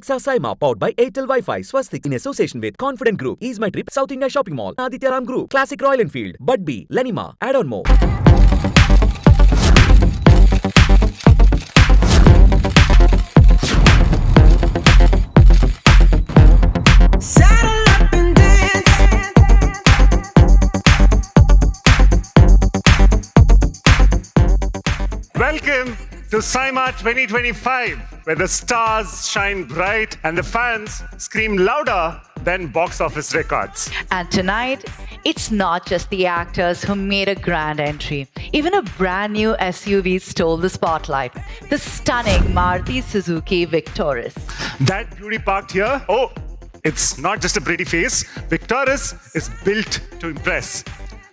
Alexa Saima, powered by Airtel Wi-Fi. Swastik in association with Confident Group, Ease My Trip, South India Shopping Mall, Aditya Ram Group, Classic Royal Enfield, Bud B, Lenima, add on more. Welcome to SIMA 2025, where the stars shine bright and the fans scream louder than box office records. And tonight, it's not just the actors who made a grand entry. Even a brand new SUV stole the spotlight. The stunning Maruti Suzuki Victoris. That beauty parked here, oh, it's not just a pretty face. Victoris is built to impress.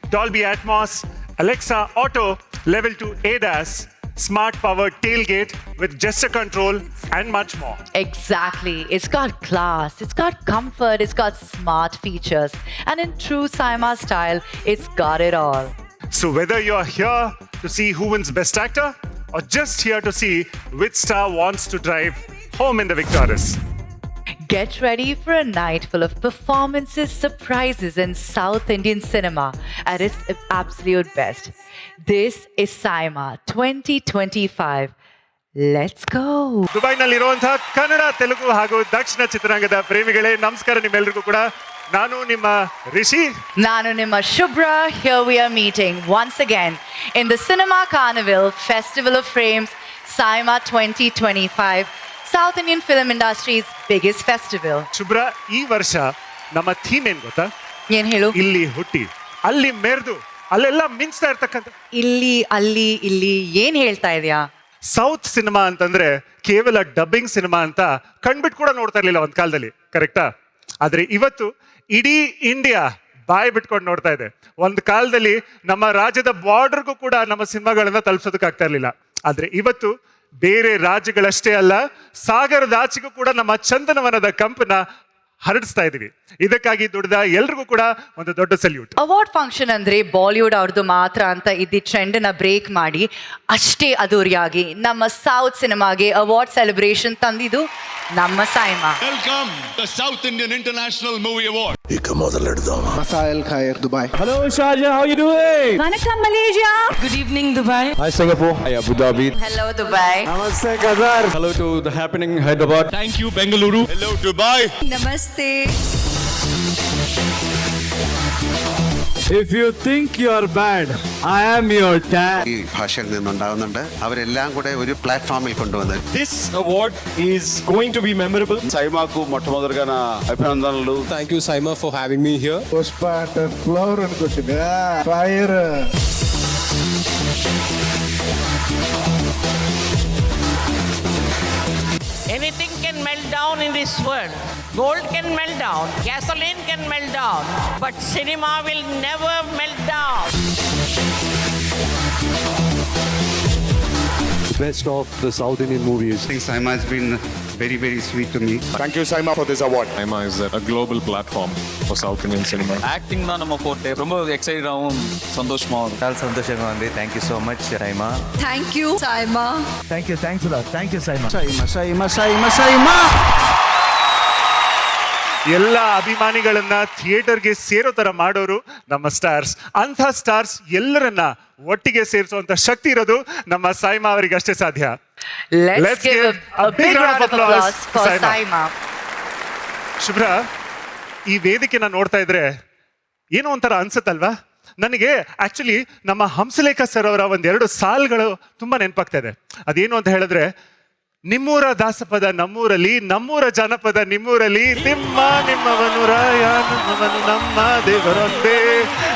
Dolby Atmos, Alexa Auto, Level 2 ADAS, smart powered tailgate with gesture control and much more. Exactly. It's got class, it's got comfort, it's got smart features. And in true SIMA style, it's got it all. So whether you're here to see who wins Best Actor or just here to see which star wants to drive home in the Victoris, Get ready for a night full of performances, surprises, and South Indian cinema at its absolute best. This is SIMA 2025. Let's go. ದುಬೈನಲ್ಲಿರುವಂತಹ Kannada, Telugu ಹಾಗೂ ದಕ್ಷಿಣ ಚಿತ್ರರಂಗದ ಪ್ರೇಮಿಗಳೇ, ನಮಸ್ಕಾರ ನಿಮ್ಮೆಲ್ಲರಿಗೂ ಕೂಡ. ನಾನು ನಿಮ್ಮ Rishi. Nanu Nima Shubhra. Here we are meeting once again in the Cinema Carnival Festival of Frames, SIMA 2025. South Indian film industry's biggest festival. ಶುಭ್ರ, ಈ ವರ್ಷ ನಮ್ಮ ಥೀಮ್ ಏನ್ ಗೊತ್ತಾ? ಏನ್ ಹೇಳು? ಇಲ್ಲಿ ಹುಟ್ಟಿ ಅಲ್ಲಿ ಮೆರೆದು ಅಲ್ಲೆಲ್ಲ ಮಿಂಚ್ತಾ ಇರ್ತಕ್ಕಂಥ ಇಲ್ಲಿ ಅಲ್ಲಿ ಇಲ್ಲಿ ಏನ್ ಹೇಳ್ತಾ ಇದೆಯಾ? ಸೌತ್ ಸಿನಿಮಾ ಅಂತಂದ್ರೆ ಕೇವಲ ಡಬ್ಬಿಂಗ್ ಸಿನಿಮಾ ಅಂತ ಕಣ್ಬಿಟ್ಟು ಕೂಡ ನೋಡ್ತಾ ಇರ್ಲಿಲ್ಲ ಒಂದ್ ಕಾಲದಲ್ಲಿ, ಕರೆಕ್ಟಾ? ಆದ್ರೆ ಇವತ್ತು ಇಡೀ ಇಂಡಿಯಾ ಬಾಯಿ ಬಿಟ್ಕೊಂಡು ನೋಡ್ತಾ ಇದೆ. ಒಂದ್ ಕಾಲದಲ್ಲಿ ನಮ್ಮ ರಾಜ್ಯದ ಬಾರ್ಡರ್ಗೂ ಕೂಡ ನಮ್ಮ ಸಿನಿಮಾಗಳನ್ನ ತಲುಪಿಸೋದಕ್ಕಾಗ್ತಾ ಇರ್ಲಿಲ್ಲ. ಆದ್ರೆ ಇವತ್ತು ಬೇರೆ ರಾಜ್ಯಗಳಷ್ಟೇ ಅಲ್ಲ, ಸಾಗರದಾಚೆಗೂ ಕೂಡ ನಮ್ಮ ಚಂದನವನದ ಕಂಪನ ಹರಡಿಸ್ತಾ ಇದೀವಿ. ಇದಕ್ಕಾಗಿ ದುಡಿದ ಎಲ್ರಿಗೂ ಕೂಡ ಒಂದು ದೊಡ್ಡ ಸಲ್ಯೂಟ್. ಅವಾರ್ಡ್ ಫಂಕ್ಷನ್ ಅಂದ್ರೆ ಬಾಲಿವುಡ್ ಅವ್ರದ್ದು ಮಾತ್ರ ಅಂತ ಇದ್ದ ಟ್ರೆಂಡ್ ನ ಬ್ರೇಕ್ ಮಾಡಿ ಅಷ್ಟೇ ಅದ್ದೂರಿಯಾಗಿ ನಮ್ಮ ಸೌತ್ ಸಿನಿಮಾಗೆ ಅವಾರ್ಡ್ ಸೆಲೆಬ್ರೇಷನ್ ತಂದಿದ್ದು ನಮ್ಮ SIMA. Welcome the South Indian International Movie Award. Masail Khair, Dubai. Hello Sharjah, how you doing? Vanakkam Malaysia. Good evening Dubai. Hi Singapore. Hi Abu Dhabi. Hello Dubai. Namaste Qatar. Hello to the happening Hyderabad. Thank you Bengaluru. Hello Dubai. Namaste. If you think you are bad, I am your dad. ഈ ഭാഷയിൽ നിന്നുണ്ടാവുന്നുണ്ട്. അവരെല്ലാം കൂടെ ഒരു പ്ലാറ്റ്ഫോമിൽ കൊണ്ടുവന്നത്. This award is going to be memorable. సైమాకు మొట్టమొదటిగా నా అభినందనలు. Thank you SIMA for having me here. Pushpa floor అనుకుంటుంది. Fire. Anything can melt down in this world. Gold can melt down, gasoline can melt down, but cinema will never melt down. Best of the South Indian movies. I think SIMA has been very, very sweet to me. Thank you SIMA for this award. SIMA is a global platform for South Indian cinema. Acting தான் நம்ம போட்டே ரொம்ப எக்ஸைட்டாகவும் சந்தோஷமாகவும் சந்தோஷமா வந்து thank you so much SIMA. Thank you SIMA. Thanks a lot. Thank you SIMA. SIMA. ಎಲ್ಲ ಅಭಿಮಾನಿಗಳನ್ನ ಥಿಯೇಟರ್ಗೆ ಸೇರೋ ತರ ಮಾಡೋರು ನಮ್ಮ ಸ್ಟಾರ್ಸ್. ಅಂಥ ಸ್ಟಾರ್ಸ್ ಎಲ್ಲರನ್ನ ಒಟ್ಟಿಗೆ ಸೇರಿಸುವಂತ ಶಕ್ತಿ ಇರೋದು ನಮ್ಮ SIMA ಅವರಿಗೆ ಅಷ್ಟೇ ಸಾಧ್ಯ. Let's give a big round of applause for SIMA. ಶುಭ್ರ, ಈ ವೇದಿಕೆನ ನೋಡ್ತಾ ಇದ್ರೆ ಏನೋ ಒಂಥರ ಅನ್ಸುತ್ತಲ್ವಾ? ನನಗೆ ಆಕ್ಚುಲಿ ನಮ್ಮ ಹಂಸಲೇಖ ಸರ್ ಅವರ ಒಂದೆರಡು ಸಾಲ್ಗಳು ತುಂಬಾ ನೆನಪಾಗ್ತಾ ಇದೆ. ಅದೇನು ಅಂತ ಹೇಳಿದ್ರೆ, ನಿಮ್ಮೂರ ದಾಸಪದ ನಮ್ಮೂರಲ್ಲಿ, ನಮ್ಮೂರ ಜಾನಪದ ನಿಮ್ಮೂರಲ್ಲಿ, ನಿಮ್ಮವನು ರಾಯ ನಮ್ಮವನು ನಮ್ಮ ದೇವರೊಂದೇ.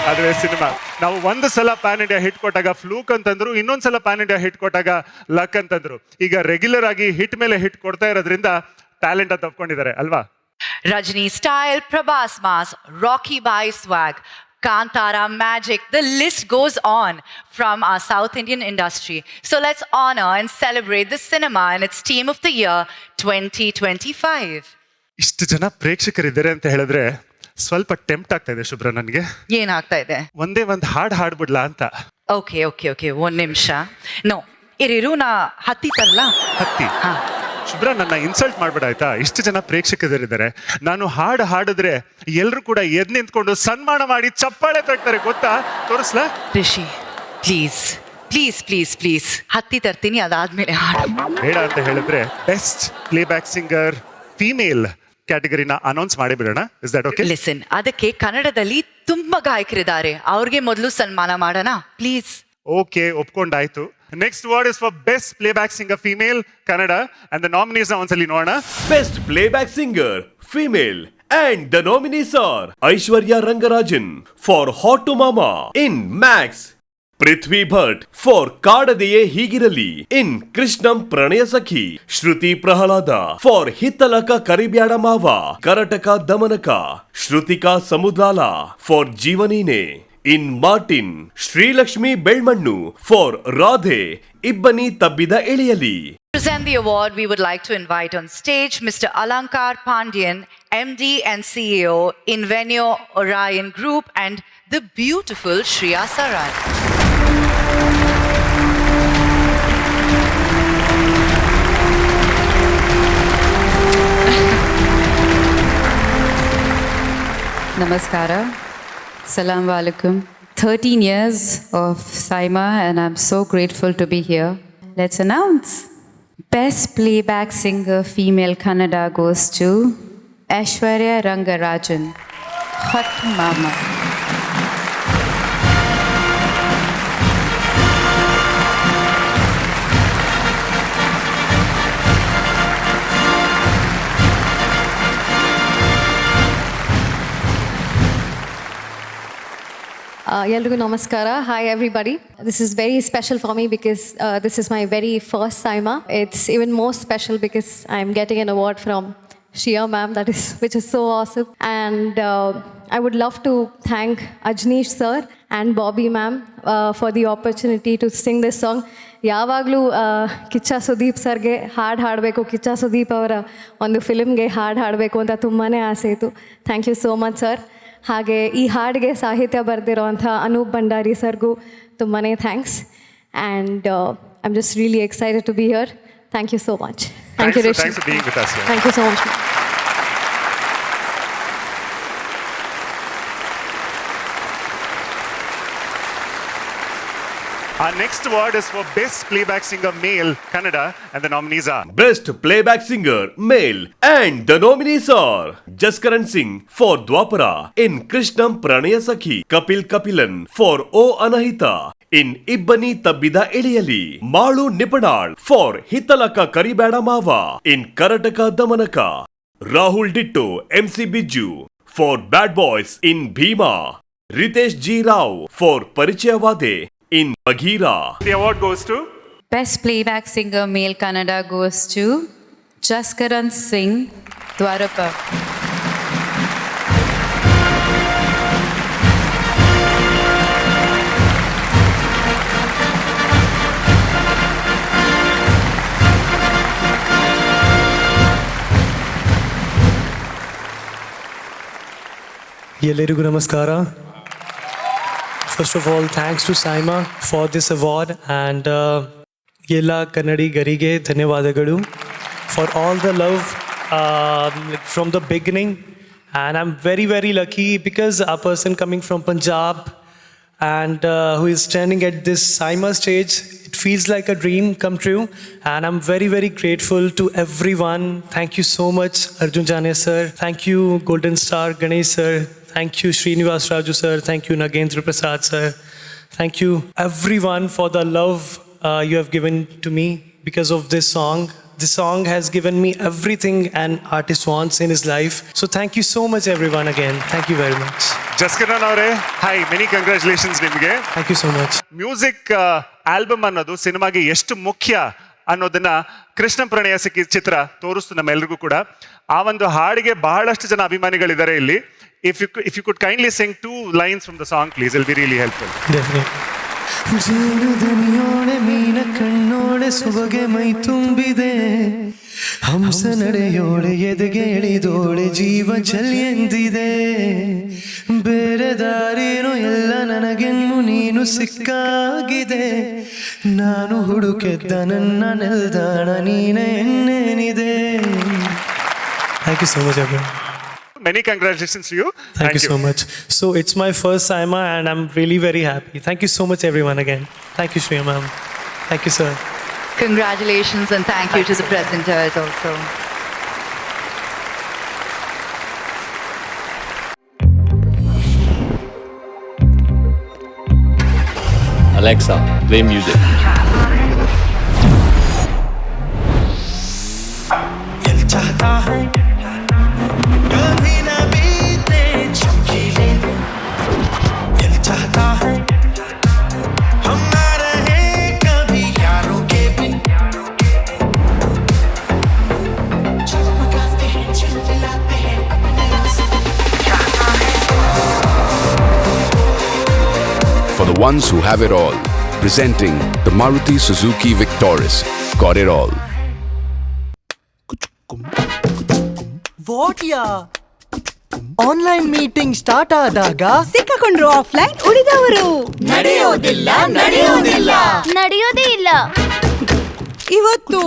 ಅದೇ ಸಿನಿಮಾ ನಾವು ಒಂದು ಸಲ ಪ್ಯಾನ್ ಇಂಡಿಯಾ ಹಿಟ್ ಕೊಟ್ಟಾಗ ಫ್ಲೂಕ್ ಅಂತಂದ್ರು, ಇನ್ನೊಂದ್ಸಲ ಪ್ಯಾನ್ ಇಂಡಿಯಾ ಹಿಟ್ ಕೊಟ್ಟಾಗ ಲಕ್ ಅಂತಂದ್ರು. ಈಗ ರೆಗ್ಯುಲರ್ ಆಗಿ ಹಿಟ್ ಮೇಲೆ ಹಿಟ್ ಕೊಡ್ತಾ ಇರೋದ್ರಿಂದ ಟ್ಯಾಲೆಂಟ್ ಅಂತ ಒಪ್ಕೊಂಡಿದ್ದಾರೆ ಅಲ್ವಾ? Rajni style, Prabhas mass, Rocky Bai swag, Kantara magic, the list goes on from our South Indian industry. So let's honor and celebrate the cinema and its team of the year 2025. ಇಷ್ಟು ಜನ ಪ್ರೇಕ್ಷಕರಿದ್ದಾರೆ ಅಂತ ಹೇಳಿದ್ರೆ ಸ್ವಲ್ಪ tempt ಆಗ್ತಾ ಇದೆ ಶುಭ್ರ ನನಗೆ. ಏನಾಗ್ತಾ ಇದೆ? ಒಂದೇ ಒಂದು ಹಾಡು ಹಾಡ್ಬಿಡ್ಲಾ ಅಂತ. ಓಕೆ ಒಂದ್ ನಿಮಿಷ. ನೋ ಇರಿರು, ನಾ ಹತ್ತಿತ್ತಲ್ಲ ಹತ್ತಿ. ಶುಭ್ರ, ನನ್ನ ಇನ್ಸಲ್ಟ್ ಮಾಡ್ಬೇಡ ಆಯ್ತಾ? ಇಷ್ಟು ಜನ ಪ್ರೇಕ್ಷಕರಿದ್ದಾರೆ, ನಾನು ಹಾಡು ಹಾಡಿದ್ರೆ ಎಲ್ಲರೂ ಕೂಡ ಎದ್ದು ನಿಂತ್ಕೊಂಡು ಸನ್ಮಾನ ಮಾಡಿ ಚಪ್ಪಾಳೆ ತಟ್ತಾರೆ ಗೊತ್ತಾ? ತೋರಿಸ್ಲಾ? Rishi, please please please please ಹತ್ತಿ ತರ್ತೀನಿ, ಅದಾದ್ಮೇಲೆ ಹಾಡು. ಬೇಡ ಅಂತ ಹೇಳಿದ್ರೆ ಬೆಸ್ಟ್ ಪ್ಲೇಬ್ಯಾಕ್ ಸಿಂಗರ್ ಫೀಮೇಲ್ ಕ್ಯಾಟಗರಿನ ಅನೌನ್ಸ್ ಮಾಡಿ ಬಿಡೋಣ. Is that okay? ಲಿಸನ್, ಅದಕ್ಕೆ ಕನ್ನಡದಲ್ಲಿ ತುಂಬಾ ಗಾಯಕರಿದ್ದಾರೆ, ಅವ್ರಿಗೆ ಮೊದಲು ಸನ್ಮಾನ ಮಾಡೋಣ ಪ್ಲೀಸ್. ಓಕೆ, ಒಪ್ಕೊಂಡಾಯ್ತು. Next word is for best playback singer female Kannada and the nominees ಒಂದ್ಸಲಿ ನೋಡೋಣ. Best Playback Singer Female and the nominees are Aishwarya Rangarajan for Hot to Mama in Max, Prithvi Bhatt for Kadadiye Higirali in Krishnam Pranaya Sakhi, Shruti Prahalada for Hitalaka Karibyada Mava Karataka Damanaka, Shrutika Samudrala for Jivanine in Martin, Sri Lakshmi Belmannu for Radhe Ibbani Tabbida Eliyali. To present the award, we would like to invite on stage Mr. Alankar Pandian, MD and CEO, Invenio Orion Group, and the beautiful Shriya Saran. Namaskara. Salam alaikum. 13 years of Saima, and I'm so grateful to be here. Let's announce. Best Playback Singer Female Kannada goes to Aishwarya Rangarajan, Hot Mama. ಎಲ್ರಿಗೂ ನಮಸ್ಕಾರ. Hi everybody. This is very special for me because this is my very first SIIMA. It's even more special because I am getting N award from Shia ma'am, which is so awesome. And I would love to thank Ajneesh sir and Bobby ma'am for the opportunity to sing this song. ಯಾವಾಗಲೂ ಕಿಚ್ಚ ಸುದೀಪ್ ಸರ್ಗೆ ಹಾಡಬೇಕು, ಕಿಚ್ಚ ಸುದೀಪ್ ಅವರ ಒಂದು ಫಿಲ್ಮ್ಗೆ ಹಾಡಬೇಕು ಅಂತ ತುಂಬಾ ಆಸೆ ಇತ್ತು. Thank you so much sir. ಹಾಗೆ ಈ ಹಾಡಿಗೆ ಸಾಹಿತ್ಯ ಬರೆದಿರೋವಂಥ ಅನೂಪ್ ಭಂಡಾರಿ ಸರ್ಗೂ ತುಂಬಾ thanks. And I am just really excited to be here. Thank you so much. Thank you Rishi. Thanks for being with us here. Thank you so much. Our next award is for Best Playback Singer Male Kannada and the nominees are Best Playback Singer Male and the nominees are Jaskaran Singh for Dwapara in Krishnam Pranaya Sakhi, Kapil Kapilan for O Anahita in Ibbani Tabbida Eliyali, Malu Nipanal for Hitalaka Karibada Mava in Karataka Damanaka, Rahul Ditto MC Bijju for Bad Boys in Bhima, Ritesh G. Rao for Parichayavade in Bagheera. The award goes to Best Playback Singer Male Kannada goes to Jaskaran Singh, Dwaraka. ಎಲ್ಲರಿಗೂ ನಮಸ್ಕಾರ. First of all, thanks to Saima for this award, and ಎಲ್ಲ ಕನ್ನಡಿಗರಿಗೆ ಧನ್ಯವಾದಗಳು for all the love from the beginning. And I'm very, very lucky because a person coming from Punjab and who is standing at this Saima stage, it feels like a dream come true. And I'm very, very grateful to everyone. Thank you so much, Arjun Jane sir. Thank you, Golden Star Ganesh sir. Thank you, Srinivas Raju sir. Thank you, Nagendra Prasad sir. Thank you, everyone, for the love you have given to me because of this song. This song has given me everything an artist wants in his life. So thank you so much, everyone, again. Thank you very much. Jaskaran avare, hi, many congratulations nimge. Thank you so much. Music album ಅನ್ನೋದು ಸಿನಿಮಾಗೆ ಎಷ್ಟು ಮುಖ್ಯ ಅನ್ನೋದನ್ನ ಕೃಷ್ಣ ಪ್ರಣಯ ಸಖಿ ಚಿತ್ರ ತೋರಿಸ್ತು ನಮ್ಮೆಲ್ಲರಿಗೂ ಕೂಡ. ಆ ಒಂದು ಹಾಡಿಗೆ ಬಹಳಷ್ಟು ಜನ ಅಭಿಮಾನಿಗಳಿದ್ದಾರೆ ಇಲ್ಲಿ. If you could kindly sing 2 lines from the song, please, it'll be really helpful. Definitely. ಜೇನು ದನಿಯೋಳೆ ಮೀನ ಕಣ್ಣೋಳೆ ಸೊಬಗೆ ಮೈ ತುಂಬಿದೆ ಹಂಸ ನಡೆಯೋಳೆ ಎದೆಗೆ ಎಳಿದೋಳೆ ಜೀವ ಜಲ್ ಎಂದಿದೆ ಬೇರೆ ದಾರಿನೋ ಎಲ್ಲ ನನಗೆನ್ನು ನೀನು ಸಿಕ್ಕಾಗಿದೆ ನಾನು ಹುಡುಕೆದ್ದ ನನ್ನ ನೆಲ್ದಾಣ ನೀನೆ ಎನ್ನೇನಿದೆ. Thank you so much, everyone. Many congratulations to you. Thank you so much. So it's my first Saima and I'm really very happy. Thank you so much everyone again. Thank you Shreya ma'am. Thank you sir. Congratulations and thank you to the presenters also. Alexa, play music. For the ones who have it all, presenting the Maruti Suzuki Victoris. Got it all. What ya? Online meeting start ಆದಾಗ ಸಿಕ್ಕಾಕೊಂಡ್ರು offline ಉಳಿದವರು ನಡೆಯೋದೇ ಇಲ್ಲ. ಇವತ್ತು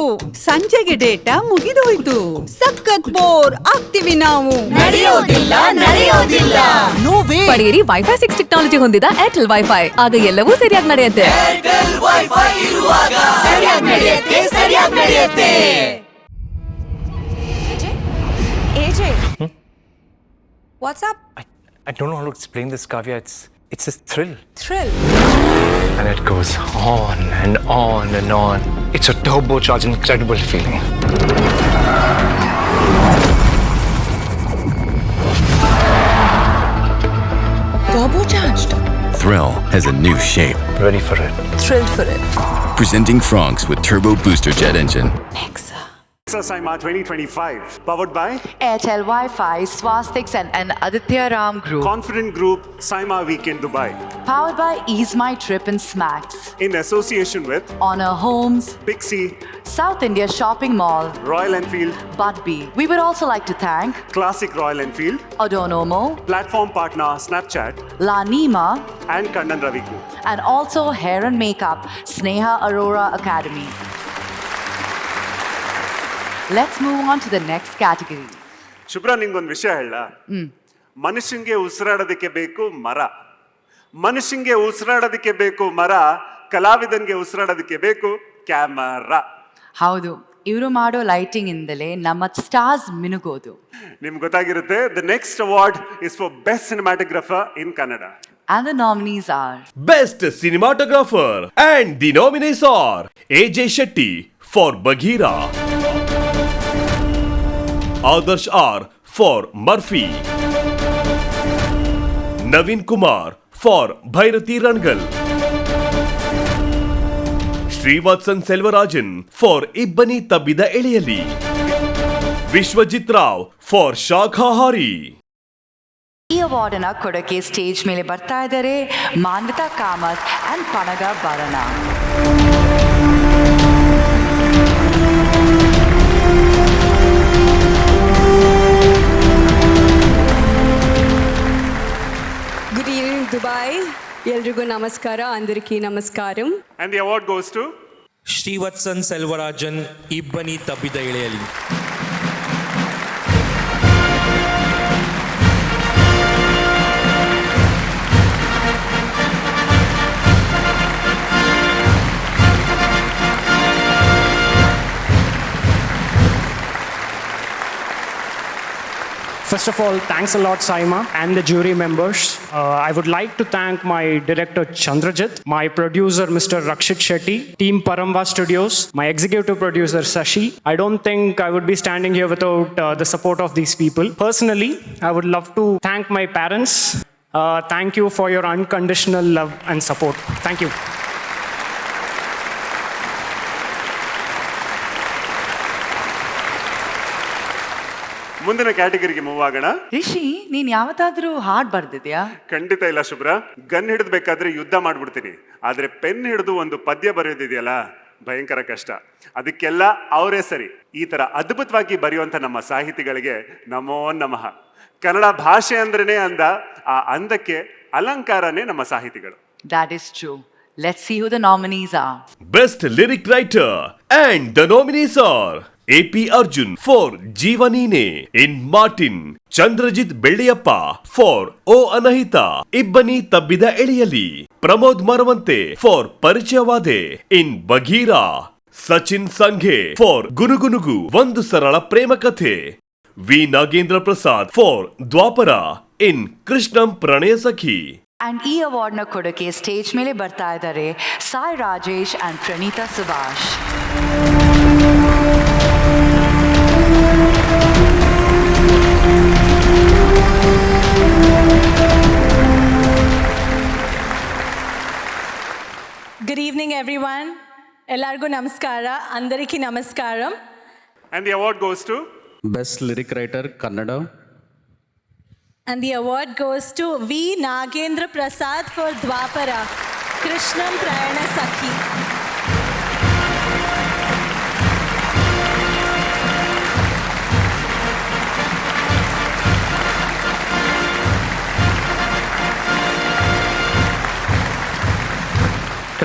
ಸಂಜೆಗೆ data ಮುಗಿದೋಯ್ತು. ಸಖತ್ bore ಆಗ್ತೀವಿ ನಾವು. ನಡೆಯೋದಿಲ್ಲ. ಪಡೆಯಿರಿ ವೈಫೈ 6 ಟೆಕ್ನಾಲಜಿ ಹೊಂದಿದ ಏರ್ಟೆಲ್ ವೈಫೈ. ಆಗ ಎಲ್ಲವೂ ಸರಿಯಾಗಿ ನಡೆಯುತ್ತೆ. AJ, what's up? I don't know how to explain this, Kavya. It's a thrill. Thrill. And it goes on and on and on. It's a turbocharged, incredible feeling. Turbocharged. Thrill has a new shape. Ready for it. Thrilled for it. Presenting Franks with Turbo Booster Jet Engine. Nexa. Saima 2025, powered by Airtel Wi-Fi, Swastiks and Aditya Ram Group. Confident Group, Saima Weekend Dubai. Powered by Ease My Trip and Smacks. In association with Honor Homes, Pixie, South India Shopping Mall, Royal Enfield, Budbee. We would also like to thank Classic Royal Enfield, Odonomo, platform partner Snapchat, La Nima, and Kandan Ravi Group. and also Hair and Makeup, Sneha Arora Academy. Let's move on to the next category. ಶುಭ್ರ, ನಿಂಗೊಂದು ವಿಷಯ ಹೇಳ. ಮನುಷ್ಯಂಗೆ ಉಸಿರಾಡೋದಕ್ಕೆ ಬೇಕು ಮರ, ಮನುಷ್ಯಂಗೆ ಉಸಿರಾಡೋದಕ್ಕೆ ಬೇಕು ಮರ, ಕಲಾವಿದನ್ಗೆ ಉಸಿರಾಡೋದಕ್ಕೆ ಬೇಕು camera. ಹೌದು, ಇವರು ಮಾಡೋ ಲೈಟಿಂಗ್ ಇಂದಲೇ ನಮ್ಮ ಸ್ಟಾರ್ಸ್ ಮಿನುಗೋದು. ನಿಮ್ಗೆ ಗೊತ್ತಾಗಿರುತ್ತೆ. The next award is for best cinematographer in Kannada. And the nominees are Best Cinematographer and the nominees are AJ Shetty for Bagheera, Adarsh R for Murphy, Naveen Kumar for Bhairati Rangal, Srivatsan Selvarajan for Ibbani Tabbida Eliyali, Vishwajit Rao for Shakhahari. ಈ ಅವಾರ್ಡನ್ನ ಕೊಡೋಕೆ stage ಮೇಲೆ ಬರ್ತಾ ಇದ್ದಾರೆ Manvitha Kamath and Panaga Bharana. Good evening Dubai. ಎಲ್ರಿಗೂ ನಮಸ್ಕಾರ, అందరికీ ನಮಸ್ಕಾರಂ. And the award goes to Srivatsan ಸೆಲ್ವರಾಜನ್ ಇಬ್ಬನಿ Tabbida ಎಳೆಯಲಿ. First of all, thanks a lot, Saima, and the jury members. I would like to thank my director, Chandrajit, my producer, Mr. Rakshit Shetty, Team Paramba Studios, my executive producer, Sashi. I don't think I would be standing here without the support of these people. Personally, I would love to thank my parents. Thank you for your unconditional love and support. Thank you. ಮುಂದಿನ ಕ್ಯಾಟಗರಿಗೆ move ಆಗೋಣ. ರಿಷಿ, ನೀನ್ ಯಾವತ್ತಾದ್ರೂ ಹಾಡ್ ಬರ್ದಿದ್ಯಾ? ಖಂಡಿತ ಇಲ್ಲ ಶುಭ್ರ. Gun ಹಿಡಿದ್ಬೇಕಾದ್ರೆ ಯುದ್ಧ ಮಾಡ್ಬಿಡ್ತೀನಿ, ಆದ್ರೆ ಪೆನ್ ಹಿಡಿದು ಒಂದು ಪದ್ಯ ಬರೆಯೋದಿದೆಯಲ್ಲ, ಭಯಂಕರ ಕಷ್ಟ. ಅದಕ್ಕೆಲ್ಲ ಅವರೇ ಸರಿ. ಈ ತರ ಅದ್ಭುತವಾಗಿ ಬರೆಯುವಂತ ನಮ್ಮ ಸಾಹಿತಿಗಳಿಗೆ ನಮೋ ನಮಃ. ಕನ್ನಡ ಭಾಷೆ ಅಂದ್ರೇನೆ ಅಂದ, ಆ ಅಂದಕ್ಕೆ ಅಲಂಕಾರನೇ ನಮ್ಮ ಸಾಹಿತಿಗಳು. That is true. Let's see who the nominees are. Best Lyric Writer and the nominees are AP Arjun for Jeevanine in Martin, Chandrajit Belliyappa for O Anahita Ibbani Tabbida Eliyali, Pramod Maravante for Parichayavade in Bagheera, Sachin Sanghe for Gunugunugu Vandu Sarala Prema Kathe, V Nagendra Prasad for Dwapara in Krishnam Pranaya Sakhi. And ಈ ಅವಾರ್ಡ್ನ ಕೊಡೋಕೆ stage ಮೇಲೆ ಬರ್ತಾ ಇದ್ದಾರೆ Sai Rajesh and Praneetha Subhash. Good evening, everyone. Ellargu namaskara. Andariki namaskaram. And the award goes to best lyric writer Kannada. And the award goes to V. Nagendra Prasad for Dwapara, Krishnam Prayana Sakhi.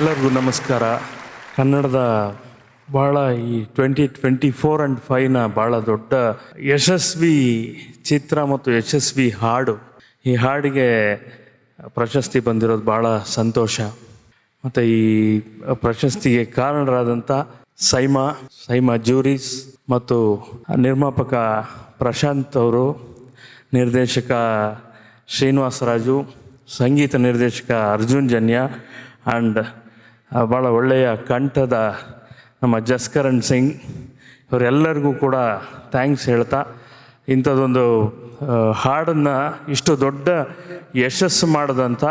ಎಲ್ಲರಿಗೂ ನಮಸ್ಕಾರ. ಕನ್ನಡದ ಭಾಳ ಈ 2024 and 5ನ ಭಾಳ ದೊಡ್ಡ ಯಶಸ್ವಿ ಚಿತ್ರ ಮತ್ತು ಯಶಸ್ವಿ ಹಾಡು. ಈ ಹಾಡಿಗೆ ಪ್ರಶಸ್ತಿ ಬಂದಿರೋದು ಭಾಳ ಸಂತೋಷ. ಮತ್ತು ಈ ಪ್ರಶಸ್ತಿಗೆ ಕಾರಣರಾದಂಥ ಸೈಮಾ ಜ್ಯೂರೀಸ್ ಮತ್ತು ನಿರ್ಮಾಪಕ ಪ್ರಶಾಂತ್ ಅವರು, ನಿರ್ದೇಶಕ ಶ್ರೀನಿವಾಸರಾಜು, ಸಂಗೀತ ನಿರ್ದೇಶಕ ಅರ್ಜುನ್ ಜನ್ಯ ಆ್ಯಂಡ್ ಭಾಳ ಒಳ್ಳೆಯ ಕಂಠದ ನಮ್ಮ ಜಸ್ಕರಣ್ ಸಿಂಗ್, ಇವರೆಲ್ಲರಿಗೂ ಕೂಡ ಥ್ಯಾಂಕ್ಸ್ ಹೇಳ್ತಾ, ಇಂಥದ್ದೊಂದು ಹಾಡನ್ನು ಇಷ್ಟು ದೊಡ್ಡ ಯಶಸ್ಸು ಮಾಡಿದಂಥ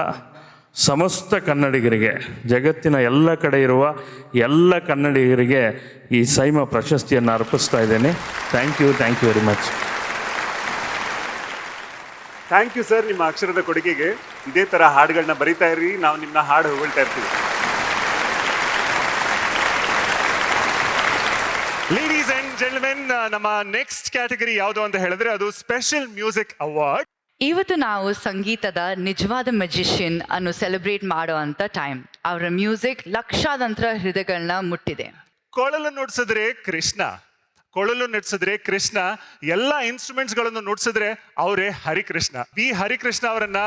ಸಮಸ್ತ ಕನ್ನಡಿಗರಿಗೆ, ಜಗತ್ತಿನ ಎಲ್ಲ ಕಡೆ ಇರುವ ಎಲ್ಲ ಕನ್ನಡಿಗರಿಗೆ ಈ ಸೈಮಾ ಪ್ರಶಸ್ತಿಯನ್ನು ಅರ್ಪಿಸ್ತಾ ಇದ್ದೇನೆ. Thank you very much. Thank you sir, ನಿಮ್ಮ ಅಕ್ಷರದ ಕೊಡುಗೆಗೆ. ಇದೇ ಥರ ಹಾಡುಗಳನ್ನ ಬರಿತಾ ಇರಿ, ನಾವು ನಿಮ್ಮ ಹಾಡು ಹೊಗಳ್ತಾ ಇರ್ತೀವಿ. ಲೇಡೀಸ್ ಅಂಡ್ ಜೆಂಟಲ್ಮೆನ್, ನಮ್ಮ ನೆಕ್ಸ್ಟ್ ಕ್ಯಾಟಗರಿ ಯಾವುದು ಅಂತ ಹೇಳಿದ್ರೆ ಅದು ಸ್ಪೆಷಲ್ ಮ್ಯೂಸಿಕ್ ಅವಾರ್ಡ್. ಇವತ್ತು ನಾವು ಸಂಗೀತದ ನಿಜವಾದ ಮೆಜಿಷಿಯನ್ ಅನ್ನು ಸೆಲೆಬ್ರೇಟ್ ಮಾಡೋ ಅಂತ ಟೈಮ್. ಅವರ ಮ್ಯೂಸಿಕ್ ಲಕ್ಷಾಂತರ ಹೃದಯಗಳನ್ನ ಮುಟ್ಟಿದೆ. ಕೊಳಲು ನುಡಿಸಿದ್ರೆ ಕೃಷ್ಣ, ಎಲ್ಲ ಇನ್ಸ್ಟ್ರೂಮೆಂಟ್ಸ್ ಗಳನ್ನು ನುಡಿಸಿದ್ರೆ ಅವರೇ ಹರಿಕೃಷ್ಣ. ವಿ ಹರಿಕೃಷ್ಣ ಅವರನ್ನ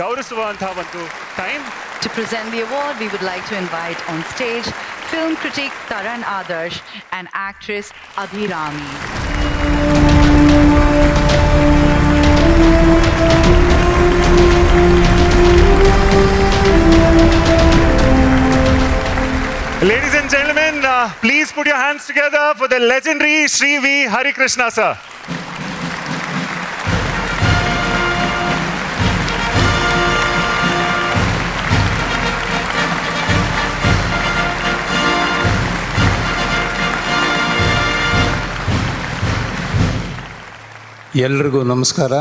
ಗೌರವಿಸುವಂತಹ ಒಂದು time. To present the award, we would like to invite on stage film critic Taran Adarsh and actress Abhirami. Ladies and gentlemen, please put your hands together for the legendary Sri V. Harikrishna sir. ಎಲ್ರಿಗೂ ನಮಸ್ಕಾರ.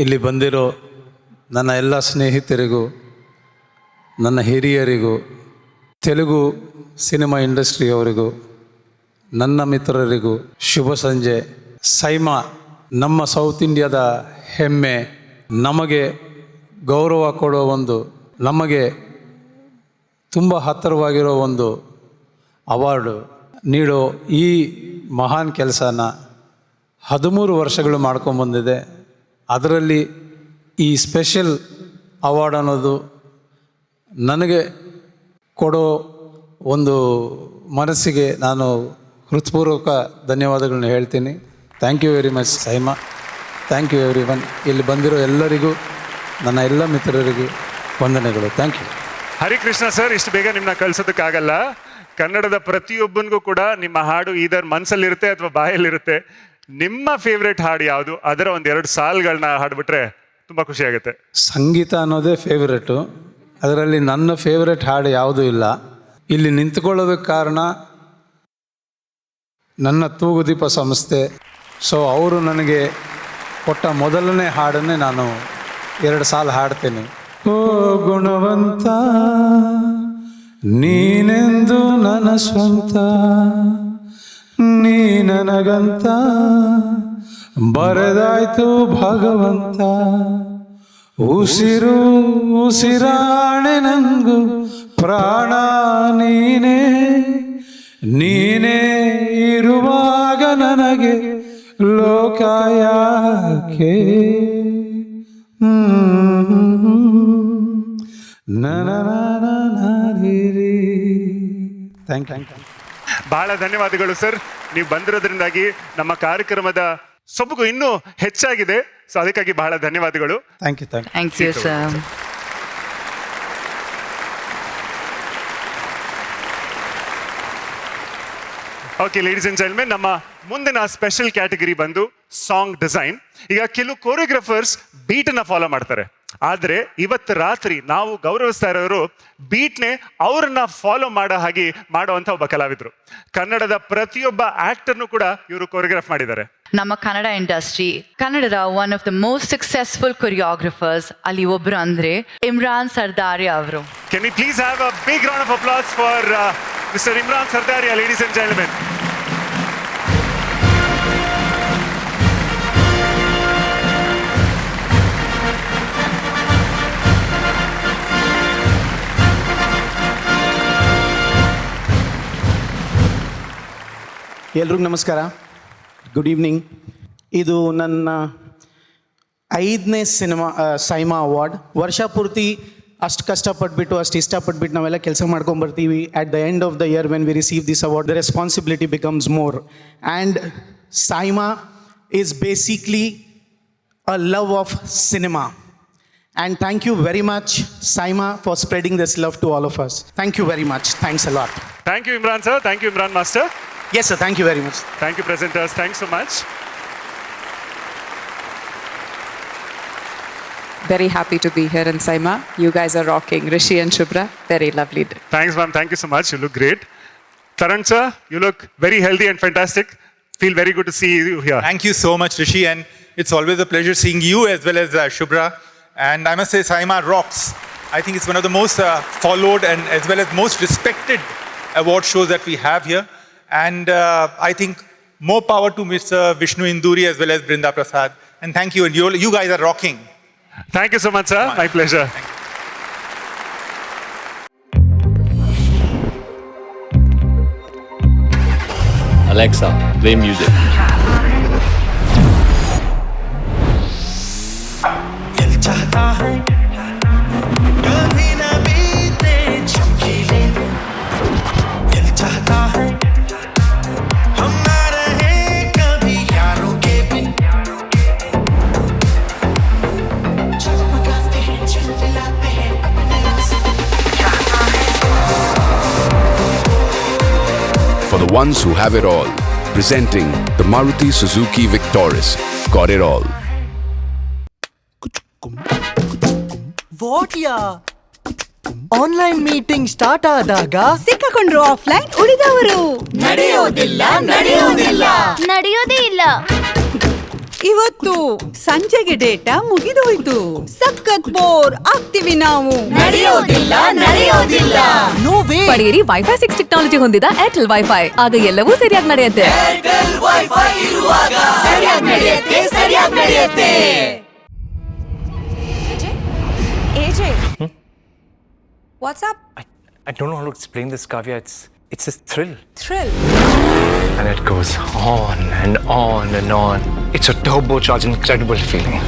ಇಲ್ಲಿ ಬಂದಿರೋ ನನ್ನ ಎಲ್ಲ ಸ್ನೇಹಿತರಿಗೂ, ನನ್ನ ಹಿರಿಯರಿಗೂ, Telugu cinema ಇಂಡಸ್ಟ್ರಿಯವರಿಗೂ, ನನ್ನ ಮಿತ್ರರಿಗೂ ಶುಭ ಸಂಜೆ. ಸೈಮಾ ನಮ್ಮ ಸೌತ್ ಇಂಡಿಯಾದ ಹೆಮ್ಮೆ, ನಮಗೆ ಗೌರವ ಕೊಡೋ ಒಂದು, ನಮಗೆ ತುಂಬ ಹತ್ತಿರವಾಗಿರೋ ಒಂದು ಅವಾರ್ಡು ನೀಡೋ ಈ ಮಹಾನ್ ಕೆಲಸನ 13 ವರ್ಷಗಳು ಮಾಡ್ಕೊಂಬಂದಿದೆ. ಅದರಲ್ಲಿ ಈ ಸ್ಪೆಷಲ್ ಅವಾರ್ಡ್ ಅನ್ನೋದು ನನಗೆ ಕೊಡೋ ಒಂದು ಮನಸ್ಸಿಗೆ ನಾನು ಹೃತ್ಪೂರ್ವಕ ಧನ್ಯವಾದಗಳನ್ನ ಹೇಳ್ತೀನಿ. Thank you very much SIIMA. Thank you everyone. ಇಲ್ಲಿ ಬಂದಿರೋ ಎಲ್ಲರಿಗೂ, ನನ್ನ ಎಲ್ಲ ಮಿತ್ರರಿಗೂ ವಂದನೆಗಳು. Thank you. ಹರಿಕೃಷ್ಣ ಸರ್, ಇಷ್ಟು ಬೇಗ ನಿಮ್ಮನ್ನ ಕಳ್ಸೋದಕ್ಕಾಗಲ್ಲ. ಕನ್ನಡದ ಪ್ರತಿಯೊಬ್ಬನಿಗೂ ಕೂಡ ನಿಮ್ಮ ಹಾಡು ಇದರ ಮನಸ್ಸಲ್ಲಿರುತ್ತೆ ಅಥವಾ ಬಾಯಲ್ಲಿರುತ್ತೆ. ನಿಮ್ಮ ಫೇವ್ರೆಟ್ ಹಾಡು ಯಾವುದು? ಅದರ ಒಂದೆರಡು ಸಾಲುಗಳನ್ನ ಹಾಡ್ಬಿಟ್ರೆ ತುಂಬ ಖುಷಿ ಆಗುತ್ತೆ. ಸಂಗೀತ ಅನ್ನೋದೇ ಫೇವ್ರೆಟು. ಅದರಲ್ಲಿ ನನ್ನ ಫೇವ್ರೆಟ್ ಹಾಡು ಯಾವುದೂ ಇಲ್ಲ. ಇಲ್ಲಿ ನಿಂತ್ಕೊಳ್ಳೋದಕ್ಕೆ ಕಾರಣ ನನ್ನ ತೂಗುದೀಪ ಸಂಸ್ಥೆ, ಸೊ ಅವರು ನನಗೆ ಕೊಟ್ಟ ಮೊದಲನೇ ಹಾಡನ್ನೇ ನಾನು 2 ಸಾಲ ಹಾಡ್ತೇನೆ. ಓ ಗುಣವಂತ ನೀನೆಂದು ನನ್ನ ಸ್ವಂತ, ನೀ ನನಗಂತ ಬರೆದಾಯ್ತು ಭಗವಂತ. ಉಸಿರು ಉಸಿರಾಣೆ ನಂಗು ಪ್ರಾಣ ನೀನೇ, ನೀನೇ ಇರುವಾಗ ನನಗೆ ಲೋಕ ಯಾಕೆ. Thank you. ಬಹಳ ಧನ್ಯವಾದಗಳು ಸರ್. ನೀವು ಬಂದಿರೋದ್ರಿಂದಾಗಿ ನಮ್ಮ ಕಾರ್ಯಕ್ರಮದ ಸೊಬಗು ಇನ್ನೂ ಹೆಚ್ಚಾಗಿದೆ. ಸೊ ಅದಕ್ಕಾಗಿ ಬಹಳ ಧನ್ಯವಾದಗಳು. Thank you. Thank you, sir. Okay ladies and gentlemen, ನಮ್ಮ ಮುಂದಿನ ಸ್ಪೆಷಲ್ ಕ್ಯಾಟಗರಿ ಬಂದು ಸಾಂಗ್ ಡಿಸೈನ್. ಈಗ ಕೆಲವು ಕೋರಿಯೋಗ್ರಫರ್ಸ್ ಬೀಟನ್ನ ಫಾಲೋ ಮಾಡ್ತಾರೆ, ಆದರೆ ಇವತ್ತು ರಾತ್ರಿ ನಾವು ಗೌರವಿಸ್ತಾ ಇರೋರು ಬೀಟ್ನೇ ಅವ್ರನ್ನ ಫಾಲೋ ಮಾಡೋ ಹಾಗೆ ಮಾಡುವಂಥ ಒಬ್ಬ ಕಲಾವಿದರು. ಕನ್ನಡದ ಪ್ರತಿಯೊಬ್ಬ ಆಕ್ಟರ್ನು ಕೂಡ ಇವರು ಕೋರಿಯೋಗ್ರಾಫ್ ಮಾಡಿದ್ದಾರೆ. ನಮ್ಮ ಕನ್ನಡ ಇಂಡಸ್ಟ್ರಿ, ಕನ್ನಡದ one of the most successful choreographers ಅಲ್ಲಿ ಒಬ್ರು ಅಂದ್ರೆ ಇಮ್ರಾನ್ ಸರ್ದಾರಿಯಾ ಅವರು. Can we please have a big round of applause for Mr. Imran Sardaria, ladies and gentlemen. ಎಲ್ರಿಗೂ ನಮಸ್ಕಾರ, ಗುಡ್ ಈವ್ನಿಂಗ್. ಇದು ನನ್ನ 5ನೇ ಸಿನಿಮಾ ಸೈಮಾ ಅವಾರ್ಡ್. ವರ್ಷ ಪೂರ್ತಿ ಅಷ್ಟು ಕಷ್ಟಪಟ್ಬಿಟ್ಟು ಅಷ್ಟು ಇಷ್ಟಪಟ್ಬಿಟ್ಟು ನಾವೆಲ್ಲ ಕೆಲಸ ಮಾಡ್ಕೊಂಬರ್ತೀವಿ. At the end of the year when we receive this award, the responsibility becomes more. And SIIMA is basically a love of cinema. And thank you very much, Saima, for spreading this love to all of us. Thank you very much. Thanks a lot. Thank you, Imran sir. Thank you, Imran master. Yes, sir. Thank you very much. Thank you, presenters. Thanks so much. Very happy to be here in Saima. You guys are rocking. Rishi and Shubhra, very lovely day. Thanks, ma'am. Thank you so much. You look great. Taran sir, you look very healthy and fantastic. Feel very good to see you here. Thank you so much, Rishi. And it's always a pleasure seeing you as well as Shubhra. And I must say, Saima rocks. I think it's one of the most followed and as well as most respected award shows that we have here. And I think more power to Mr. Vishnu Induri as well as Brinda Prasad. And thank you. And you guys are rocking. Thank you so much, sir. My pleasure. Alexa, play music. चाहता है कभी न बीते चमकीले दिन, दिल चाहता है हम ना रहे कभी यारों के बिन, चमकाते हैं चिल्लाते हैं अपने रास्ते. For the ones who have it all, presenting the Maruti Suzuki Victoris. Got it all. What yeah online meeting start ಆದಾಗ ಸಿಕ್ಕಾಕೊಂಡ್ರು ಆಫ್ಲೈನ್ ಉಳಿದವರು ನಡೆಯೋದಿಲ್ಲ ನಡೆಯೋದೇ ಇಲ್ಲ. ಇವತ್ತು ಸಂಜೆಗೆ ಡೇಟಾ ಮುಗಿದೋಯ್ತು, ಸಖತ್ ಬೋರ್ ಆಗ್ತೀವಿ ನಾವು. ನಡೆಯೋದಿಲ್ಲ ನೋವೇ. ಪಡೆಯಿರಿ ವೈಫೈ 6 ಟೆಕ್ನಾಲಜಿ ಹೊಂದಿದ ಏರ್ಟೆಲ್ ವೈಫೈ, ಆಗ ಎಲ್ಲವೂ ಸರಿಯಾಗಿ ನಡೆಯುತ್ತೆ. ಏರ್ಟೆಲ್ ವೈಫೈ ಇರುವಾಗ ಸರಿಯಾಗಿ ನಡೆಯುತ್ತೆ. AJ, what's up? I don't know how to explain this, Kavya. It's a thrill. Thrill. And it goes on and on and on. It's a turbocharged, incredible feeling.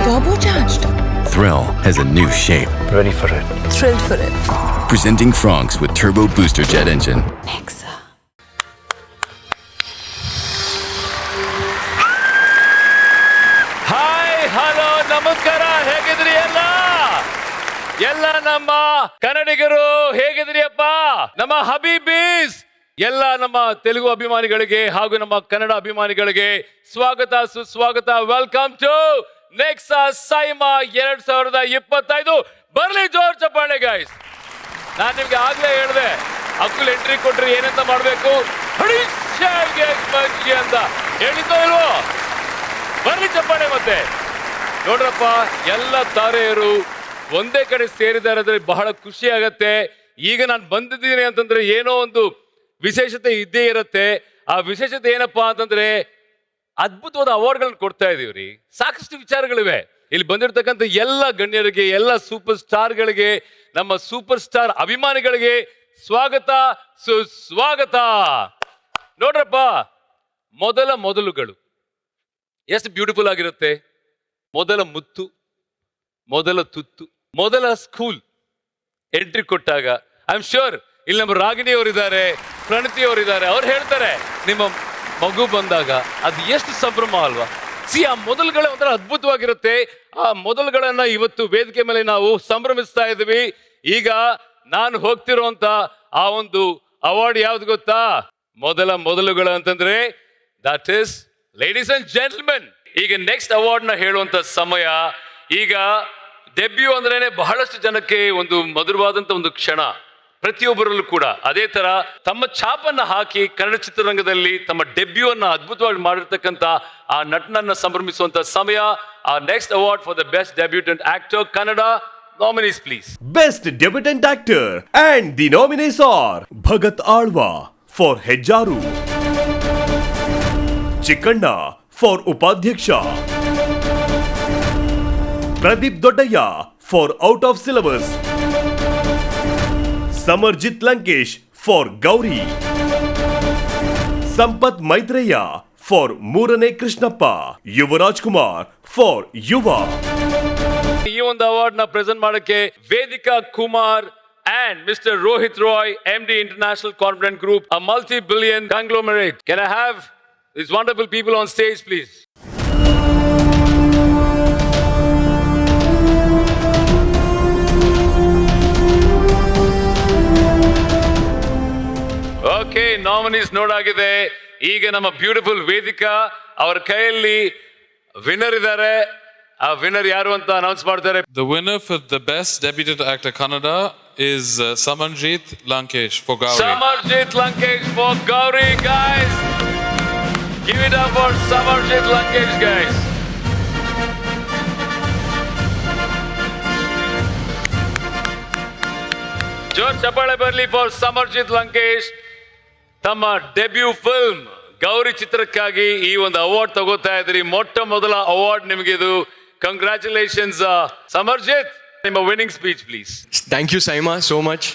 Turbocharged. Thrill has a new shape. Ready for it. Thrilled for it. Presenting Franks with Turbo Booster Jet Engine. Nexa. ನಮಸ್ಕಾರ, ಹೇಗಿದ್ರಿ ಎಲ್ಲ ನಮ್ಮ ಕನ್ನಡಿಗರು ಹೇಗಿದ್ರಿಯಪ್ಪ? ನಮ್ಮ ಹಬೀಬೀಸ್ ಎಲ್ಲ ನಮ್ಮ ತೆಲುಗು ಅಭಿಮಾನಿಗಳಿಗೆ ಹಾಗೂ ನಮ್ಮ ಕನ್ನಡ ಅಭಿಮಾನಿಗಳಿಗೆ ಸ್ವಾಗತ ಸುಸ್ವಾಗತ. Welcome to Nexa SIIMA 2025. ಬರ್ಲಿ ಜೋರ್ ಚಪ್ಪಾಳೆ ಗೈಸ್. ನಾನು ನಿಮ್ಗೆ ಆಗ್ಲೇ ಹೇಳಿದೆ, ಅಕ್ಕುಲ್ ಎಂಟ್ರಿ ಕೊಟ್ರೆ ಏನಂತ ಮಾಡ್ಬೇಕು, ಅಂತ ಹೇಳಿದ್ದೋ ಇಲ್ವೋ? ಬರ್ಲಿ ಚಪ್ಪಾಳೆ ಮತ್ತೆ. ನೋಡ್ರಪ್ಪ, ಎಲ್ಲ ತಾರೆಯರು ಒಂದೇ ಕಡೆ ಸೇರಿದ್ದಾರೆ ಅಂದ್ರೆ ಬಹಳ ಖುಷಿ ಆಗತ್ತೆ. ಈಗ ನಾನು ಬಂದಿದ್ದೀನಿ ಅಂತಂದ್ರೆ ಏನೋ ಒಂದು ವಿಶೇಷತೆ ಇದ್ದೇ ಇರುತ್ತೆ. ಆ ವಿಶೇಷತೆ ಏನಪ್ಪಾ ಅಂತಂದ್ರೆ ಅದ್ಭುತವಾದ ಅವಾರ್ಡ್ಗಳನ್ನ ಕೊಡ್ತಾ ಇದೀವ್ರಿ. ಸಾಕಷ್ಟು ವಿಚಾರಗಳಿವೆ. ಇಲ್ಲಿ ಬಂದಿರತಕ್ಕಂಥ ಎಲ್ಲ ಗಣ್ಯರಿಗೆ, ಎಲ್ಲ ಸೂಪರ್ ಸ್ಟಾರ್ಗಳಿಗೆ, ನಮ್ಮ ಸೂಪರ್ ಸ್ಟಾರ್ ಅಭಿಮಾನಿಗಳಿಗೆ ಸ್ವಾಗತ, ಸುಸ್ವಾಗತ. ನೋಡ್ರಪ್ಪ, ಮೊದಲುಗಳು ಎಷ್ಟು ಬ್ಯೂಟಿಫುಲ್ ಆಗಿರುತ್ತೆ. ಮೊದಲ ಮುತ್ತು, ಮೊದಲ ತುತ್ತು, ಮೊದಲ ಸ್ಕೂಲ್ ಎಂಟ್ರಿ ಕೊಟ್ಟಾಗ ಐ ಆಮ್ ಶ್ಯೂರ್ ಇಲ್ಲಿ ನಮ್ಮ ರಾಗಿಣಿ ಅವರಿದ್ದಾರೆ, ಪ್ರಣತಿ ಅವರಿದ್ದಾರೆ, ಅವ್ರು ಹೇಳ್ತಾರೆ ನಿಮ್ಮ ಮಗು ಬಂದಾಗ ಅದು ಎಷ್ಟು ಸಂಭ್ರಮ ಅಲ್ವಾ. ಆ ಮೊದಲುಗಳೇ ಒಂಥರ ಅದ್ಭುತವಾಗಿರುತ್ತೆ. ಆ ಮೊದಲುಗಳನ್ನ ಇವತ್ತು ವೇದಿಕೆ ಮೇಲೆ ನಾವು ಸಂಭ್ರಮಿಸ್ತಾ ಇದ್ದೀವಿ. ಈಗ ನಾನು ಹೋಗ್ತಿರುವಂತ ಆ ಒಂದು ಅವಾರ್ಡ್ ಯಾವ್ದು ಗೊತ್ತಾ? ಮೊದಲುಗಳು ಅಂತಂದ್ರೆ that is ladies and gentlemen. ಈಗ ನೆಕ್ಸ್ಟ್ ಅವಾರ್ಡ್ ನ ಹೇಳುವಂತ ಸಮಯ. ಈಗ ಡೆಬ್ಯೂ ಅಂದ್ರೇನೆ ಬಹಳಷ್ಟು ಜನಕ್ಕೆ ಒಂದು ಮಧುರವಾದಂತ ಒಂದು ಕ್ಷಣ, ಪ್ರತಿಯೊಬ್ಬರಲ್ಲೂ ಕೂಡ. ಅದೇ ತರ ತಮ್ಮ ಛಾಪನ್ನ ಹಾಕಿ ಕನ್ನಡ ಚಿತ್ರರಂಗದಲ್ಲಿ ತಮ್ಮ ಡೆಬ್ಯೂ ಅನ್ನ ಅದ್ಭುತವಾಗಿ ಮಾಡಿರ್ತಕ್ಕಂಥ ಆ ನಟನನ್ನ ಸಂಭ್ರಮಿಸುವಂತ ಸಮಯ. ಆ next award for the best debutant actor Kannada. Nominees, please. Best Debutant Actor and the nominees are Bhagat Alwa for Hejjaru, Chikanna for Upadhyaksha, Pradeep Dodaya for Out of Syllabus, Samarjit Lankesh for Gauri, Sampath Maitreya for Murane Krishnappa, Yuvaraj Kumar for Yuva. ಈ ಒಂದು award ನ present ಮಾಡಕ್ಕೆ Vedhika Kumar and mister Rohit Roy, MD International Confident Group, a multi-billion conglomerate. Can I have these wonderful people on stage, please? Okay, nominees ನೋಡಾಗಿದೆ. ಈಗ ನಮ್ಮ beautiful Vedika ಅವರ ಕೈಯಲ್ಲಿ winner ಇದ್ದಾರೆ. ಆ ವಿನ್ನರ್ ಯಾರು ಅಂತ ಅನೌನ್ಸ್ ಮಾಡ್ತಾರೆ. The winner for the best debutant actor Kannada is Samarjit Lankesh for Gauri. Samarjit Lankesh for Gauri, guys. Give it up for Samarjit Lankesh, guys. ಜೋರ್ ಚಪ್ಪಾಳೆ ಬರಲಿ ಫಾರ್ Samarjit Lankesh. ತಮ್ಮ debut film Gauri ಚಿತ್ರಕ್ಕಾಗಿ ಈ ಒಂದು award ತಗೋತಾ ಇದ್ರಿ. ಮೊಟ್ಟ ಮೊದಲ ಅವಾರ್ಡ್ ನಿಮಗಿದು. ಕಂಗ್ರ್ಯಾಚುಲೇಷನ್ಸ್ ಸಮರ್ಜಿತ್. ನಿಮ್ಮ winning speech please. Thank you SIIMA so much.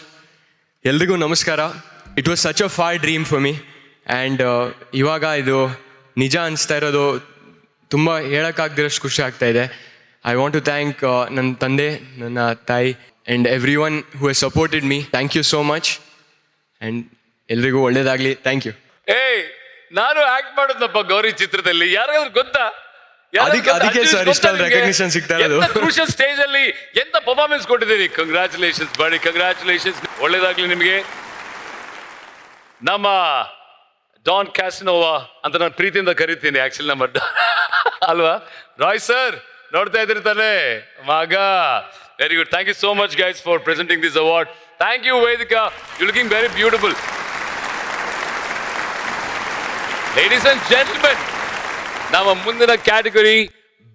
ಎಲ್ರಿಗೂ ನಮಸ್ಕಾರ. It was such a far dream for me and ಇವಾಗ ಇದು ನಿಜ ಅನಿಸ್ತಾ ಇರೋದು ತುಂಬ ಹೇಳೋಕ್ಕಾಗದಿರೋಷ್ಟು ಖುಷಿ ಆಗ್ತಾ ಇದೆ. ಐ ವಾಂಟ್ ಟು ಥ್ಯಾಂಕ್ ನನ್ನ ತಂದೆ, ನನ್ನ ತಾಯಿ and everyone who has supported me. Thank you so much and ಎಲ್ರಿಗೂ ಒಳ್ಳೇದಾಗಲಿ. Thank you. ನಾನು ಆಕ್ಟ್ ಮಾಡೋದಪ್ಪ ಗೌರಿ ಚಿತ್ರದಲ್ಲಿ. ಯಾರಾದ್ರೂ ಗೊತ್ತಾ? ಅದಕ್ಕೆ ಸರ್ ಇಷ್ಟೊಂದು ರೆಕಗ್ನಿಷನ್ ಸಿಗ್ತಾ ಇರೋದು. ಕ್ರೂಷಿಯಲ್ ಸ್ಟೇಜ್ ಅಲ್ಲಿ ಎಂತ ಪರ್ಫಾರ್ಮೆನ್ಸ್ ಕೊಟ್ಟಿದ್ದೀರಿ. ಕಂಗ್ರ್ಯಾಚುಲೇಷನ್ಸ್ ಬಡಿ, ಕಂಗ್ರ್ಯಾಚುಲೇಷನ್ಸ್. ಒಳ್ಳೇದಾಗ್ಲಿ ನಿಮಗೆ. ನಮ್ಮ ಡಾನ್ ಕ್ಯಾಸಿನೋವಾ ಅಂತ ನಾನು ಪ್ರೀತಿಯಿಂದ ಕರಿತೀನಿ ಆಕ್ಚುಲಿ ನಮ್ಮ ಅಲ್ವಾ ರಾಯ್ ಸರ್, ನೋಡ್ತಾ ಇದ್ರಿ ತಾನೆ ಮಗ. Very good. Thank you so much guys for presenting this award. Thank you Vedhika, you looking very beautiful. Ladies and gentlemen, ನಮ್ಮ ಮುಂದಿನ category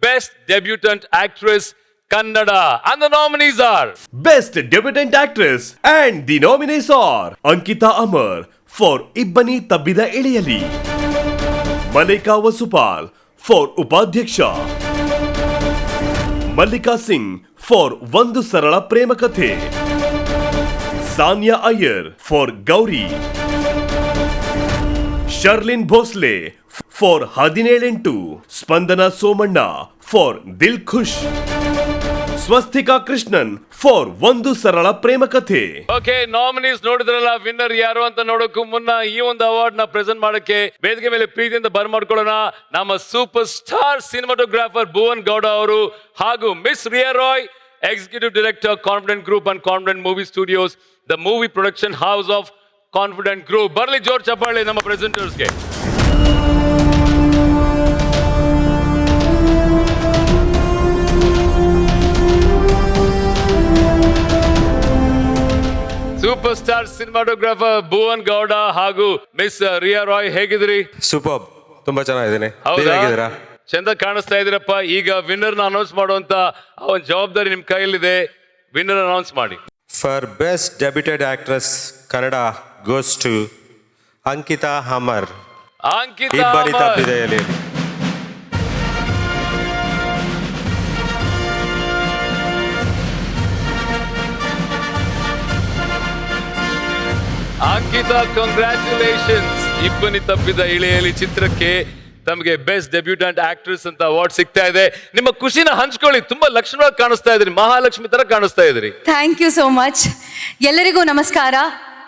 best debutante actress Kannada. And the nominees are Best Debutant Actress and the nominees are Ankita Amar for Ibbani Tabbida Iliyali, Malika Vasupal for Upadhyaksha, Mallika Singh for Vandu Sarala Premakathe, Sanya Iyer for Gauri, Sharlin Bhosle for 17 Spandana Somanna for Dil Khush, Swastika Krishnan for Vandu Sarala Premakathe. Okay, nominees ನೋಡಿದ್ರಲ್ಲ. Winner ಯಾರು ಅಂತ ನೋಡೋಕ್ಕೂ ಮುನ್ನ ಈ ಒಂದು award ನ present ಮಾಡಕ್ಕೆ ವೇದಿಕೆ ಮೇಲೆ ಪ್ರೀತಿಯಿಂದ ಬರ್ಮಾಡ್ಕೊಳ್ಳೋಣ ನಮ್ಮ super star cinematographer Bhuvan Gowda ಅವರು ಹಾಗೂ miss Riya Rai, executive director Confident Group and Confident Movie Studios, the movie production house of Confident Group. ಬರ್ಲಿ ಜೋರ್ ಚಪ್ಪಾಳೆ ನಮ್ಮ ಪ್ರೆಸೆಂಟರ್ಸ್ಗೆ. Super star cinematographer Bhuvan Gowda ಹಾಗೂ ಮಿಸ್ ರಿಯಾ ರಾಯ್ ಹೇಗಿದ್ರಿ? ಸೂಪರ್, ತುಂಬಾ ಚೆನ್ನಾಗಿದ್ದೀನಿ. ಹೌದಾ? ಚಂದ ಕಾಣಿಸ್ತಾ ಇದ್ದೀರಪ್ಪ. ಈಗ ವಿನ್ನರ್ ಅನೌನ್ಸ್ ಮಾಡುವಂತ ಒಂದು ಜವಾಬ್ದಾರಿ ನಿಮ್ ಕೈಯಲ್ಲಿದೆ. ವಿನ್ನರ್ ಅನೌನ್ಸ್ ಮಾಡಿ. For best debuted actress Kannada goes to Ankita Amar. Ankita ಇಬ್ಬರಿ ತಪ್ಪಿದೆಯಲ್ಲಿ. ಅಂಕಿತಾ, ಕಂಗ್ರ್ಯಾಚುಲೇಷನ್ಸ್. ಇಬ್ಬನಿ ತಪ್ಪಿದ ಇಳೆಯಲ್ಲಿ ಚಿತ್ರಕ್ಕೆ ತಮಗೆ ಬೆಸ್ಟ್ ಡೆಬ್ಯೂಟೆಂಟ್ ಆಕ್ಟ್ರೆಸ್ ಅಂತ ಅವಾರ್ಡ್ ಸಿಗ್ತಾ ಇದೆ. ನಿಮ್ಮ ಖುಷಿನ ಹಂಚ್ಕೊಳ್ಳಿ. ತುಂಬಾ ಲಕ್ಷಣವಾಗಿ ಕಾಣಿಸ್ತಾ ಇದ್ರಿ, ಮಹಾಲಕ್ಷ್ಮಿ ತರ ಕಾಣಿಸ್ತಾ ಇದ್ರಿ. Thank you so much. ಎಲ್ಲರಿಗೂ ನಮಸ್ಕಾರ.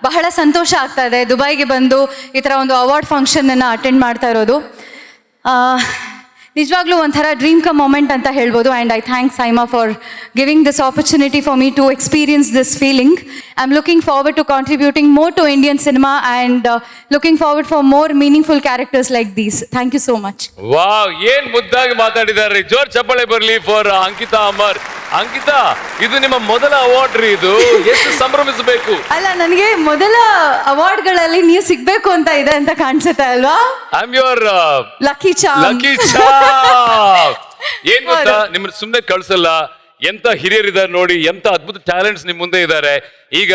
ಬಹಳ ಸಂತೋಷ ಆಗ್ತಾ ಇದೆ ದುಬೈಗೆ ಬಂದು ಈ ಥರ ಒಂದು ಅವಾರ್ಡ್ ಫಂಕ್ಷನನ್ನು ಅಟೆಂಡ್ ಮಾಡ್ತಾ ಇರೋದು. ನಿಜವಾಗ್ಲೂ ಒಂಥರ ಡ್ರೀಮ್ ಕಮ್ ಮೊಮೆಂಟ್ ಅಂತ ಹೇಳ್ಬೋದು. And I thank SIIMA for giving this opportunity for me to experience this feeling. I am looking forward to contributing more to Indian cinema and looking forward for more meaningful characters like these. Thank you so much. Wow, ಏನ್ ಮುದ್ದಾಗಿ ಮಾತಾಡಿದಾರೆ. ಜೋರ್ ಚಪ್ಪಾಳೆ ಬರಲಿ for Ankita Amar. Ankita, ಇದು ನಿಮ್ಮ ಮೊದಲ award ರೀ. ಇದು ಎಷ್ಟು ಸಂಭ್ರಮಿಸಬೇಕು. ಅಲ್ಲ, ನನಗೆ ಮೊದಲ ಅವಾರ್ಡ್ಗಳಲ್ಲಿ ನೀವು ಸಿಗ್ಬೇಕು ಅಂತ ಇದೆ ಅಂತ ಕಾಣಿಸುತ್ತೆ ಅಲ್ವಾ? I am your lucky charm. Lucky charm. ಏನ್ ಗೊತ್ತಾ, ನಿಮ್ಮನ್ನ ಸುಮ್ಮನೆ ಕಳ್ಸಲ್ಲ. ಎಂತ ಹಿರಿಯರಿದ್ದಾರೆ ನೋಡಿ, ಎಂತ ಅದ್ಭುತ ಟ್ಯಾಲೆಂಟ್ಸ್ ನಿಮ್ ಮುಂದೆ ಇದ್ದಾರೆ. ಈಗ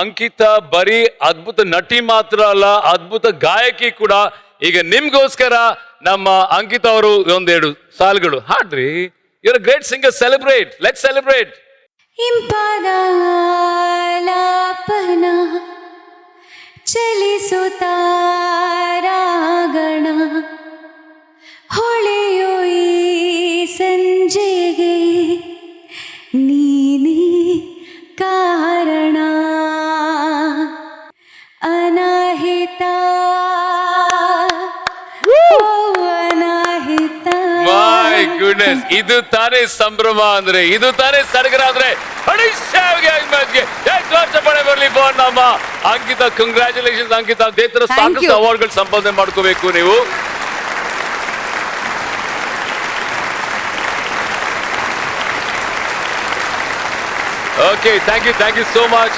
ಅಂಕಿತಾ ಬರೀ ಅದ್ಭುತ ನಟಿ ಮಾತ್ರ ಅಲ್ಲ, ಅದ್ಭುತ ಗಾಯಕಿ ಕೂಡ. ಈಗ ನಿಮ್ಗೋಸ್ಕರ ನಮ್ಮ ಅಂಕಿತಾ ಅವರು ಒಂದೆರಡು ಸಾಲುಗಳು ಹಾಡ್ರಿ. You're a great singer. Celebrate. Let's celebrate. ಇಂಪಾದ ಲಾಪನ ಚಲಿಸುತ್ತ ರಾಗಣ ಹೊಳೆಯೋ ಈ ಸಂಜೆಗೆ ನೀನೇ ಕಾರಣ ಅನಾಹಿತ My goodness, ಇದು ತಾನೇ ಸಂಭ್ರಮ ಅಂದ್ರೆ, ಇದು ತಾನೇ ಸಡಗರ ಅಂದ್ರೆ. ಬರಲಿ ನಮ್ಮ ಅಂಕಿತಾ. ಕಂಗ್ರ್ಯಾಚುಲೇಷನ್ಸ್ ಅಂಕಿತಾ. ಅದೇ ತರ ಸಾಕಷ್ಟು ಅವಾರ್ಡ್ಗಳು ಸಂಪಾದನೆ ಮಾಡ್ಕೋಬೇಕು ನೀವು. Okay, thank you so much.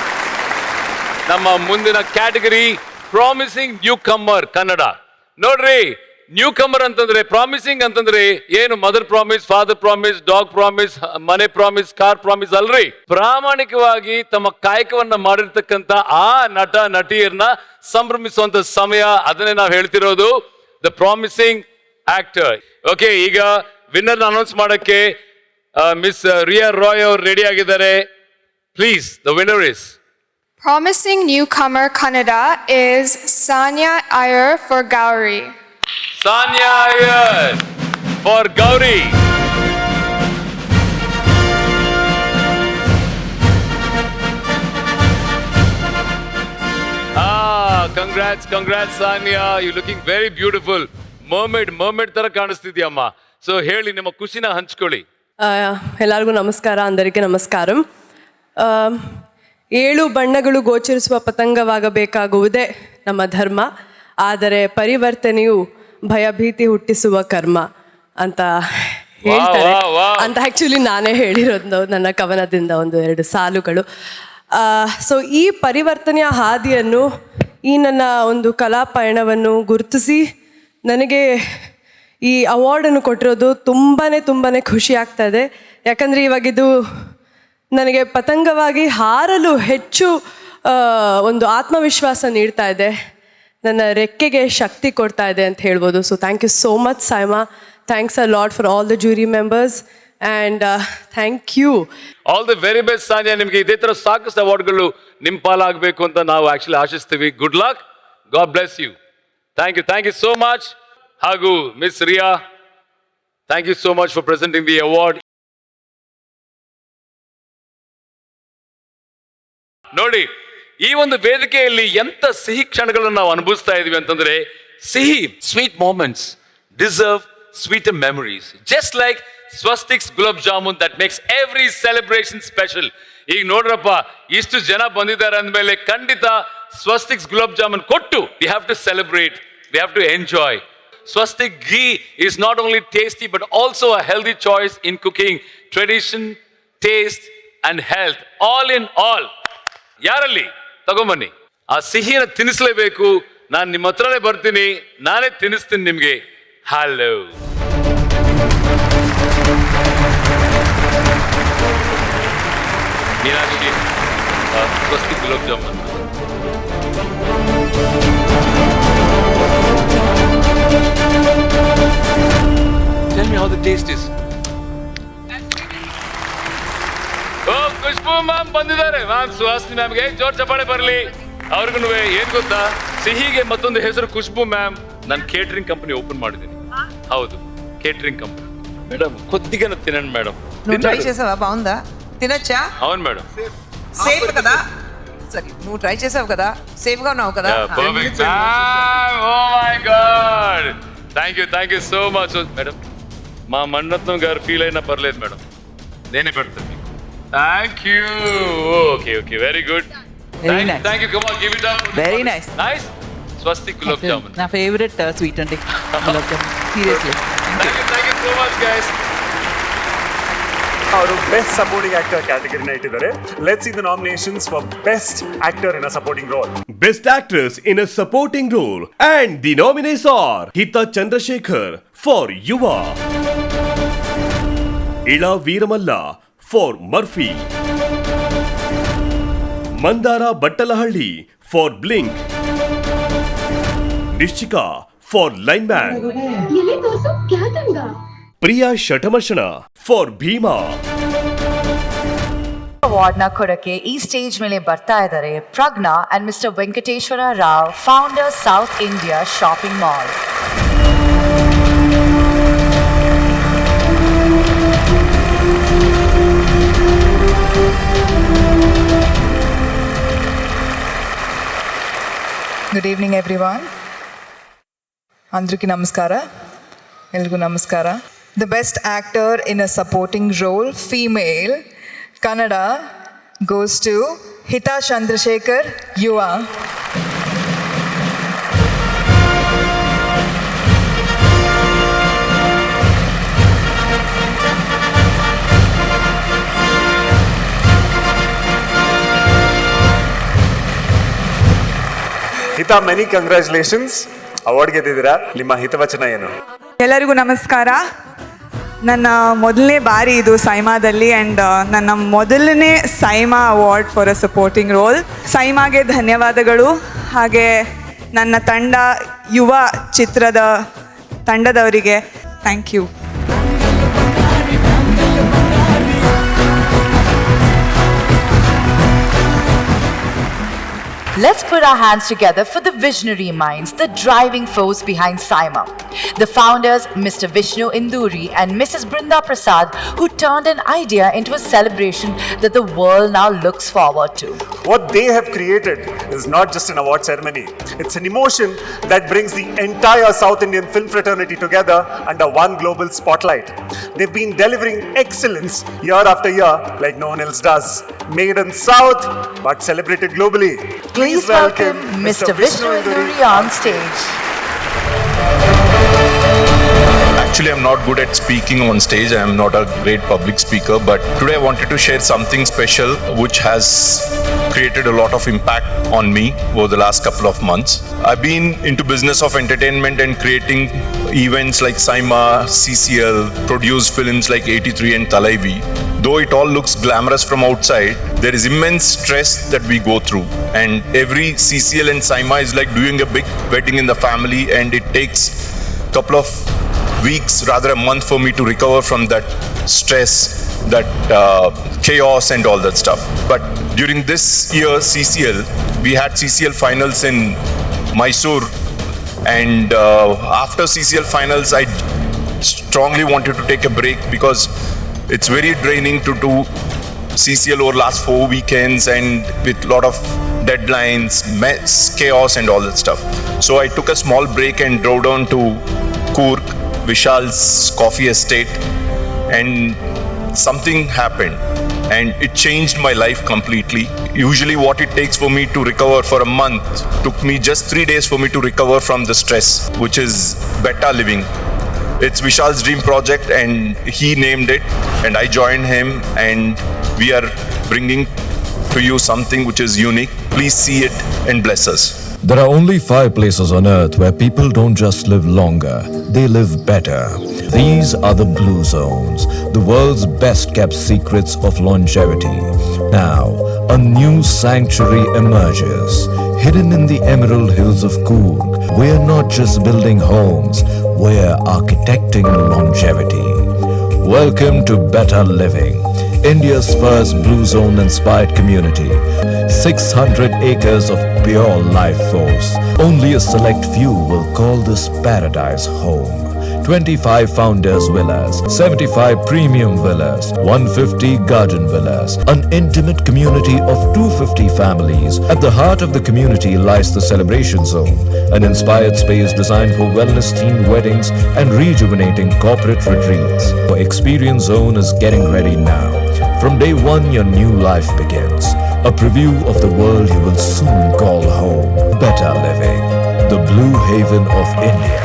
ನಮ್ಮ ಮುಂದಿನ category promising newcomer Kannada. ನೋಡ್ರಿ, ನ್ಯೂ ಕಮರ್ ಅಂತಂದ್ರೆ, ಪ್ರಾಮಿಸಿಂಗ್ ಅಂತಂದ್ರೆ ಏನು? Mother promise, father promise, dog promise, ಮನೆ ಪ್ರಾಮಿಸ್, ಕಾರ್ ಪ್ರಾಮಿಸ್ ಅಲ್ರಿ. ಪ್ರಾಮಾಣಿಕವಾಗಿ ತಮ್ಮ ಕಾಯಕವನ್ನ ಮಾಡಿರ್ತಕ್ಕಂಥ ಆ ನಟ ನಟಿಯರನ್ನ ಸಂಭ್ರಮಿಸುವಂತ ಸಮಯ. ಅದನ್ನೇ ನಾವು ಹೇಳ್ತಿರೋದು ದ ಪ್ರಾಮಿಸಿಂಗ್ ಆಕ್ಟರ್. ಓಕೆ, ಈಗ ವಿನ್ನರ್ ಅನೌನ್ಸ್ ಮಾಡಕ್ಕೆ ಮಿಸ್ ರಿಯಾ ರಾಯ್ ಅವರು ರೆಡಿ ಆಗಿದ್ದಾರೆ. Please, the winner is Promising newcomer Kannada is Sanya Iyer for Gauri. Sanya Iyer for Gauri. Congrats Sanya. You're looking very beautiful. Mermaid ತರ ಕಾಣಿಸ್ತಿದ್ಯಮ್ಮ. So ಹೇಳಿ, ನಿಮ್ಮ ಖುಷಿನ ಹಂಚ್ಕೊಳ್ಳಿ. ಎಲ್ಲರಿಗೂ ನಮಸ್ಕಾರ. అందరికీ ನಮಸ್ಕಾರಂ. 7 ಬಣ್ಣಗಳು ಗೋಚರಿಸುವ ಪತಂಗವಾಗಬೇಕಾಗುವುದೇ ನಮ್ಮ ಧರ್ಮ. ಆದರೆ ಪರಿವರ್ತನೆಯು ಭಯಭೀತಿ ಹುಟ್ಟಿಸುವ ಕರ್ಮ ಅಂತ ಹೇಳ್ತಾರೆ. ಅಂತ ಆ್ಯಕ್ಚುಲಿ ನಾನೇ ಹೇಳಿರೋದು ನನ್ನ ಕವನದಿಂದ 1-2 ಸಾಲುಗಳು. ಸೊ ಈ ಪರಿವರ್ತನೆಯ ಹಾದಿಯನ್ನು, ಈ ನನ್ನ ಒಂದು ಕಲಾ ಪಯಣವನ್ನು ಗುರುತಿಸಿ ನನಗೆ ಈ ಅವಾರ್ಡನ್ನು ಕೊಟ್ಟಿರೋದು ತುಂಬಾ ಖುಷಿ ಆಗ್ತಾ ಇದೆ. ಯಾಕಂದರೆ ಇವಾಗಿದು ನನಗೆ ಪತಂಗವಾಗಿ ಹಾರಲು ಹೆಚ್ಚು ಒಂದು ಆತ್ಮವಿಶ್ವಾಸ ನೀಡ್ತಾ ಇದೆ, ನನ್ನ ರೆಕ್ಕೆಗೆ ಶಕ್ತಿ ಕೊಡ್ತಾ ಇದೆ ಅಂತ ಹೇಳ್ಬೋದು. So thank you so much SIIMA. Thanks a lot for all the jury members and thank you. All the very best Sania. ನಿಮಗೆ ಇದೇ ಥರ ಸಾಕಷ್ಟು ಅವಾರ್ಡ್ಗಳು ನಿಮ್ಮ ಪಾಲಾಗಬೇಕು ಅಂತ ನಾವು ಆಕ್ಚುಲಿ ಆಶಿಸ್ತೀವಿ. Good luck. God bless you. Thank you so much. ಹಾಗೂ miss Riya, thank you so much for presenting the award. ನೋಡಿ, ಈ ಒಂದು ವೇದಿಕೆಯಲ್ಲಿ ಎಂತ ಸಿಹಿ ಕ್ಷಣಗಳನ್ನು ನಾವು ಅನುಭವಿಸ್ತಾ ಇದೀವಿ ಅಂತಂದ್ರೆ, ಸಿಹಿ sweet moments deserve sweeter memories. Just like Swastik's gulab jamun that makes every celebration special. ಈಗ ನೋಡ್ರಪ್ಪ, ಇಷ್ಟು ಜನ ಬಂದಿದ್ದಾರೆ ಅಂದಮೇಲೆ ಖಂಡಿತ ಸ್ವಸ್ತಿಕ್ಸ್ ಗುಲಾಬ್ ಜಾಮೂನ್ ಕೊಟ್ಟು we have to celebrate, we have to enjoy. Swastik ghee is not only tasty but also a healthy choice in cooking. Tradition, taste and health, all in all. ಯಾರಲ್ಲಿ ತಗೊಂಬನ್ನಿ. ಆ ಸಿಹಿನ ತಿನ್ನಿಸ್ಲೇಬೇಕು. ನಾನು ನಿಮ್ಮ ಹತ್ರನೇ ಬರ್ತೀನಿ, ನಾನೇ ತಿನ್ನಿಸ್ತೀನಿ ನಿಮ್ಗೆ. Hello. Meenakshi, Swasti gulab jamun. Tell me how the taste is. Oh, Khushbu ma'am ಬಂದಿದ್ದಾರೆ. ಮ್ಯಾಮ್, ಸುಹಾಸಿನಿ ಮ್ಯಾಮ್ಗೆ ಜೋರ್ ಚಪ್ಪಾಳೆ ಬರಲಿ. ಅವ್ರಿಗೂ ಏನ್ ಗೊತ್ತಾ, ಸಿಹಿಗೆ ಮತ್ತೊಂದು ಹೆಸರು ಖುಷ್ಬು ಮ್ಯಾಮ್. ನಾನು ಕೇಟರಿಂಗ್ ಕಂಪನಿ ಓಪನ್ ಮಾಡಿದ್ದೀನಿ. హౌదు కేటరింగ్ కంపెనీ. మేడం కొద్దిగా తినండి మేడం. నువ్వు ట్రై చేసావా? బాగుందా? తినొచ్చా? అవును మేడం. సేఫ్ కదా? సరే, నువ్వు ట్రై చేసావు కదా, సేఫ్ గా ఉన్నావు కదా? Perfect. Oh my god, thank you so much madam. మా మణరత్నం గారు ఫీల్ అయినా పర్లేదు మేడం, నేనే పెడతాను మీకు. Thank you. Okay, very good. Thank you. Come on, give it up. Very nice. Swastik gulab jamun నా ఫేవరెట్ స్వీట్ అండి gulab jamun. Seriously thank you so much guys. ಅವರು ಬೆಸ್ಟ್ ಸಪೋರ್ಟಿಂಗ್ ಆಕ್ಟರ್ ಕ್ಯಾಟಗರಿನ ಇಟ್ಟಿದ್ದಾರೆ. Let's see the nominations for best actor in a supporting role. Best actress in a supporting role, and the nominees are Hita Chandrasekhar for Yuva, Ila Veeramalla for Murphy, Mandara Battalahalli for Blink, Nishchika for Lineman, Priya Shatamashana for Bhima. ಅವಾರ್ಡ್ನ ಕೊಡಕ್ಕೆ ಈ stage ಮೇಲೆ ಬರ್ತಾ ಇದ್ದಾರೆ Pragya and mister Venkateshwara Rao, founder South India Shopping Mall. Good evening everyone. అందరికీ నమస్ಕಾರ. ಎಲ್ರಿಗೂ ನಮಸ್ಕಾರ. The best actor in a supporting role female Kannada goes to Hita Chandrasekhar, Yuva. Hita, many congratulations. Award ಗೆದ್ದಿದ್ದೀರಾ. ನಿಮ್ಮ ಹಿತವಚನ ಏನು? ಎಲ್ಲರಿಗೂ ನಮಸ್ಕಾರ. ನನ್ನ ಮೊದಲನೇ ಬಾರಿ ಇದು ಸೈಮಾದಲ್ಲಿ ಆ್ಯಂಡ್ ನನ್ನ ಮೊದಲನೇ SIIMA award for a supporting role. ಸೈಮಾಗೆ ಧನ್ಯವಾದಗಳು. ಹಾಗೆ ನನ್ನ ತಂಡ, ಯುವ ಚಿತ್ರದ ತಂಡದವರಿಗೆ thank you. Let's put our hands together for the visionary minds, the driving force behind Saima. The founders, Mr. Vishnu Induri and Mrs. Brinda Prasad, who turned an idea into a celebration that the world now looks forward to. What they have created is not just an award ceremony. It's an emotion that brings the entire South Indian film fraternity together under one global spotlight. They've been delivering excellence year after year like no one else does. Made in South, but celebrated globally. Please welcome Mr. Vishnu Induri on stage. Actually, I'm not good at speaking on stage. I am not a great public speaker, but today I wanted to share something special which has created a lot of impact on me over the last couple of months. I've been into business of entertainment and creating events like Saima, CCL, produced films like 83 and Talaivi. Though it all looks glamorous from outside, there is immense stress that we go through. And every CCL and Saima is like doing a big wedding in the family, and it takes a couple of weeks, rather a month, for me to recover from that stress, that chaos and all that stuff. But during this year CCL, we had CCL finals in Mysore, and after CCL finals I strongly wanted to take a break because it's very draining to do CCL over last 4 weekends and with lot of deadlines, mess, chaos and all that stuff. So I took a small break and drove down to Coorg, Vishal's coffee estate, and something happened and it changed my life completely. Usually what it takes for me to recover for a month took me just 3 days for me to recover from the stress, which is Betta Living. It's Vishal's dream project and he named it, and I joined him, and we are bringing to you something which is unique. Please see it and bless us. There are only 5 places on earth where people don't just live longer, they live better. These are the Blue Zones, the world's best kept secrets of longevity. Now, a new sanctuary emerges. Hidden in the Emerald Hills of Coorg, we're not just building homes, we're architecting longevity. Welcome to Better Living, India's first Blue Zone inspired community. 600 acres of pure life force. Only a select few will call this paradise home. 25 founders villas, 75 premium villas, 150 garden villas, an intimate community of 250 families. At the heart of the community lies the celebration zone, an inspired space designed for wellness-themed weddings and rejuvenating corporate retreats. The experience zone is getting ready now. From day one, your new life begins. A preview of the world you will soon call home. Better Living, the Blue Haven of India.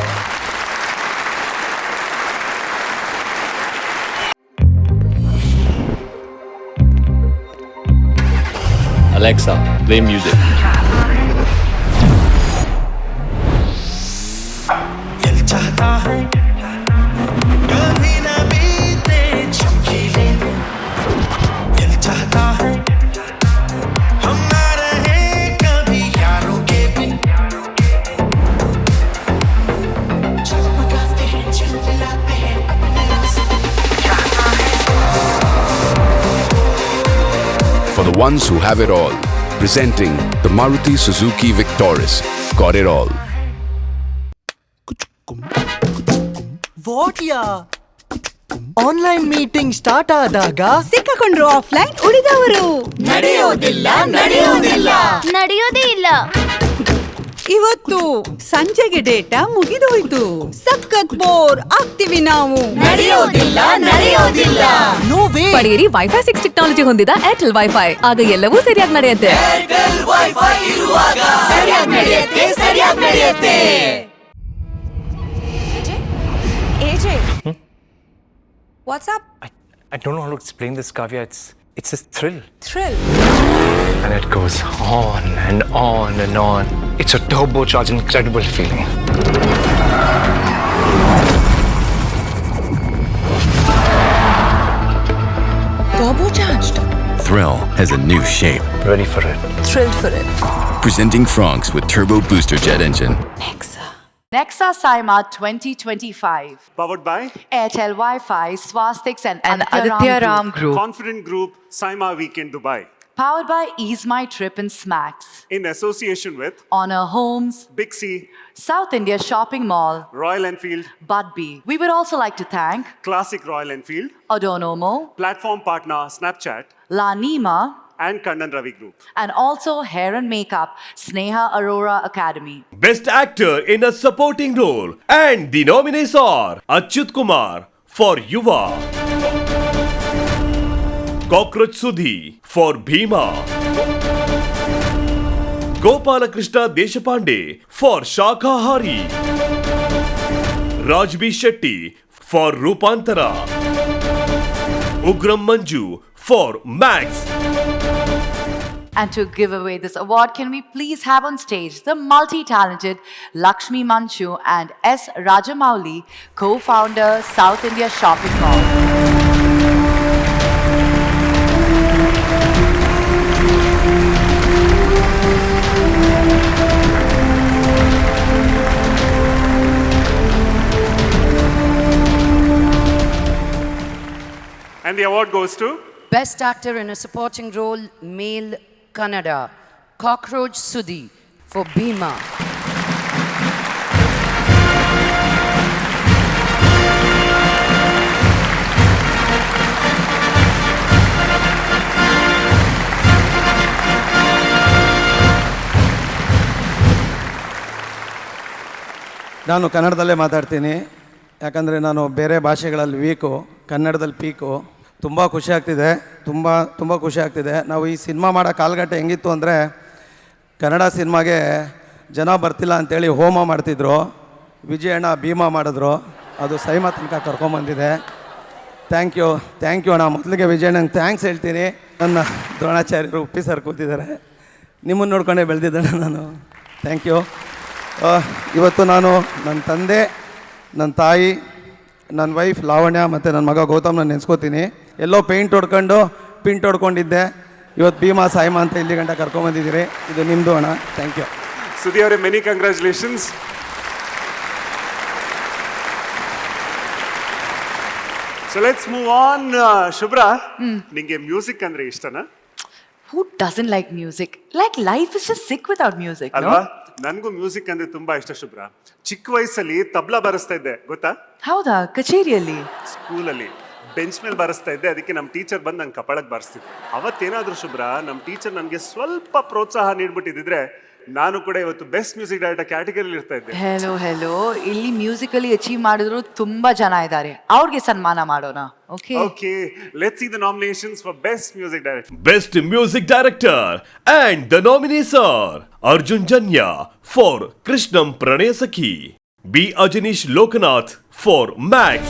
Alexa, play music. For the ones who have it all, presenting the Maruti Suzuki Victoris. Got it all. What yeah online meeting start ಆದಾಗ ಸಿಕ್ಕಾಕೊಂಡ್ರು offline ಉಳಿದವರು ನಡೆಯೋದಿಲ್ಲ ನಡೆಯೋದಿಲ್ಲ ನಡೆಯೋದೇ ಇಲ್ಲ. ಇವತ್ತು ಸಂಜೆಗೆ data ಮುಗಿದೋಯ್ತು. ಸಖತ್ ಬೋರ್ ಆಗ್ತೀವಿ ನಾವು. ನಡೆಯೋದಿಲ್ಲ ನಡೆಯೋದಿಲ್ಲ. No way. ಪಡೆಯಿರಿ ವೈಫೈ 6 ಟೆಕ್ನಾಲಜಿ ಹೊಂದಿದ ಏರ್ಟೆಲ್ ವೈಫೈ. ಆಗ ಎಲ್ಲವೂ ಸರಿಯಾಗಿ ನಡೆಯುತ್ತೆ. ಏರ್ಟೆಲ್ ವೈಫೈ ಇರುವಾಗ ಸರಿಯಾಗಿ ನಡೆಯುತ್ತೆ, ಸರಿಯಾಗಿ ನಡೆಯುತ್ತೆ. AJ, what's up? I don't know how to explain this, Kavya. It's a thrill. Thrill. And it goes on and on and on. It's a turbocharged, incredible feeling. Turbocharged. Thrill has a new shape. Ready for it. Thrilled for it. Presenting Franks with Turbo Booster Jet Engine. Nexa Saima 2025. Powered by Airtel Wi-Fi, Swastiks and Aditya Ram Group. Confident Group, Saima Weekend Dubai. Powered by Ease My Trip and Smacks. In association with Honor Homes, Big C, South India Shopping Mall, Royal Enfield, Budbee. We would also like to thank Classic Royal Enfield, Odonomo, Platform Partner Snapchat, La Nima, and Kannan Ravi Group. and also Hair and Makeup, Sneha Arora Academy. Best Actor in a Supporting Role. And the nominees are Achyut Kumar for Yuva, Cockroach Sudhi for Bhima, Gopalakrishna Deshapande for Shakhahari, Rajbi Shetty for Rupantara, Ugram Manju for Max. And to give away this award, can we please have on stage the multi-talented Lakshmi Manchu and S. Rajamouli, co-founder, South India Shopping Mall. And the award goes to Best Actor in a Supporting Role, Male, Kannada, Cockroach Sudhi for Bhima. ನಾನು ಕನ್ನಡದಲ್ಲೇ ಮಾತಾಡ್ತೀನಿ, ಯಾಕಂದರೆ ನಾನು ಬೇರೆ ಭಾಷೆಗಳಲ್ಲಿ week, ಕನ್ನಡದಲ್ಲಿ ಪೀಕು. ತುಂಬ ಖುಷಿ ಆಗ್ತಿದೆ, ತುಂಬ ಖುಷಿ ಆಗ್ತಿದೆ. ನಾವು ಈ ಸಿನಿಮಾ ಮಾಡೋ ಕಾಲಘಟ್ಟ ಹೆಂಗಿತ್ತು ಅಂದರೆ, ಕನ್ನಡ ಸಿನಿಮಾಗೆ ಜನ ಬರ್ತಿಲ್ಲ ಅಂಥೇಳಿ ಹೋಮ ಮಾಡ್ತಿದ್ರು. ವಿಜಯಣ್ಣ ಭೀಮಾ ಮಾಡಿದ್ರು, ಅದು ಸೈಮಾ ತನಕ ಕರ್ಕೊಂಬಂದಿದೆ. ಥ್ಯಾಂಕ್ ಯು ಅಣ್ಣ. ಮೊದಲಿಗೆ ವಿಜಯಣ್ಣಂಗೆ ಥ್ಯಾಂಕ್ಸ್ ಹೇಳ್ತೀನಿ. ನನ್ನ ದ್ರೋಣಾಚಾರ್ಯರು ಉಪ್ಪಿ ಸರ್ ಕೂತಿದ್ದಾರೆ. ನಿಮ್ಮನ್ನು ನೋಡ್ಕೊಂಡೇ ಬೆಳೆದಿದ್ದೇನೆ ನಾನು. Thank you. ಇವತ್ತು ನಾನು ನನ್ನ ತಂದೆ, ನನ್ನ ತಾಯಿ, ನನ್ನ ವೈಫ್ ಲಾವಣ್ಯ ಮತ್ತು ನನ್ನ ಮಗ ಗೌತಮ್ನ ನೆನೆಸ್ಕೋತೀನಿ. ಎಲ್ಲೋ ಪಿಂಟ್ ಹೊಡ್ಕೊಂಡಿದ್ದೆ. ಇವತ್ತು ಭೀಮಾ ಸಾಯಿಮಾ ಅಂತ ಇಲ್ಲಿ ಗಂಟ ಕರ್ಕೊಂಬಂದಿದ್ದೀರಿ. ಇದು ನಿಮ್ಮದು ಅಣ್ಣ. Thank you. ಸುದಿ ಅವರೇ, many congratulations. So let's move on. Shubhra, ನಿಂಗೆ ಮ್ಯೂಸಿಕ್ ಅಂದ್ರೆ ಇಷ್ಟನಾ? Who doesn't like music? Like life is just sick without music, ಅಲ್ವಾ? no? ನನಗೂ ಮ್ಯೂಸಿಕ್ ಅಂದ್ರೆ ತುಂಬಾ ಇಷ್ಟ ಶುಭ್ರಾ. ಚಿಕ್ಕ ವಯಸ್ಸಲ್ಲಿ ತಬ್ಲಾ ಬಾರಿಸ್ತಾ ಇದ್ದೆ, ಗೊತ್ತಾ? ಹೌದಾ? ಕಚೇರಿಯಲ್ಲಿ? ಸ್ಕೂಲಲ್ಲಿ ಬೆಂಚ್ ಮೇಲೆ ಬಾರಿಸ್ತಾ ಇದ್ದೆ. ಅದಕ್ಕೆ ನಮ್ಮ ಟೀಚರ್ ಬಂದು ನಂಗೆ ಕಪಾಳಕ್ಕೆ ಬಾರಿಸ್ತಿದ್ರು. ಅವತ್ತೇನಾದ್ರೂ ಶುಭ್ರಾ, ನಮ್ಮ ಟೀಚರ್ ನನಗೆ ಸ್ವಲ್ಪ ಪ್ರೋತ್ಸಾಹ ನೀಡ್ಬಿಟ್ಟಿದ್ರೆ ನಾನು ಕೂಡ ಇವತ್ತು ಬೆಸ್ಟ್ ಮ್ಯೂಸಿಕ್ ಡೈರೆಕ್ಟರ್ ಕ್ಯಾಟಗರಿಲಿ ಇರ್ತಾ ಇದ್ದೆ. ಹೆಲೋ, ಇಲ್ಲಿ ಮ್ಯೂಸಿಕಲಿ ಅಚೀವ್ ಮಾಡಿದ್ರು ತುಂಬಾ ಜನ ಇದ್ದಾರೆ, ಅವ್ರಿಗೆ ಸನ್ಮಾನ ಮಾಡೋಣ. Okay, let's see the nominations for Best Music Director. Best Music Director and the nominees are Arjun Janya for Krishnam Pranay Sakhi, B. Ajanish Lokanath for Max,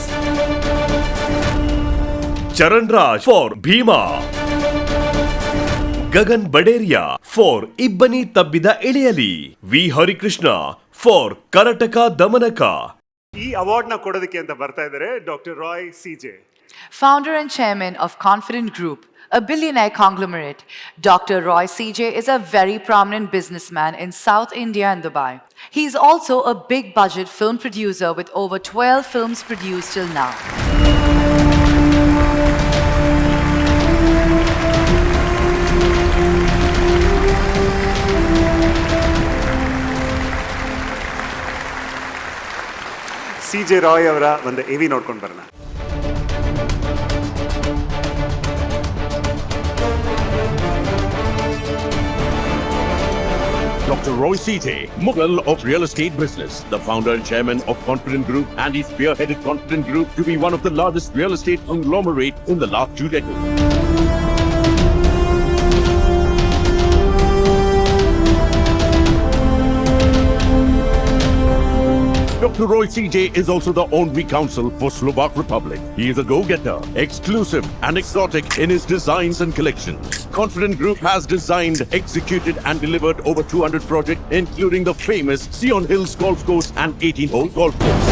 Charan Raj for Bhima, Gagan Baderia for Ibbani Tabbida Iliyali, V. Harikrishna for Karataka Damanaka. ಈ award ನ ಕೊಡೋದಕ್ಕೆ ಅಂತ ಬರ್ತಾ ಇದ್ದಾರೆ doctor Roy CJ. Founder and chairman of Confident Group, a billionaire conglomerate, Dr. Roy CJ is a very prominent businessman in South India and Dubai. He is also a big budget film producer with over 12 films produced till now. CJ Roy ಅವರ ಒಂದು ಎವಿ ನೋಡ್ಕೊಂಡು ಬರೋಣ. Dr. Roy CJ, Mughal of real estate business, the founder and chairman of Confident Group, and he spearheaded Confident Group to be one of the largest real estate conglomerate in the last 2 decades. Dr. Roy CJ is also the honorary counsel for Slovak Republic. He is a go-getter, exclusive and exotic in his designs and collections. Confident Group has designed, executed and delivered over 200 projects, including the famous Sion Hills Golf Course and 18-hole golf course.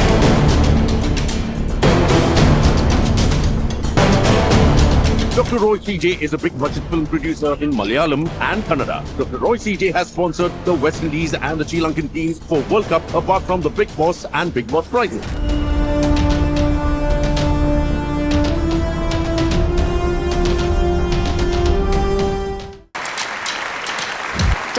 Dr. Roy CJ is a big budget film producer in Malayalam and Kannada. Dr. Roy CJ has sponsored the West Indies and the Sri Lankan teams for World Cup, apart from the Big Boss and Big Boss prizes.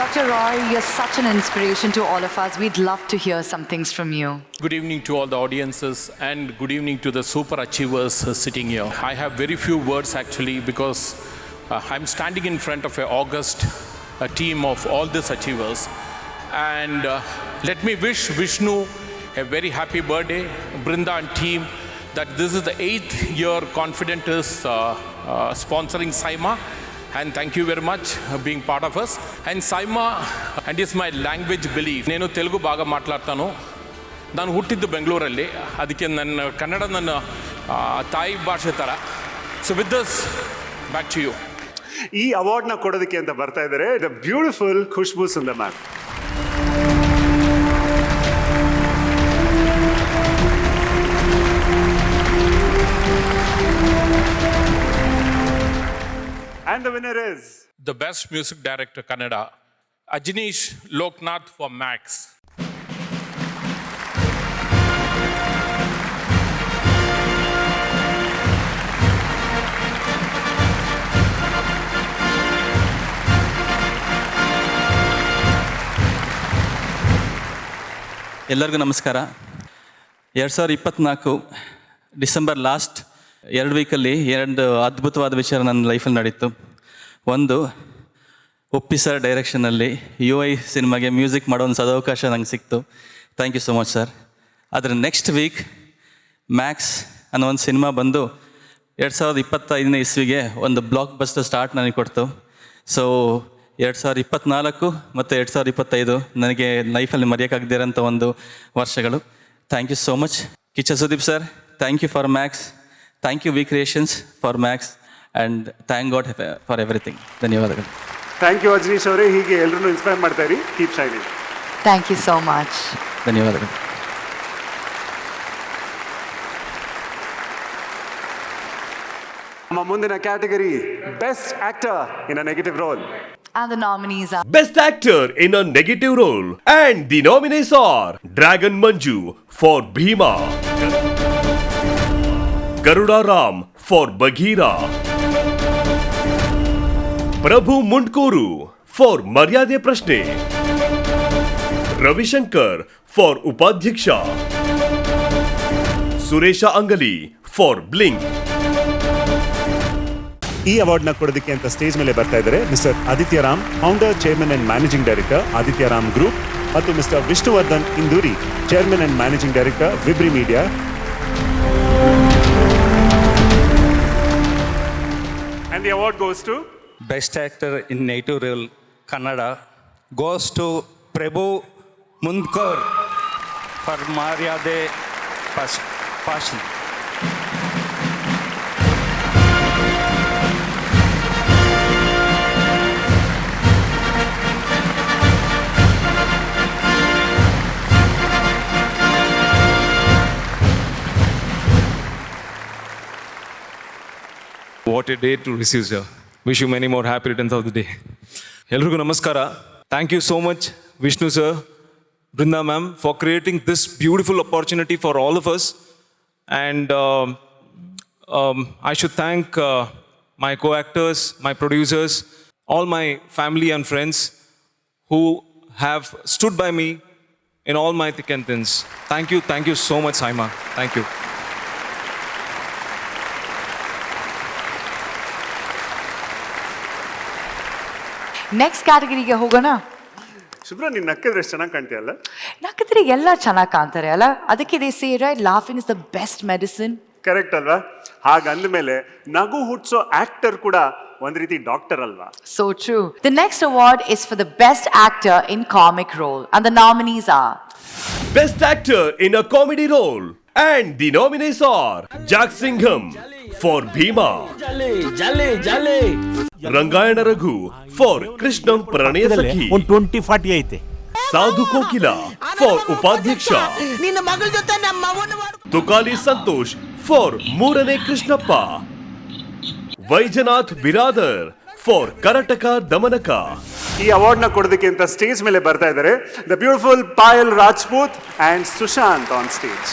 Dr. Roy, you're such an inspiration to all of us. We'd love to hear some things from you. Good evening to all the audiences and good evening to the super achievers sitting here. I have very few words actually because I'm standing in front of a august team of all these achievers. And let me wish Vishnu a very happy birthday, Brinda and team, that this is the 8th year Confident is sponsoring SAIMA. And thank you very much for being part of us. And SAIMA, and it's my language belief. నేను తెలుగు బాగా మాట్లాడతాను. ನಾನು ಹುಟ್ಟಿದ್ದು ಬೆಂಗಳೂರಲ್ಲಿ, ಅದಕ್ಕೆ ನನ್ನ ಕನ್ನಡ ನನ್ನ ತಾಯಿ ಭಾಷೆ ಥರ. So with this back to you. ಈ ಅವಾರ್ಡ್ನ ಕೊಡೋದಕ್ಕೆ ಅಂತ ಬರ್ತಾ ಇದ್ದಾರೆ the beautiful Khushbu Sundar ma'am. And the winner is the Best Music Director Kannada, Ajanish Lokanath for Max. ಎಲ್ಲರಿಗೂ ನಮಸ್ಕಾರ. 2024 ಡಿಸೆಂಬರ್ ಲಾಸ್ಟ್ 2 ವೀಕಲ್ಲಿ 2 ಅದ್ಭುತವಾದ ವಿಷಯ ನನ್ನ ಲೈಫಲ್ಲಿ ನಡೀತು. ಒಂದು, ಉಪ್ಪಿ ಸರ್ ಡೈರೆಕ್ಷನಲ್ಲಿ UI ಸಿನಿಮಾಗೆ ಮ್ಯೂಸಿಕ್ ಮಾಡೋ ಒಂದು ಸದಾವಕಾಶ ನಂಗೆ ಸಿಕ್ತು. Thank you so much sir. ಆದರೆ ನೆಕ್ಸ್ಟ್ ವೀಕ್ ಮ್ಯಾಕ್ಸ್ ಅನ್ನೋ ಒಂದು ಸಿನಿಮಾ ಬಂದು 2025ನೇ ಇಸ್ವಿಗೆ ಒಂದು ಬ್ಲಾಕ್ ಬಸ್ಟರ್ ಸ್ಟಾರ್ಟ್ ನನಗೆ ಕೊಡ್ತು. ಸೊ 2024 ಮತ್ತು 2025 ನನಗೆ ಲೈಫಲ್ಲಿ ಮರೆಯೋಕ್ಕಾಗದಿರೋಂಥ ಒಂದು ವರ್ಷಗಳು. Thank you so much. Kichcha Sudeep sir, thank you for Max. Thank you, V Creations, for Max. And thank god for everything. ಧನ್ಯವಾದಗಳು. ಥ್ಯಾಂಕ್ ಯು ಅಜನೀಶ್ ಅವರೇ, ಹೀಗೆ ಎಲ್ಲರೂ ಇನ್ಸ್ಪೈರ್ ಮಾಡ್ತಾ ಇರಿ. Keep shining. Thank you so much. ಧನ್ಯವಾದಗಳು. ನಮ್ಮ ಮುಂದಿನ category best actor in a negative role. And the nominees are Best Actor in a Negative Role. And the nominees are Dragon Manju for Bhima, Garuda Ram for Bagheera, Prabhu Mundkuru for Maryade Prashne, Ravi Shankar for Upadhyaksha, Suresha Angali for Blink. ಈ ಅವಾರ್ಡ್ನ ಕೊಡೋದಕ್ಕೆ ಅಂತ stage ಮೇಲೆ ಬರ್ತಾ ಇದ್ದಾರೆ mister Aditya Ram, founder, chairman and managing director Aditya Ram group, ಮತ್ತು mister Vishnuvardhan Induri, chairman and managing director Vibri media. And the award goes to Best Actor in Native Role Kannada goes to Prabhu Mundkar for Maryade Prashne. What a day to receive, sir. Wish you many more happy returns of the day. Elrigu namaskara. Thank you so much, Vishnu sir, Brinda ma'am, for creating this beautiful opportunity for all of us. And I should thank my co-actors, my producers, all my family and friends who have stood by me in all my thick and thins. Thank you so much, Saima. Thank you. Next ಕ್ಯಾಟಗರಿಗೆ ಹೋಗೋಣ. ಶುಭ್ರ, ನೀನು ನಕ್ಕಿದ್ರೆ ಎಷ್ಟು ಚೆನ್ನಾಗಿ ಕಾಣ್ತೀಯಲ್ಲ? ನಕ್ಕಿದ್ರೆ ಎಲ್ಲ ಚೆನ್ನಾಗಿ ಕಾಣ್ತಾರೆ ಅಲ್ಲ, ಅದಕ್ಕೆ they say right, laughing is the best medicine. Correct ಅಲ್ವಾ? ಹಾಗಂದ್ಮೇಲೆ ನಗು ಹುಟ್ಟಿಸೋ ಆಕ್ಟರ್ ಕೂಡ ಒಂದ್ ರೀತಿ ಡಾಕ್ಟರ್ ಅಲ್ವಾ? So true. The next award is for the best actor in comic role, and the nominees are Best Actor in a Comedy Role. And the nominees are Jack Singham for Bhima, Rangayana Raghu for Krishnam Pranaya Sakhi, 20-40 ಐತೆ. Sadhu Kokila for Upadhyaksha, ನಿನ್ನ ಮಗಳ ಜೊತೆ ನಮ್ಮ ಮಗನ Tukali Santosh for Murane Krishnappa, Vaijanath Biradar for Karataka Damanaka. ಈ award ನ ಕೊಡೋದಕ್ಕೆ ಅಂತ ಸ್ಟೇಜ್ ಮೇಲೆ ಬರ್ತಾ ಇದ್ದಾರೆ the beautiful Payal Rajput and Sushanth on stage.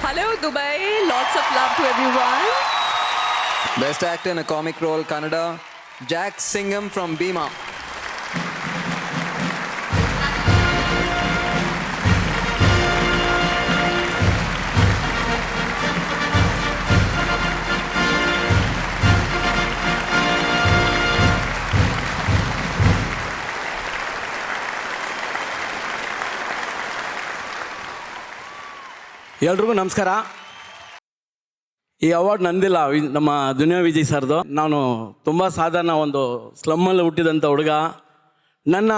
Hello Dubai, lots of love to everyone. Best Actor in a Comic Role Kannada, Jack Singham from Bhima. ಎಲ್ರಿಗೂ ನಮಸ್ಕಾರ. ಈ ಅವಾರ್ಡ್ ನಂದಿಲ್ಲ, ನಮ್ಮ ದುನಿಯಾ ವಿಜಯ್ ಸರ್ದು. ನಾನು ತುಂಬ ಸಾಧಾರಣ ಒಂದು ಸ್ಲಮ್ಮಲ್ಲಿ ಹುಟ್ಟಿದಂಥ ಹುಡುಗ. ನನ್ನ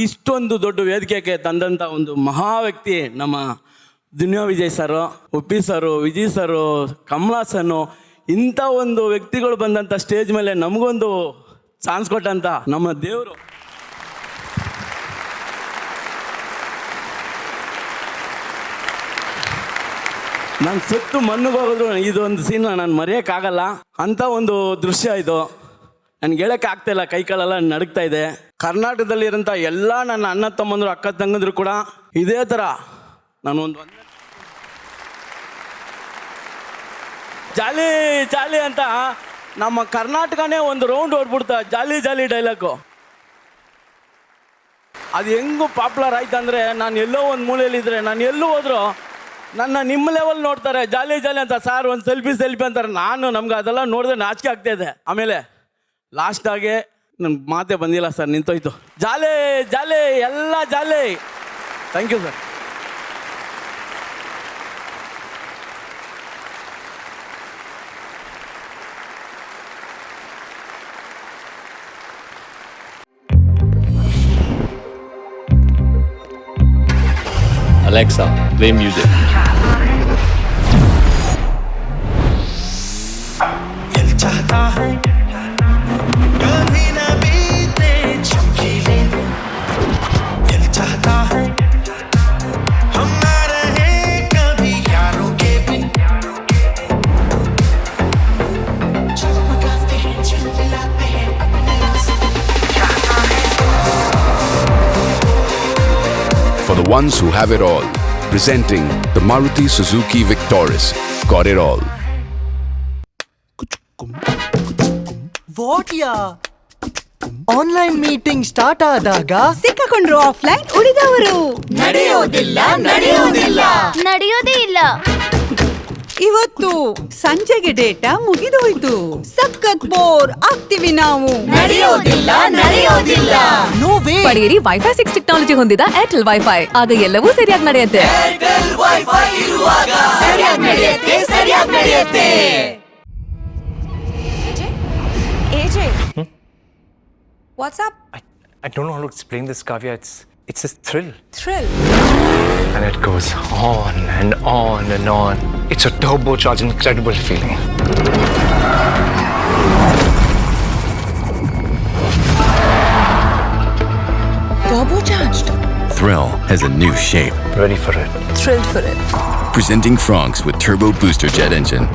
ಇಷ್ಟೊಂದು ದೊಡ್ಡ ವೇದಿಕೆಗೆ ತಂದಂಥ ಒಂದು ಮಹಾ ವ್ಯಕ್ತಿ ನಮ್ಮ ದುನಿಯಾ ವಿಜಯ್ ಸರು, ಉಪ್ಪಿ ಸರು, ವಿಜಯ್ ಸರು, ಕಮಲಾಸನ್ನು, ಇಂಥ ಒಂದು ವ್ಯಕ್ತಿಗಳು ಬಂದಂಥ ಸ್ಟೇಜ್ ಮೇಲೆ ನಮಗೊಂದು ಚಾನ್ಸ್ ಕೊಟ್ಟಂಥ ನಮ್ಮ ದೇವರು. ನಾನು ಸತ್ತು ಮಣ್ಣಿಗೆ ಹೋಗಿದ್ರು ಇದೊಂದು ಸೀನ್ ನಾನು ಮರೆಯೋಕ್ಕಾಗಲ್ಲ. ಅಂಥ ಒಂದು ದೃಶ್ಯ ಇದು. ನನಗೆ ಹೇಳೋಕ್ಕೆ ಆಗ್ತಾಯಿಲ್ಲ, ಕೈ ಕಾಲೆಲ್ಲ ನಡುಗ್ತಾ ಇದೆ. ಕರ್ನಾಟಕದಲ್ಲಿರೋಂಥ ಎಲ್ಲ ನನ್ನ ಅಣ್ಣ ತಮ್ಮಂದರು, ಅಕ್ಕ ತಂಗಂದರು ಕೂಡ ಇದೇ ಥರ ನಾನು ಒಂದು ಜಾಲಿ ಜಾಲಿ ಅಂತ ನಮ್ಮ ಕರ್ನಾಟಕನೇ ಒಂದು ರೌಂಡ್ ಹೊಡ್ಬಿಡ್ತಾ ಜಾಲಿ ಜಾಲಿ ಡೈಲಾಗು. ಅದು ಹೆಂಗೂ ಪಾಪ್ಯುಲರ್ ಆಯ್ತು ಅಂದರೆ, ನಾನು ಎಲ್ಲೋ ಒಂದು ಮೂಲೆಯಲ್ಲಿದ್ದರೆ, ನಾನು ಎಲ್ಲೂ ಹೋದ್ರು ನನ್ನ ನಿಮ್ಮ ಲೆವೆಲ್ ನೋಡ್ತಾರೆ, ಜಾಲಿ ಜಾಲಿ ಅಂತ. ಸಾರ್ ಒಂದು ಸೆಲ್ಫಿ ಅಂತಾರೆ. ನಮ್ಗೆ ಅದೆಲ್ಲ ನೋಡಿದ್ರೆ ನಾಚಿಕೆ ಆಗ್ತಾಯಿದೆ. ಆಮೇಲೆ ಲಾಸ್ಟಾಗೆ ನನ್ನ ಮಾತೇ ಬಂದಿಲ್ಲ ಸರ್, ನಿಂತೋಯ್ತು. ಜಾಲಿ ಜಾಲಿ ಎಲ್ಲ jolly. Thank you sir. Alexa, play music. For the ones who have it all, presenting the Maruti Suzuki Victoris. Got it all. ವಾಟ್ಯಾ ಆನ್ಲೈನ್ ಮೀಟಿಂಗ್ ಸ್ಟಾರ್ಟ್ ಆದಾಗ ಸಿಕ್ಕಾಕೊಂಡ್ರು ಆಫ್ಲೈನ್ ಉಳಿದವರು ನಡೆಯೋದಿಲ್ಲ ನಡೆಯೋದೇ ಇಲ್ಲ. ಇವತ್ತು ಸಂಜೆಗೆ ಡೇಟಾ ಮುಗಿದೋಯ್ತು, ಸಖತ್ ಬೋರ್ ಆಗ್ತೀವಿ ನಾವು. ನಡೆಯೋದಿಲ್ಲ ನೋವೇ. ಪಡೆಯಿರಿ ವೈಫೈ 6 ಟೆಕ್ನಾಲಜಿ ಹೊಂದಿದ ಏರ್ಟೆಲ್ ವೈಫೈ. ಆಗ ಎಲ್ಲವೂ ಸರಿಯಾಗಿ ನಡೆಯುತ್ತೆ. AJ, what's up? I don't know how to explain this, Kavya. It's a thrill. Thrill. And it goes on and on and on. It's a turbocharged, incredible feeling. Turbocharged. Thrill has a new shape. Ready for it. Thrilled for it. Presenting Franks with Turbo Booster Jet Engine.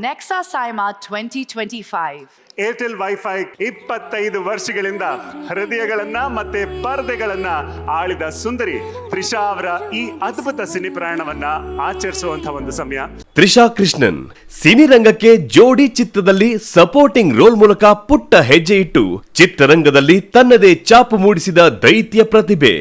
Nexa SIMA 2025. Airtel wifi 25 ವರ್ಷಗಳಿಂದ ಹೃದಯಗಳನ್ನ ಮತ್ತೆ ಪರದೆಗಳನ್ನ ಆಳಿದ ಸುಂದರಿ ತ್ರಿಷಾ ಅವರ ಈ ಅದ್ಭುತ cine ಪ್ರಯಾಣವನ್ನ ಆಚರಿಸುವಂತ ಒಂದು ಸಮಯ. ತ್ರಿಷಾ ಕೃಷ್ಣನ್ ಸಿನಿರಂಗಕ್ಕೆ ಜೋಡಿ ಚಿತ್ರದಲ್ಲಿ ಸಪೋರ್ಟಿಂಗ್ ರೋಲ್ ಮೂಲಕ ಪುಟ್ಟ ಹೆಜ್ಜೆ ಇಟ್ಟು ಚಿತ್ರರಂಗದಲ್ಲಿ ತನ್ನದೇ ಛಾಪು ಮೂಡಿಸಿದ ದೈತ್ಯ ಪ್ರತಿಭೆ.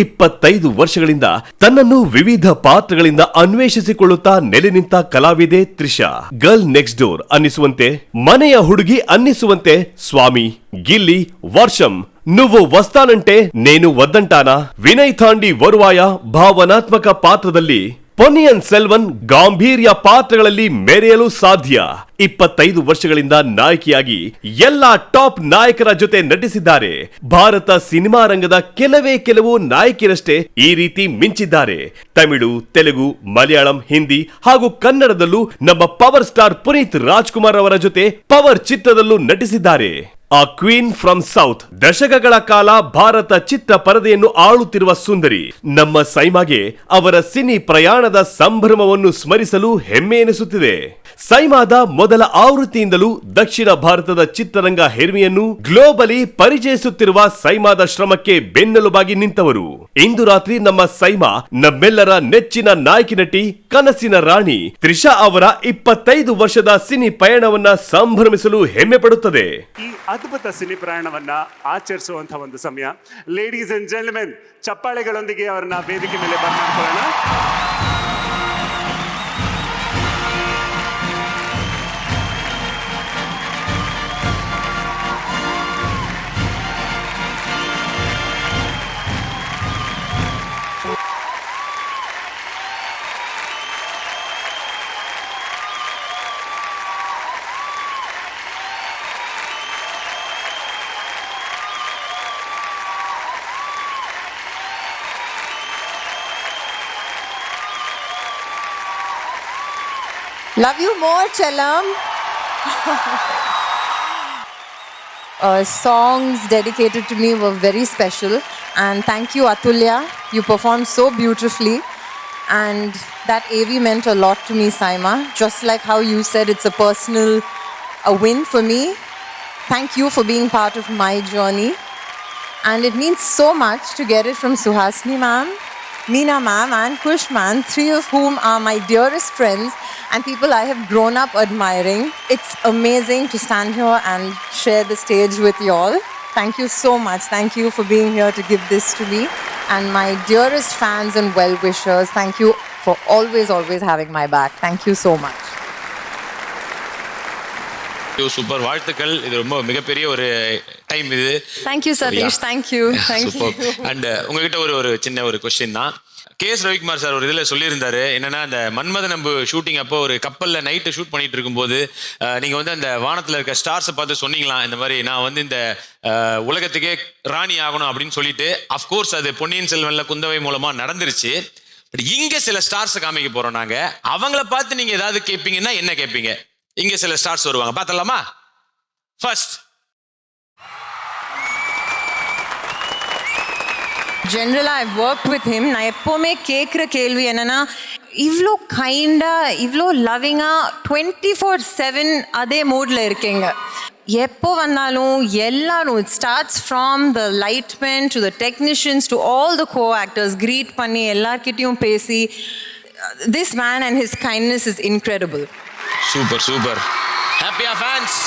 25 ವರ್ಷಗಳಿಂದ ತನ್ನನ್ನು ವಿವಿಧ ಪಾತ್ರಗಳಿಂದ ಅನ್ವೇಷಿಸಿಕೊಳ್ಳುತ್ತಾ ನೆಲೆ ನಿಂತ ಕಲಾವಿದೆ ತ್ರಿಷಾ. ಗರ್ಲ್ ನೆಕ್ಸ್ಟ್ ಡೋರ್ ಅನ್ನಿಸುವಂತೆ, ಮನೆಯ ಹುಡುಗಿ ಅನ್ನಿಸುವಂತೆ, ಸ್ವಾಮಿ, ಗಿಲ್ಲಿ, ವರ್ಷಂ, నువ్వు వస్తానంటే నేను వద్దంటానా, ವಿನಯ್ ತಾಂಡಿ ವರುವಾಯ ಭಾವನಾತ್ಮಕ ಪಾತ್ರದಲ್ಲಿ, ಪೊನ್ನಿಯನ್ ಸೆಲ್ವನ್ ಗಾಂಭೀರ್ಯ ಪಾತ್ರಗಳಲ್ಲಿ ಮೆರೆಯಲು ಸಾಧ್ಯ. 25 ವರ್ಷಗಳಿಂದ ನಾಯಕಿಯಾಗಿ ಎಲ್ಲಾ ಟಾಪ್ ನಾಯಕರ ಜೊತೆ ನಟಿಸಿದ್ದಾರೆ. ಭಾರತ ಸಿನಿಮಾ ರಂಗದ ಕೆಲವು ನಾಯಕಿಯರಷ್ಟೇ ಈ ರೀತಿ ಮಿಂಚಿದ್ದಾರೆ. ತಮಿಳು, ತೆಲುಗು, ಮಲಯಾಳಂ, ಹಿಂದಿ ಹಾಗೂ ಕನ್ನಡದಲ್ಲೂ ನಮ್ಮ ಪವರ್ ಸ್ಟಾರ್ ಪುನೀತ್ ರಾಜ್ಕುಮಾರ್ ಅವರ ಜೊತೆ ಪವರ್ ಚಿತ್ರದಲ್ಲೂ ನಟಿಸಿದ್ದಾರೆ. ಆ ಕ್ವೀನ್ ಫ್ರಮ್ ಸೌತ್ ದಶಕಗಳ ಕಾಲ ಭಾರತ ಚಿತ್ರ ಪರದೆಯನ್ನು ಆಳುತ್ತಿರುವ ಸುಂದರಿ ನಮ್ಮ ಸೈಮಾಗೆ ಅವರ ಸಿನಿ ಪ್ರಯಾಣದ ಸಂಭ್ರಮವನ್ನು ಸ್ಮರಿಸಲು ಹೆಮ್ಮೆ ಎನಿಸುತ್ತಿದೆ. ಸೈಮಾದ ಮೊದಲ ಆವೃತ್ತಿಯಿಂದಲೂ ದಕ್ಷಿಣ ಭಾರತದ ಚಿತ್ರರಂಗ ಹೆರ್ಮಿಯನ್ನು ಗ್ಲೋಬಲಿ ಪರಿಚಯಿಸುತ್ತಿರುವ ಸೈಮಾದ ಶ್ರಮಕ್ಕೆ ಬೆನ್ನೆಲುಬಾಗಿ ನಿಂತವರು. ಇಂದು ರಾತ್ರಿ ನಮ್ಮ ಸೈಮಾ ನಮ್ಮೆಲ್ಲರ ನೆಚ್ಚಿನ ನಾಯಕಿ ನಟಿ, ಕನಸಿನ ರಾಣಿ ತ್ರಿಷಾ ಅವರ 25 ವರ್ಷದ ಸಿನಿ ಪಯಣವನ್ನ ಸಂಭ್ರಮಿಸಲು ಹೆಮ್ಮೆ ಪಡುತ್ತದೆ. ಈ ಅದ್ಭುತ ಸಿನಿ ಪ್ರಯಾಣವನ್ನ ಆಚರಿಸುವಂತ ಒಂದು ಸಮಯ. ಲೇಡೀಸ್ ಅಂಡ್ ಜೆಂಟಲ್ಮೆನ್, ಚಪ್ಪಾಳೆಗಳೊಂದಿಗೆ ಅವರನ್ನ ವೇದಿಕೆ ಮೇಲೆ ಬರ್ಮಾಡ್ಕೊಳ್ಳೋಣ. Love you more, Chellam. Songs dedicated to me were very special, and thank you, Atulya. You performed so beautifully, and that AV meant a lot to me, Saima. Just like how you said, it's a personal win for me. Thank you for being part of my journey, and it means so much to get it from Suhasini ma'am, Meena ma'am and Kush ma'am, 3 of whom are my dearest friends and people I have grown up admiring. It's amazing to stand here and share the stage with you all. Thank you so much. Thank you for being here to give this to me. And my dearest fans and well-wishers, thank you for always having my back. Thank you so much. Super, வாழ்த்துக்கள். இது ரொம்ப மிகப்பெரிய ஒரு time இது. Thank you, Satish. Thank you. Thank super. you. And உங்ககிட்ட ஒரு சின்ன ஒரு கொஸ்டின் தான். KS ரவிக்குமார் சார் ஒரு இதில் சொல்லியிருந்தாரு என்னன்னா, அந்த மன்மத நம்பு ஷூட்டிங் அப்போ ஒரு கப்பலில் நைட்டு ஷூட் பண்ணிட்டு இருக்கும்போது நீங்கள் வந்து அந்த வானத்தில் இருக்க ஸ்டார்ஸை பார்த்து சொன்னீங்களாம், இந்த மாதிரி நான் வந்து இந்த உலகத்துக்கே ராணி ஆகணும் அப்படின்னு சொல்லிட்டு. அஃப்கோர்ஸ் அது பொன்னியின் செல்வன்ல குந்தவை மூலமாக நடந்துருச்சு. பட் இங்கே சில ஸ்டார்ஸை காமிக்க போகிறோம் நாங்கள். அவங்கள பார்த்து நீங்கள் ஏதாவது கேட்பீங்கன்னா என்ன கேட்பீங்க? இங்கே சில ஸ்டார்ஸ் வருவாங்க, பார்த்தலாமா? ஃபர்ஸ்ட் ஜென்ரலாக ஐ ஒர்க் வித் ஹிம். நான் எப்போவுமே கேட்குற கேள்வி என்னென்னா, இவ்வளோ கைண்டாக இவ்வளோ லவ்விங்காக 24/7 அதே மூடில் இருக்கீங்க. எப்போ வந்தாலும் எல்லாரும், it starts from the lightmen to the technicians to all the co actors greet பண்ணி எல்லார்கிட்டையும் பேசி, this man and his kindness is incredible. Super super. ஹாப்பியா ஃபேன்ஸ்?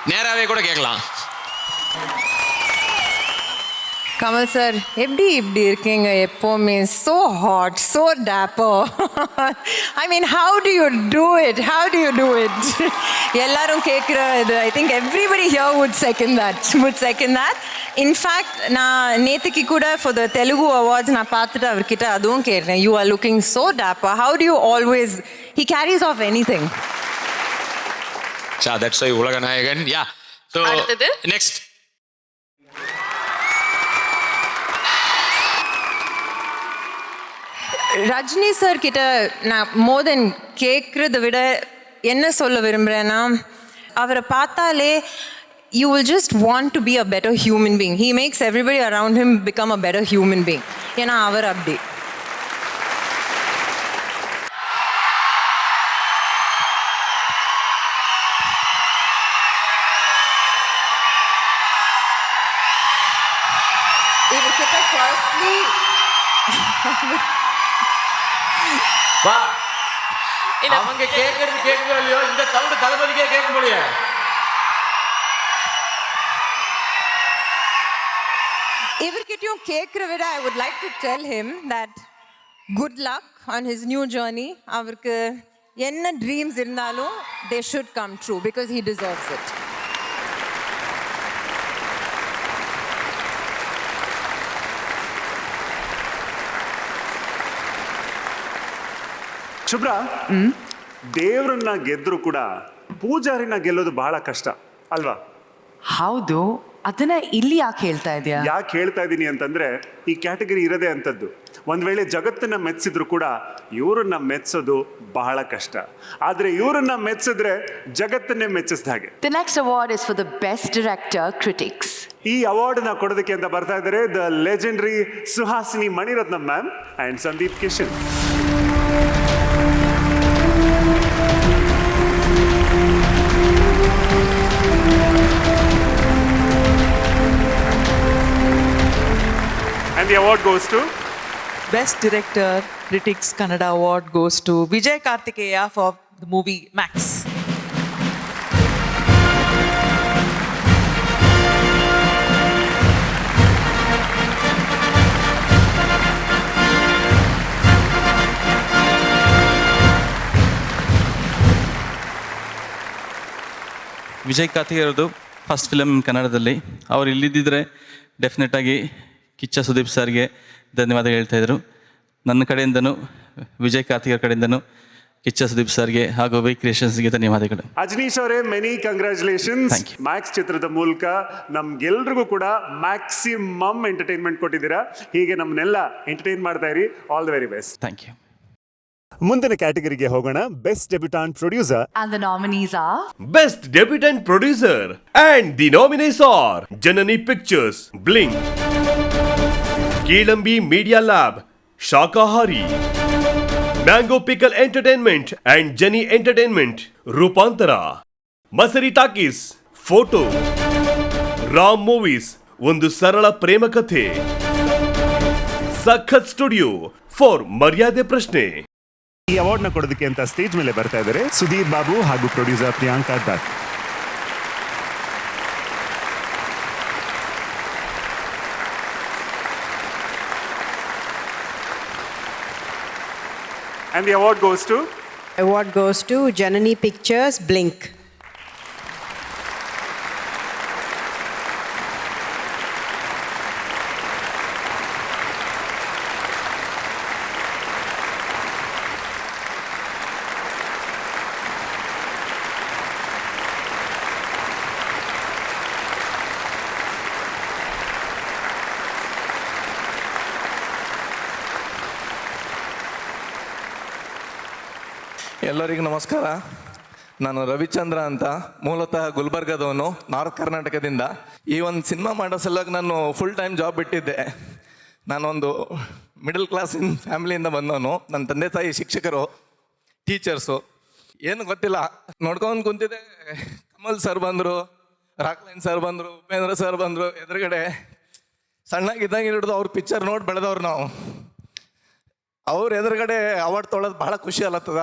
நேராவே கூட கேட்கலாம். கமல் சார், எப்படி இப்படி இருக்கீங்க எப்போவுமே? So hot, so dapper. I mean, how do you do it? How do you do it? எல்லாரும் கேட்குற இது. I think everybody here would second that. In fact நான் நேற்றுக்கு கூட ஃபார் த தெலுங்கு அவார்ட்ஸ் நான் பார்த்துட்டு அவர்கிட்ட அதுவும் கேட்டேன். You are looking so dapper. How do you always, he carries off anything. That's why உலக நாயகன். Yeah. So next Rajini sir கிட்ட நான் மோர் தென் கேட்குறத விட என்ன சொல்ல விரும்புகிறேன்னா, அவரை பார்த்தாலே you will just want to be a better human being. He makes everybody around him become a better human being. ஏன்னா அவர் அப்படி. இவர்கிட்ட ஃபர்ஸ்ட்லி அவங்க கேட்கறது கேட்கவே இல்லையோ, இந்த சவுண்ட் தளபதிக்கே கேட்க முடியும். இவர்கிட்டயும் கேட்குற விட I would like to tell him that good luck on his new journey. அவருக்கு என்ன ட்ரீம்ஸ் இருந்தாலும் they should come true because he deserves it. ಶುಭ್ರ, ದೇವರನ್ನ ಗೆದ್ರು ಕೂಡ ಪೂಜಾರಿನ ಗೆಲ್ಲೋದು ಬಹಳ ಕಷ್ಟ ಅಲ್ವಾ? ಹೌದು. ಅದನ್ನ ಇಲ್ಲಿ ಯಾಕೆ ಹೇಳ್ತಾ ಇದೆಯಾ? ಯಾಕೆ ಹೇಳ್ತಾ ಇದ್ದೀನಿ ಅಂತಂದ್ರೆ, ಈ ಕ್ಯಾಟಗರಿ ಇರೋದೇ ಅಂತದ್ದು. ಒಂದ್ ವೇಳೆ ಜಗತ್ತನ್ನ ಮೆಚ್ಚಿದ್ರು ಕೂಡ ಇವರನ್ನ ಮೆಚ್ಚೋದು ಬಹಳ ಕಷ್ಟ. ಆದ್ರೆ ಇವರನ್ನ ಮೆಚ್ಚಿದ್ರೆ ಜಗತ್ತನ್ನೇ ಮೆಚ್ಚಿಸಿದ ಹಾಗೆ. The next award is for the best director critics. ಈ ಅವಾರ್ಡ್ ನ ಕೊಡೋದಕ್ಕೆ ಅಂತ ಬರ್ತಾ ಇದ್ದಾರೆ the legendary Suhasini Mani Ratnam ma'am and Sandeep Kishan. And the award goes to Best Director Critics Kannada Award goes to Vijay Karthikeya for the movie Max. Vijay Karthik ಅವರದು first film ಕನ್ನಡದಲ್ಲಿ. ಅವ್ರು ಇಲ್ಲಿದ್ದಿದ್ರೆ ಡೆಫಿನೆಟಾಗಿ ಕಿಚ್ಚ ಸುದೀಪ್ ಸರ್ಗೆ ಧನ್ಯವಾದ ಹೇಳ್ತಾ ಇದ್ರು. ನನ್ನ ಕಡೆಯಿಂದನೂ ವಿಜಯ್ ಕಾರ್ತಿಕ್ ಅವ್ರ ಕಡೆಯಿಂದನೂ ಕಿಚ್ಚ ಸುದೀಪ್ ಸರ್ಗೆ ಹಾಗೂ ವೈ ಕ್ರಿಯೇಷನ್ಸ್ಗೆ ಧನ್ಯವಾದಗಳು. ಅಜನೀಶ್ ಅವರೇ, ಮೆನಿ ಕಂಗ್ರ್ಯಾಚುಲೇಷನ್ಸ್. ಮ್ಯಾಕ್ಸ್ ಚಿತ್ರದ ಮೂಲಕ ನಮ್ಗೆಲ್ರಿಗೂ ಕೂಡ ಮ್ಯಾಕ್ಸಿಮಮ್ ಎಂಟರ್ಟೈನ್ಮೆಂಟ್ ಕೊಟ್ಟಿದ್ದೀರಾ. ಹೀಗೆ ನಮ್ಮನ್ನೆಲ್ಲ ಎಂಟರ್ಟೈನ್ ಮಾಡ್ತಾ ಇರಿ. All the very best. Thank you. ಮುಂದಿನ ಕ್ಯಾಟಗರಿಗೆ ಹೋಗೋಣ. Best debutant producer. And the nominees are Best Debutant Producer and the nominees are Janani Pictures, Blink, Keelambi Media Lab, Shakahari, Mango Pickle Entertainment and Jenny Entertainment, Rupantara, Masari Takis, Photo, Ram Movies, ಒಂದು ಸರಳ ಪ್ರೇಮ ಕಥೆ, ಸಖತ್ studio for ಮರ್ಯಾದೆ ಪ್ರಶ್ನೆ. ಈ award ನ ಕೊಡೋದಕ್ಕೆ ಅಂತ ಸ್ಟೇಜ್ ಮೇಲೆ ಬರ್ತಾ ಇದ್ದಾರೆ ಸುಧೀರ್ ಬಾಬು ಹಾಗೂ producer Priyanka Dutt. And the award goes to Janani Pictures, Blink. ಎಲ್ಲರಿಗೂ ನಮಸ್ಕಾರ. ನಾನು ರವಿಚಂದ್ರ ಅಂತ, ಮೂಲತಃ ಗುಲ್ಬರ್ಗದವನು, ನಾರ್ತ್ ಕರ್ನಾಟಕದಿಂದ. ಈ ಒಂದು ಸಿನಿಮಾ ಮಾಡೋ ಸಲುವಾಗಿ ನಾನು ಫುಲ್ ಟೈಮ್ ಜಾಬ್ ಬಿಟ್ಟಿದ್ದೆ. ನಾನೊಂದು ಮಿಡಲ್ ಕ್ಲಾಸ್ ಫ್ಯಾಮಿಲಿಯಿಂದ ಬಂದವನು. ನನ್ನ ತಂದೆ ತಾಯಿ ಶಿಕ್ಷಕರು, ಟೀಚರ್ಸು. ಏನು ಗೊತ್ತಿಲ್ಲ, ನೋಡ್ಕೊಂಡು ಕುಂತಿದ್ದೆ. ಕಮಲ್ ಸರ್ ಬಂದರು, ರಾಕ್ಲೈನ್ ಸರ್ ಬಂದರು, ಉಪೇಂದ್ರ ಸರ್ ಬಂದರು. ಎದುರುಗಡೆ ಸಣ್ಣಗಿದ್ದಂಗೆ ಹಿಡಿದು ಅವ್ರ ಪಿಕ್ಚರ್ ನೋಡಿ ಬೆಳೆದವ್ರು ನಾವು. ಅವ್ರ ಎದುರುಗಡೆ ಅವಾರ್ಡ್ ತೊಗೊಳೋದು ಭಾಳ ಖುಷಿ ಅಲ್ಲತ್ತದ.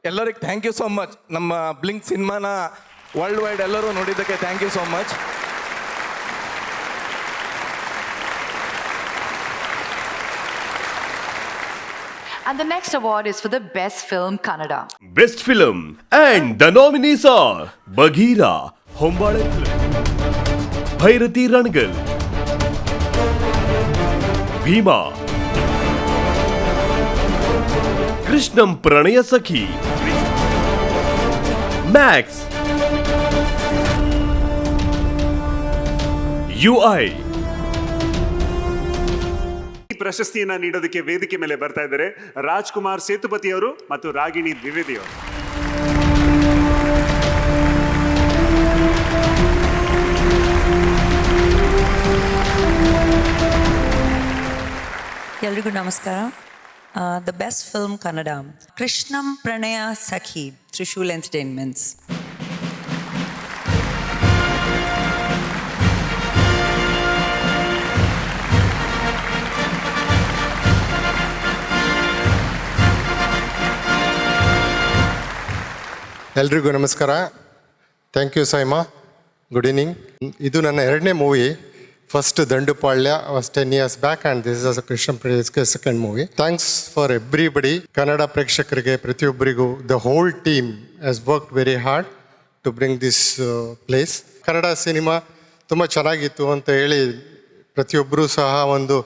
ಎಲ್ಲರಿಗೆ ಥ್ಯಾಂಕ್ ಯು ಸೋ ಮಚ್. ನಮ್ಮ ಬ್ಲಿಂಕ್ ಸಿನಿಮಾನ ವರ್ಲ್ಡ್ ವೈಡ್ ಎಲ್ಲರೂ ನೋಡಿದ್ದಕ್ಕೆ thank you so much. And the next award is for the Best Film Kannada. Best Film and the nominees are Bagheera, Hombale Film, Bhairati Rangal, Bhima, Krishnam Pranaya Sakhi, Max, UI. ಪ್ರಶಸ್ತಿಯನ್ನ ನೀಡೋದಕ್ಕೆ ವೇದಿಕೆ ಮೇಲೆ ಬರ್ತಾ ಇದ್ದಾರೆ ರಾಜ್ಕುಮಾರ್ ಸೇತುಪತಿ ಅವರು ಮತ್ತು ರಾಗಿಣಿ ದ್ವಿವೇದಿ ಅವರು. ಎಲ್ರಿಗೂ ನಮಸ್ಕಾರ. ದ ಬೆಸ್ಟ್ ಫಿಲ್ಮ್ ಕನ್ನಡ, ಕೃಷ್ಣಂ ಪ್ರಣಯ ಸಖಿ, ತ್ರಿಶೂಲ್ ಎಂಟರ್ಟೈನ್ಮೆಂಟ್ಸ್. ಎಲ್ರಿಗೂ ನಮಸ್ಕಾರ. Thank you SIIMA. Good evening. ಇದು ನನ್ನ ಎರಡನೇ movie. First Dandupalya was 10 years back and this is Krishna ಪ್ರೇಸ್ಗೆ second movie. Thanks for everybody. Kannada ಪ್ರೇಕ್ಷಕರಿಗೆ ಪ್ರತಿಯೊಬ್ಬರಿಗೂ the whole team has worked very hard to bring this place. Kannada cinema ತುಂಬ ಚೆನ್ನಾಗಿತ್ತು ಅಂತ ಹೇಳಿ ಪ್ರತಿಯೊಬ್ಬರೂ ಸಹ ಒಂದು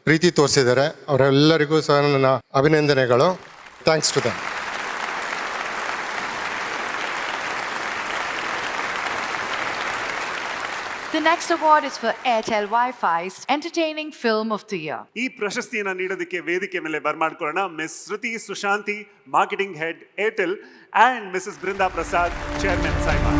ಪ್ರೀತಿ ತೋರಿಸಿದ್ದಾರೆ. ಅವರೆಲ್ಲರಿಗೂ ಸಹ ನನ್ನ ಅಭಿನಂದನೆಗಳು. Thanks to them. The next award is for Airtel Wi-Fi's Entertaining Film of the Year. ಈ ಪ್ರಶಸ್ತಿಯನ್ನ ನೀಡೋದಕ್ಕೆ ವೇದಿಕೆ ಮೇಲೆ ಬರ್ಮಾಡ್ಕೊಳ್ಳೋಣ miss Shruti Sushanti, marketing head Airtel, and Mrs Brinda Prasad, chairman SIIMA.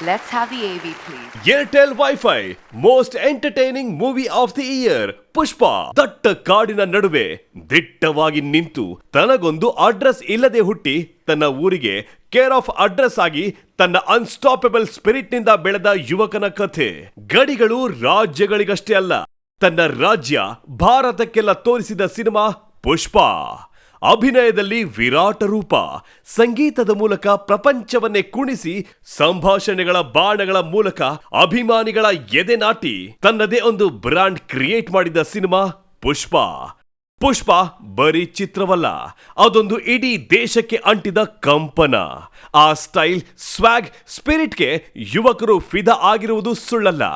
Let's have the AV, please. Airtel Wi-Fi Most Entertaining Movie of the Year. ಪುಷ್ಪ ದಟ್ಟ ಕಾಡಿನ ನಡುವೆ ದಿಟ್ಟವಾಗಿ ನಿಂತು ತನಗೊಂದು ಅಡ್ರೆಸ್ ಇಲ್ಲದೆ ಹುಟ್ಟಿ ತನ್ನ ಊರಿಗೆ ಕೇರ್ ಆಫ್ ಅಡ್ರೆಸ್ ಆಗಿ ತನ್ನ ಅನ್ಸ್ಟಾಪಬಲ್ ಸ್ಪಿರಿಟ್ ನಿಂದ ಬೆಳೆದ ಯುವಕನ ಕಥೆ. ಗಡಿಗಳು ರಾಜ್ಯಗಳಿಗಷ್ಟೇ ಅಲ್ಲ, ತನ್ನ ರಾಜ್ಯ ಭಾರತಕ್ಕೆಲ್ಲ ತೋರಿಸಿದ ಸಿನಿಮಾ ಪುಷ್ಪ. ಅಭಿನಯದಲ್ಲಿ ವಿರಾಟ ರೂಪ, ಸಂಗೀತದ ಮೂಲಕ ಪ್ರಪಂಚವನ್ನೇ ಕುಣಿಸಿ, ಸಂಭಾಷಣೆಗಳ ಬಾಣಗಳ ಮೂಲಕ ಅಭಿಮಾನಿಗಳ ಎದೆ ನಾಟಿ ತನ್ನದೇ ಒಂದು ಬ್ರಾಂಡ್ ಕ್ರಿಯೇಟ್ ಮಾಡಿದ ಸಿನಿಮಾ ಪುಷ್ಪ. ಪುಷ್ಪ ಬರೀ ಚಿತ್ರವಲ್ಲ, ಅದೊಂದು ಇಡೀ ದೇಶಕ್ಕೆ ಅಂಟಿದ ಕಂಪನ. ಆ ಸ್ಟೈಲ್, ಸ್ವ್ಯಾಗ್, ಸ್ಪಿರಿಟ್ಗೆ ಯುವಕರು ಫಿದಾ ಆಗಿರುವುದು ಸುಳ್ಳಲ್ಲ.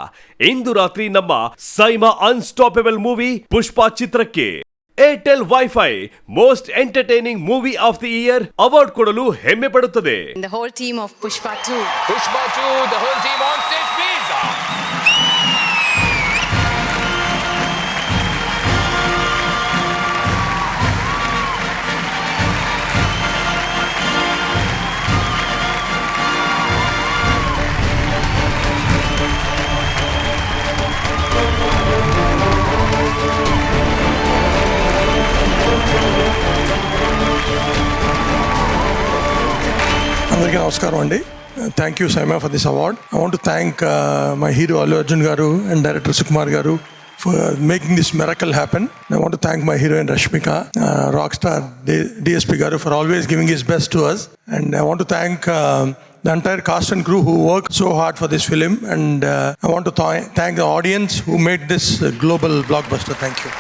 ಇಂದು ರಾತ್ರಿ ನಮ್ಮ ಸೈಮಾ ಅನ್ಸ್ಟಾಪಬಲ್ ಮೂವಿ ಪುಷ್ಪ ಚಿತ್ರಕ್ಕೆ Airtel wifi most entertaining movie of the year award ಕೊಡಲು ಹೆಮ್ಮೆ ಪಡುತ್ತದೆ. The whole team of Pushpa 2. Pushpa 2, the whole team on stage, please. అందరికీ నమస్కారం అండి. Thank you SIIMA for this award. I want to thank my hero Allu Arjun గారు and director Sukumar గారు for making this miracle happen. I want to thank my heroine Rashmika, rockstar DSP garu for always giving his best to us, and I want to thank the entire cast and crew who worked so hard for this film, and I want to thank the audience who made this global blockbuster. Thank you.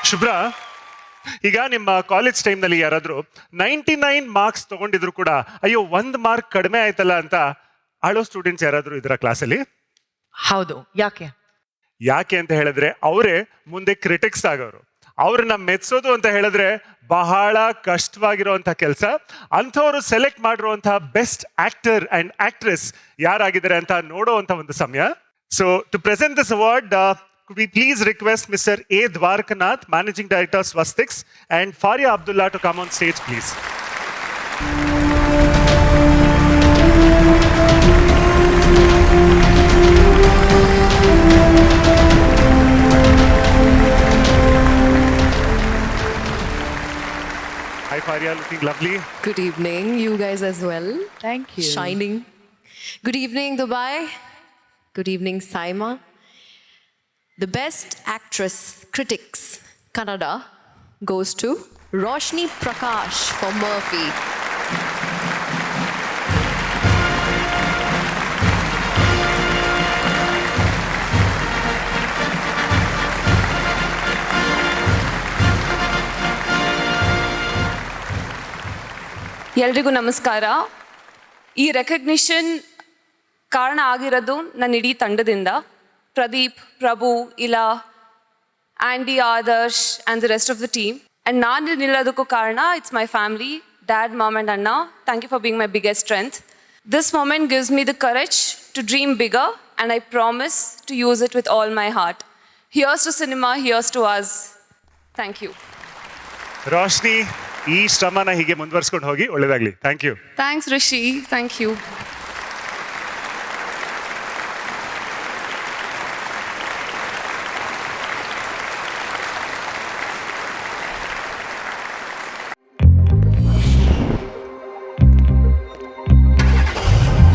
ಶುಭ್ರಾ, ಈಗ ನಿಮ್ಮ college ಟೈಮ್ನಲ್ಲಿ ಯಾರಾದರೂ 99 marks ತಗೊಂಡಿದ್ರು ಕೂಡ ಅಯ್ಯೋ 1 mark ಕಡಿಮೆ ಆಯ್ತಲ್ಲ ಅಂತ ಅಳೋ students ಯಾರಾದರೂ ಇದರ ಕ್ಲಾಸಲ್ಲಿ? ಹೌದು. ಯಾಕೆ? ಯಾಕೆ ಅಂತ ಹೇಳಿದ್ರೆ ಅವರೇ ಮುಂದೆ ಕ್ರಿಟಿಕ್ಸ್ ಆಗೋರು. ಅವ್ರನ್ನ ಮೆಚ್ಚೋದು ಅಂತ ಹೇಳಿದ್ರೆ ಬಹಳ ಕಷ್ಟವಾಗಿರುವಂತಹ ಕೆಲಸ. ಅಂಥವ್ರು ಸೆಲೆಕ್ಟ್ ಮಾಡಿರುವಂತಹ ಬೆಸ್ಟ್ ಆಕ್ಟರ್ ಅಂಡ್ ಆಕ್ಟ್ರೆಸ್ ಯಾರಾಗಿದ್ದಾರೆ ಅಂತ ನೋಡುವಂತ ಒಂದು ಸಮಯ. So to present this award, could we please request Mr. A. Dwarkanath, Managing Director, Swastix, and Faria Abdullah to come on stage, please. Hi, Faria, looking lovely. Good evening, you guys as well. Thank you. Shining. Good evening, Dubai. Good evening, Saima. The Best Actress Critics Kannada goes to Roshni Prakash for Murphy. ಎಲ್ರಿಗೂ ನಮಸ್ಕಾರ. ಈ recognition ಕಾರಣ ಆಗಿರೋದು ನನ್ನ ಇಡೀ ತಂಡದಿಂದ. Pradeep, Prabhu, Ila, Andy, Adarsh, and the rest of the team. And ನಾನು ನಿಲ್ಲೋದಕ್ಕೂ ಕಾರಣ, it's my family, dad, mom, and Anna. Thank you for being my biggest strength. This moment gives me the courage to dream bigger, and I promise to use it with all my heart. Here's to cinema, here's to us. Thank you. Roshni, ಈ ಶ್ರಮನ ಹೀಗೆ ಮುಂದುವರಿಸ್ಕೊಂಡು ಹೋಗಿ, ಒಳ್ಳೆಯದಾಗಲಿ. Thank you. Thanks, Rishi. Thank you.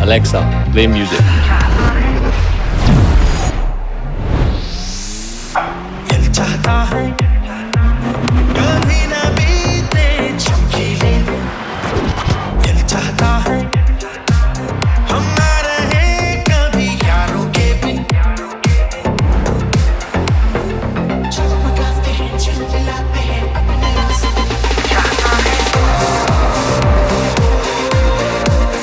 Alexa, play music.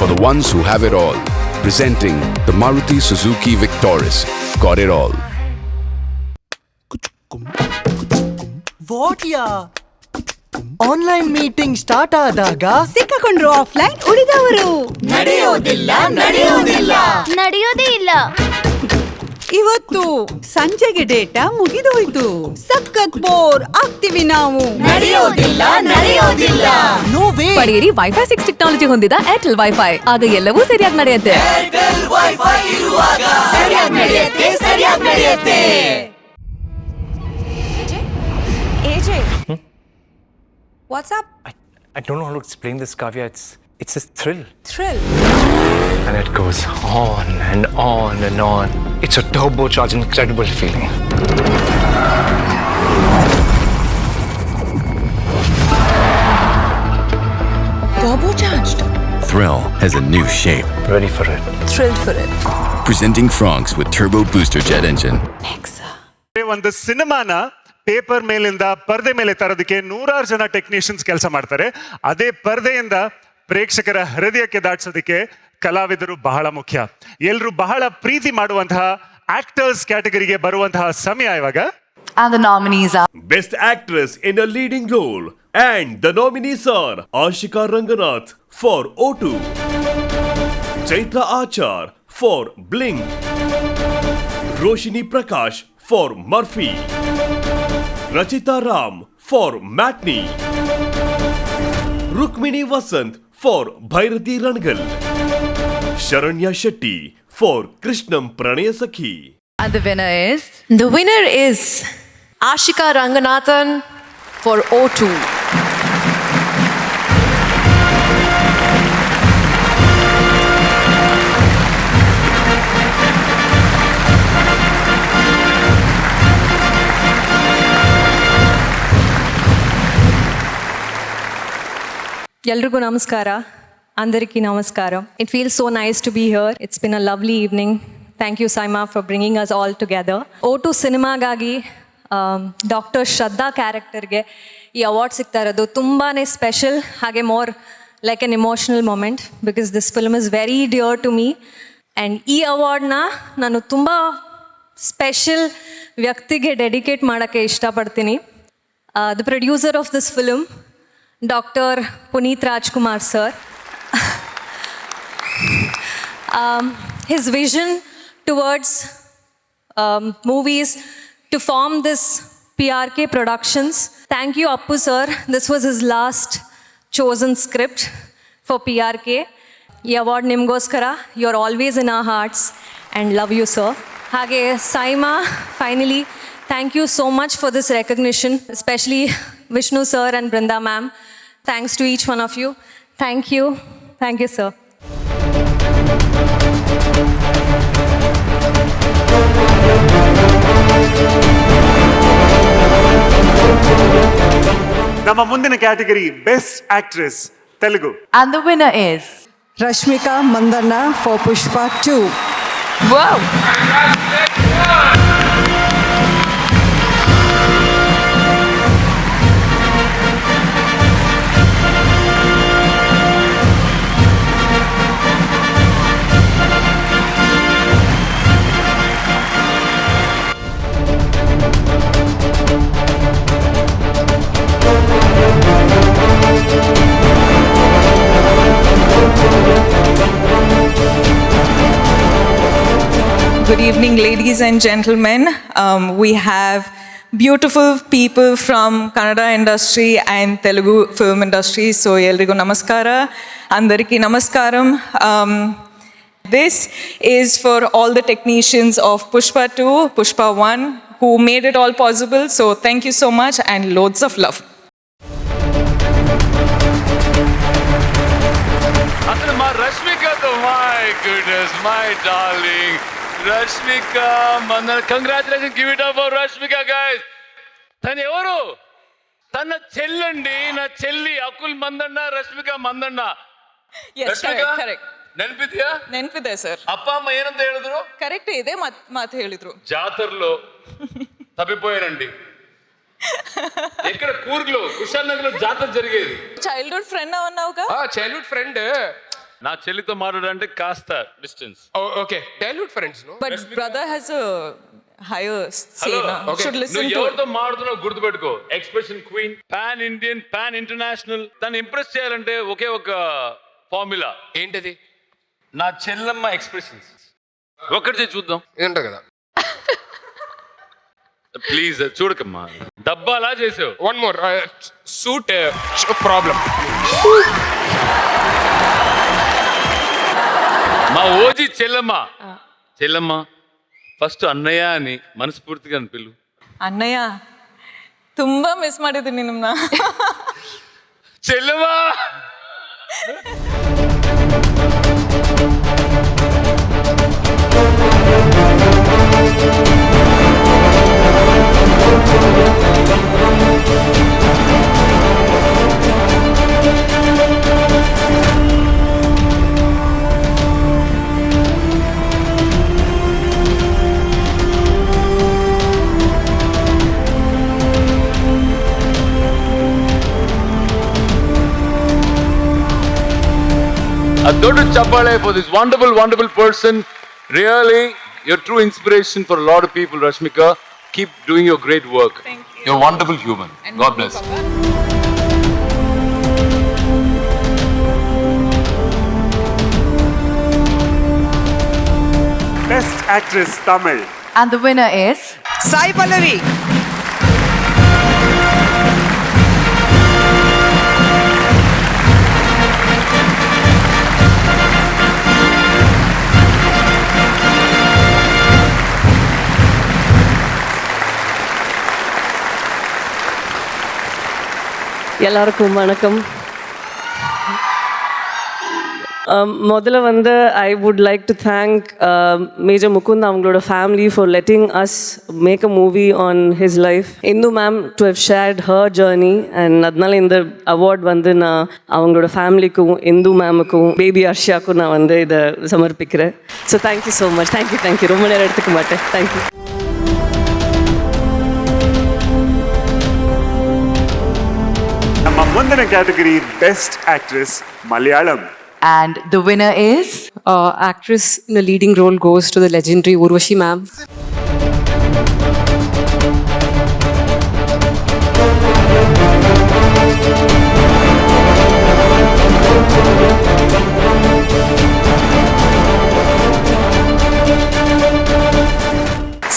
For the ones who have it all, presenting the Maruti Suzuki Victoris. Got it all. What yeah online meeting start ಆದಾಗ ಸಿಕ್ಕಾಕೊಂಡ್ರು offline ಉಳಿದವರು ನಡೆಯೋದಿಲ್ಲ ನಡೆಯೋದಿಲ್ಲ ನಡೆಯೋದೇ ಇಲ್ಲ. ಇವತ್ತು ಸಂಜೆಗೆ ಡೇಟಾ ಮುಗಿದೋಯ್ತು. ಸಖತ್ ಬೋರ್ ಆಗ್ತೀವಿ ನಾವು. ನಡೆಯೋದಿಲ್ಲ ನಡೆಯೋದಿಲ್ಲ. No way. ಪಡೆಯಿರಿ ವೈಫೈ 6 ಟೆಕ್ನಾಲಜಿ ಹೊಂದಿದ ಏರ್ಟೆಲ್ ವೈಫೈ. ಆಗ ಎಲ್ಲವೂ ಸರಿಯಾಗಿ ನಡೆಯುತ್ತೆ. ಏರ್ಟೆಲ್ ವೈಫೈ ಇರುವಾಗ ಸರಿಯಾಗಿ ನಡೆಯುತ್ತೆ, ಸರಿಯಾಗಿ ನಡೆಯುತ್ತೆ. AJ, what's up? I don't know how to explain this, Kavya. It's a thrill. Thrill. And it goes on and on and on. It's a turbocharged, incredible feeling. Turbocharged. Thrill has a new shape. Ready for it. Thrilled for it. Presenting Franks with Turbo Booster Jet Engine. ಒಂದು ಸಿನಿಮಾನ paper ಮೇಲಿಂದ ಪರದೆ ಮೇಲೆ ತರೋದಕ್ಕೆ 100 ಜನ technicians ಕೆಲಸ ಮಾಡ್ತಾರೆ. ಅದೇ ಪರದೆಯಿಂದ ಪ್ರೇಕ್ಷಕರ ಹೃದಯಕ್ಕೆ ದಾಟಿಸೋದಕ್ಕೆ ಕಲಾವಿದರು ಬಹಳ ಮುಖ್ಯ. ಎಲ್ಲರೂ ಬಹಳ ಪ್ರೀತಿ ಮಾಡುವಂತಹ ಆಕ್ಟರ್ಸ್ ಕ್ಯಾಟಗರಿಗೆ ಬರುವಂತಹ ಸಮಯ ಇವಾಗ. And the nominees are Best Actress in a Leading Role, and the nominees are Ashika Ranganath for O2, Chaitra Achar for Bling, Roshini Prakash for Murphy, Rachita Ram for Matney, Rukmini Vasant for Bhairati Rangal, Sharanya Shetty for Krishnam Pranaya Sakhi. And the winner is? The winner is Ashika Ranganathan for O2. ಎಲ್ರಿಗೂ ನಮಸ್ಕಾರ. ಅಂದರಿಕಿ ನಮಸ್ಕಾರ. It feels so nice to be here. It's been a lovely evening. Thank you, Saima, for bringing us all together. O2 ಸಿನಿಮಾಗಾಗಿ doctor Shraddha ಕ್ಯಾರೆಕ್ಟರ್ಗೆ ಈ award ಸಿಗ್ತಾ ಇರೋದು ತುಂಬಾ special, ಹಾಗೆ more like an emotional moment, because this film is very dear to me. And ಈ ಅವಾರ್ಡ್ನ ನಾನು ತುಂಬ ಸ್ಪೆಷಲ್ ವ್ಯಕ್ತಿಗೆ ಡೆಡಿಕೇಟ್ ಮಾಡೋಕ್ಕೆ ಇಷ್ಟಪಡ್ತೀನಿ. The producer of this film doctor Puneeth Rajkumar sir. His vision towards movies to form this PRK Productions. Thank you, Appu sir. This was his last chosen script for PRK. Ee award nimgoskara. You're always in our hearts and love you, sir. Hage Saima, finally, thank you so much for this recognition, especially Vishnu sir and Brinda ma'am. Thanks to each one of you. Thank you. Thank you, sir. ನಮ್ಮ ಮುಂದಿನ category best actress Telugu. And the winner is Rashmika Mandanna for Pushpa 2. Wow. Good evening, ladies and gentlemen. We have beautiful people from Kannada industry and Telugu film industry. So, eldrigu namaskara. Andariki namaskaram. This is for all the technicians of Pushpa 2, Pushpa 1, who made it all possible. So, thank you so much and loads of love. Rashmika, my goodness, my darling. Rashmika Mandanna, congratulations, give it up for Rashmika, guys. Tanu evaru? Tanna chellandi, na chelli Akul Mandanna, Rashmika Mandanna. Yes, Rashmika, correct. ನೆನಪಿದ್ಯಾ? ನೆನಪಿದೆ sir. ಅಪ್ಪ ಅಮ್ಮ ಏನಂತ ಹೇಳಿದ್ರು? Correct ಇದೆ ಮಾತು ಹೇಳಿದ್ರು. జాతరలో తప్పిపోయారండి. ఎక్కడ కూర్గ్లో కుషాల్ నగర్ లో జాతర జరిగేది. చైల్డ్హుడ్ ఫ్రెండ్ అన్నావుగా? Childhood friend. నా చెల్లితో మాట్లాడాలంటే కాస్త distance. Okay, childhood friends. But brother has a higher సేనా. Should listen to. ఎవరితో మాట్లాడుతున్నావు గుర్తుపెట్టుకో. Expression queen, pan Indian, pan international. తను ఇంప్రెస్ చేయాలంటే ఒకే ఒక ఫార్ములా. ఏంటది? నా చెల్లమ్మ ఎక్స్ప్రెషన్స్ ఒకటి చూద్దాం. ఏంటో కదా. ప్లీజ్ చూడకమ్మా, డబ్బాలా చేసావు. One more suit problem. మా ఓజీ చెల్లమ్మ. చెల్లమ్మ ಫಸ್ಟ್ ಅಣ್ಣಯ್ಯ అని మనస్ఫೂರ್ತಿగా పిలు. ಅಣ್ಣಯ್ಯ, ತುಂಬಾ ಮಿಸ್ ಮಾಡಿದ್ದೀನಿ ನಿಮ್ಮನ್ನ. చెల్లమ్మ. A doddu chappale for this wonderful, wonderful person. Really, you're true inspiration for a lot of people, Rashmika. Keep doing your great work. Thank you. You're a wonderful human. And God me, bless. Papa. Best actress Tamil. And the winner is Sai Pallavi. எல்லாருக்கும் வணக்கம். முதல்ல வந்து I would like to thank major Mukund அவங்களோட family for letting us make a movie on his life. Indhu ma'am to have shared her journey and அதனால இந்த award வந்து நான் அவங்களோட ஃபேமிலிக்கும் இந்து மேமுக்கும் பேபி அர்ஷியாக்கும் நான் வந்து இதை சமர்ப்பிக்கிறேன். So thank you so much. Thank you. ரொம்ப நேரம் எடுத்துக்க மாட்டேன். தேங்க்யூ. ನಮ್ಮ ಮುಂದಿನ category best actress Malayalam. And the winner is? Actress in a leading role goes to the legendary Urvashi ma'am.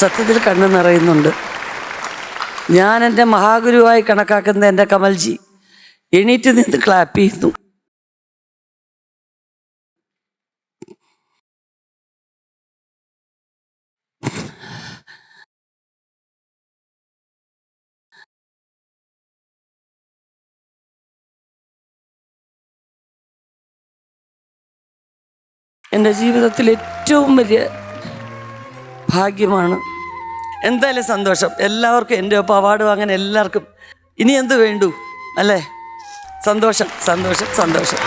സത്യത്തിൽ കണ്ണ് നിറയുന്നുണ്ട്. ഞാൻ എൻ്റെ മഹാഗുരുവായി കണക്കാക്കുന്ന എൻ്റെ കമൽജി എണീറ്റ് നിന്ന് ക്ലാപ്പ് ചെയ്യുന്നു. എൻ്റെ ജീവിതത്തിൽ ഏറ്റവും വലിയ ഭാഗ്യമാണ്. എന്തായാലും സന്തോഷം. എല്ലാവർക്കും എൻ്റെ ഒപ്പം അവാർഡ് വാങ്ങാൻ എല്ലാവർക്കും ഇനി എന്ത് വേണ്ടു അല്ലേ? സന്തോഷം സന്തോഷം സന്തോഷം.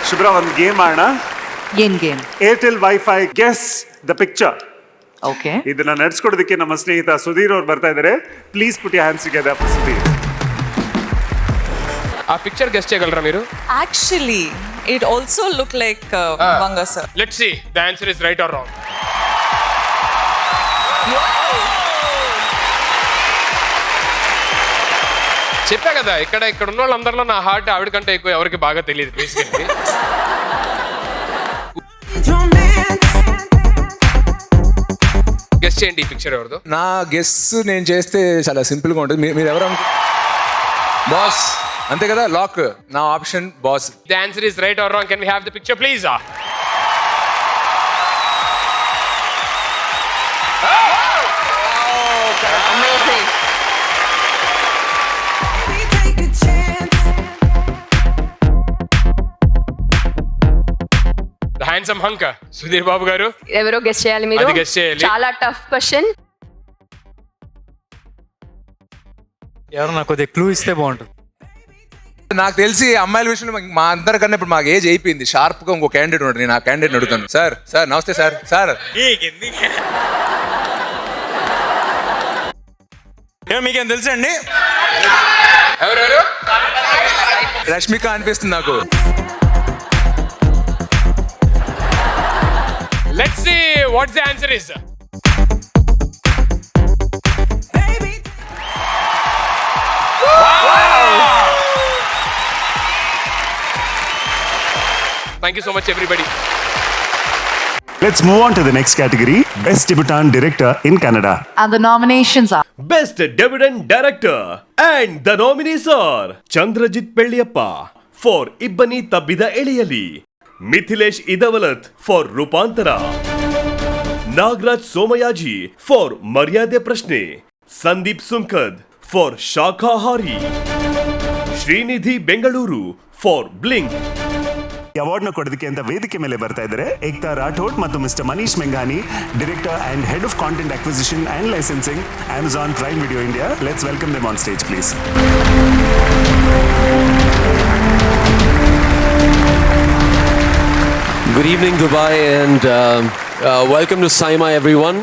ಶುಭ್ರ, ಒಂದು ಗೇಮ್ ಆಡೋಣ. ಏನ್ game? Airtel wifi guess the picture. Okay. ಇದನ್ನ ನಡೆಸ್ಕೊಡೋದಕ್ಕೆ ನಮ್ಮ ಸ್ನೇಹಿತ ಸುಧೀರ್ ಅವ್ರು ಬರ್ತಾ ಇದ್ದಾರೆ. Please put your hands together for Sudhir. ఆ పిక్చర్ గెస్ట్ చేయగలరా మీరు? Actually, it also looked like Vanga sir. Let's see the answer is right or wrong. చెప్పా కదా, ఇక్కడ ఉన్న వాళ్ళందరిలో నా హార్ట్ ఆవిడ కంటే ఎక్కువ ఎవరికి బాగా తెలియదు బేసికల్లీ. గెస్ట్ చేయండి ఈ పిక్చర్ ఎవరిదో. నా గెస్ నేను చేస్తే చాలా సింపుల్గా ఉంటుంది. మీరు ఎవరు బాస్ అంతే కదా? లాక్ నా option boss. The answer is right or wrong. Can we have the picture please? Amazing. The handsome hunk Sudheer Babu garu. ఎవరో గెస్ట్ చేయాలి మీరు. అది guess చేయాలి. చాలా టఫ్ క్వశ్చన్. ఎవరు నాకు కొద్దిగా క్లూ ఇస్తే బాగుంటుంది. నాకు తెలిసి అమ్మాయిల విషయంలో మా అందరికన్నా ఇప్పుడు మాకు ఏజ్ అయిపోయింది. షార్ప్ గా ఇంకో క్యాండిడేట్ ఉంటుంది. నేను ఆ క్యాండిడేట్ అడుగుతాను. సార్ సార్ నమస్తే సార్. సార్ మీకేం తెలుసండి? ఎవరెవరు? రష్మిక అనిపిస్తుంది నాకు. Let's see what's the answer is. Thank you so much, everybody. Let's move on to the next category, Best Debutant Director in Kannada. And the nominations are? Best Debutant Director. And the nominees are Chandrajit Pelliyappa for Ibbani Tabbida Eliyali, Mithilesh Idavalat for Rupantara, Nagraj Somayaji for Maryade Prashne, Sandeep Sunkad for Shakahari, Srinidhi Bengaluru for Blink. ಅವಾರ್ಡ್ನ ಕೊಡೋದಕ್ಕೆ ಅಂತ ವೇದಿಕೆ ಮೇಲೆ ಬರ್ತಾ ಇದ್ದಾರೆ ಏಕ್ತಾ ರಾಠೋಡ್ ಮತ್ತು mister Manish Mengani, director and head of content acquisition and licensing, Amazon Prime Video India. Let's welcome them on stage, please. Good evening, Dubai, and welcome to Saima, everyone.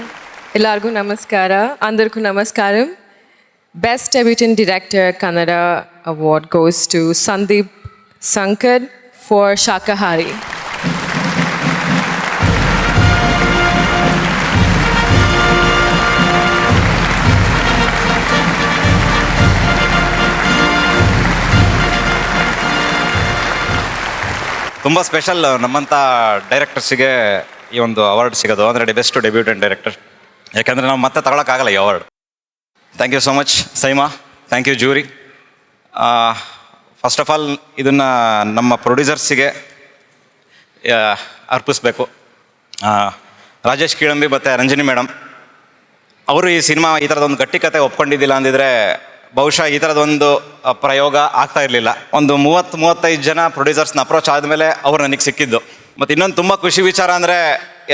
ಎಲ್ಲರಿಗೂ ನಮಸ್ಕಾರ. అందరికీ నమస్కారం. Best Debutant Director Kannada award goes to Sandeep Sunkad for Shakahari. ತುಂಬ special ನಮ್ಮಂಥ ಡೈರೆಕ್ಟರ್ಸಿಗೆ ಈ ಒಂದು award ಸಿಗೋದು, ಅಂದರೆ ಬೆಸ್ಟ್ ಡೆಬ್ಯೂಟೆಂಟ್ ಡೈರೆಕ್ಟರ್. ಯಾಕೆಂದರೆ ನಾವು ಮತ್ತೆ ತಗೊಳಕ್ಕಾಗಲ್ಲ ಈ award. Thank you so much SIIMA, thank you jury. First of all ಇದನ್ನು ನಮ್ಮ ಪ್ರೊಡ್ಯೂಸರ್ಸಿಗೆ ಅರ್ಪಿಸ್ಬೇಕು. ರಾಜೇಶ್ ಕೀಳಂಬಿ ಮತ್ತು ರಂಜನಿ ಮೇಡಮ್ ಅವರು ಈ ಸಿನಿಮಾ ಈ ಥರದೊಂದು ಗಟ್ಟಿ ಕತೆ ಒಪ್ಕೊಂಡಿದ್ದಿಲ್ಲ ಅಂದಿದ್ರೆ ಬಹುಶಃ ಈ ಥರದೊಂದು ಪ್ರಯೋಗ ಆಗ್ತಾ ಇರಲಿಲ್ಲ. ಒಂದು 30-35 ಜನ ಪ್ರೊಡ್ಯೂಸರ್ಸ್ನ ಅಪ್ರೋಚ್ ಆದಮೇಲೆ ಅವ್ರು ನನಗೆ ಸಿಕ್ಕಿದ್ದು. ಮತ್ತು ಇನ್ನೊಂದು ತುಂಬ ಖುಷಿ ವಿಚಾರ ಅಂದರೆ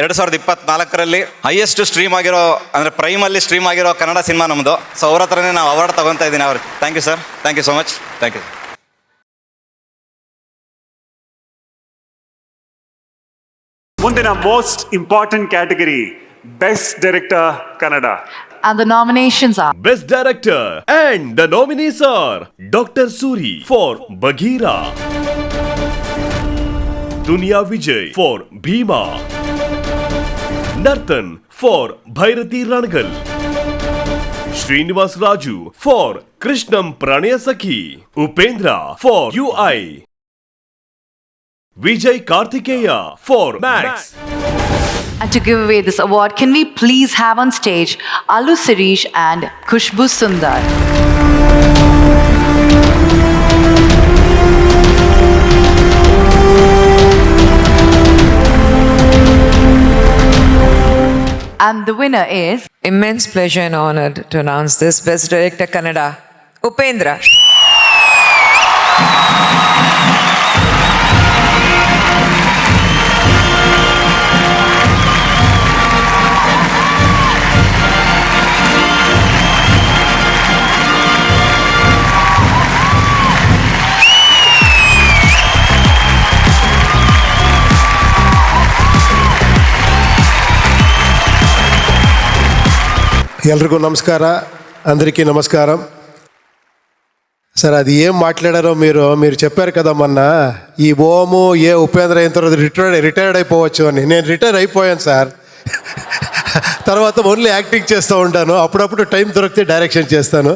2024ರಲ್ಲಿ ಹೈಯೆಸ್ಟ್ ಸ್ಟ್ರೀಮ್ ಆಗಿರೋ, ಅಂದರೆ ಪ್ರೈಮಲ್ಲಿ ಸ್ಟ್ರೀಮ್ ಆಗಿರೋ ಕನ್ನಡ ಸಿನಿಮಾ ನಮ್ಮದು. ಸೊ ಅವ್ರ ಹತ್ರನೇ ನಾವು ಅವಾರ್ಡ್ ತೊಗೊತಾ ಇದ್ದೀನಿ. ಅವ್ರಿಗೆ thank you sir, thank you so much, thank you. ಮುಂದಿನ most important category best director Kannada. And the nominations are Best Director and the nominees are Dr. Suri for Bagheera, Dunya Vijay for Bhima, Nartan for Bhairati Rangal, Srinivas Raju for Krishnam Pranaya Sakhi, Upendra for UI, Vijay Karthikeya for Max. And to give away this award, can we please have on stage Alu Sirish and Khushbu Sundar? And the winner is... Immense pleasure and honor to announce this Best Director Kannada, Upendra. ఎల్రిಗೂ నమస్కార, అందరికీ నమస్కారం. Sir అది ఏం మాట్లాడారో మీరు చెప్పారు కదా మొన్న, ఈ ఓము ఉపేంద్ర అయిన తర్వాత రిటైర్డ్ అయిపోవచ్చు అని. నేను రిటైర్ అయిపోయాను సార్. తర్వాత ఓన్లీ యాక్టింగ్ చేస్తూ ఉంటాను, అప్పుడప్పుడు టైం దొరికితే డైరెక్షన్ చేస్తాను.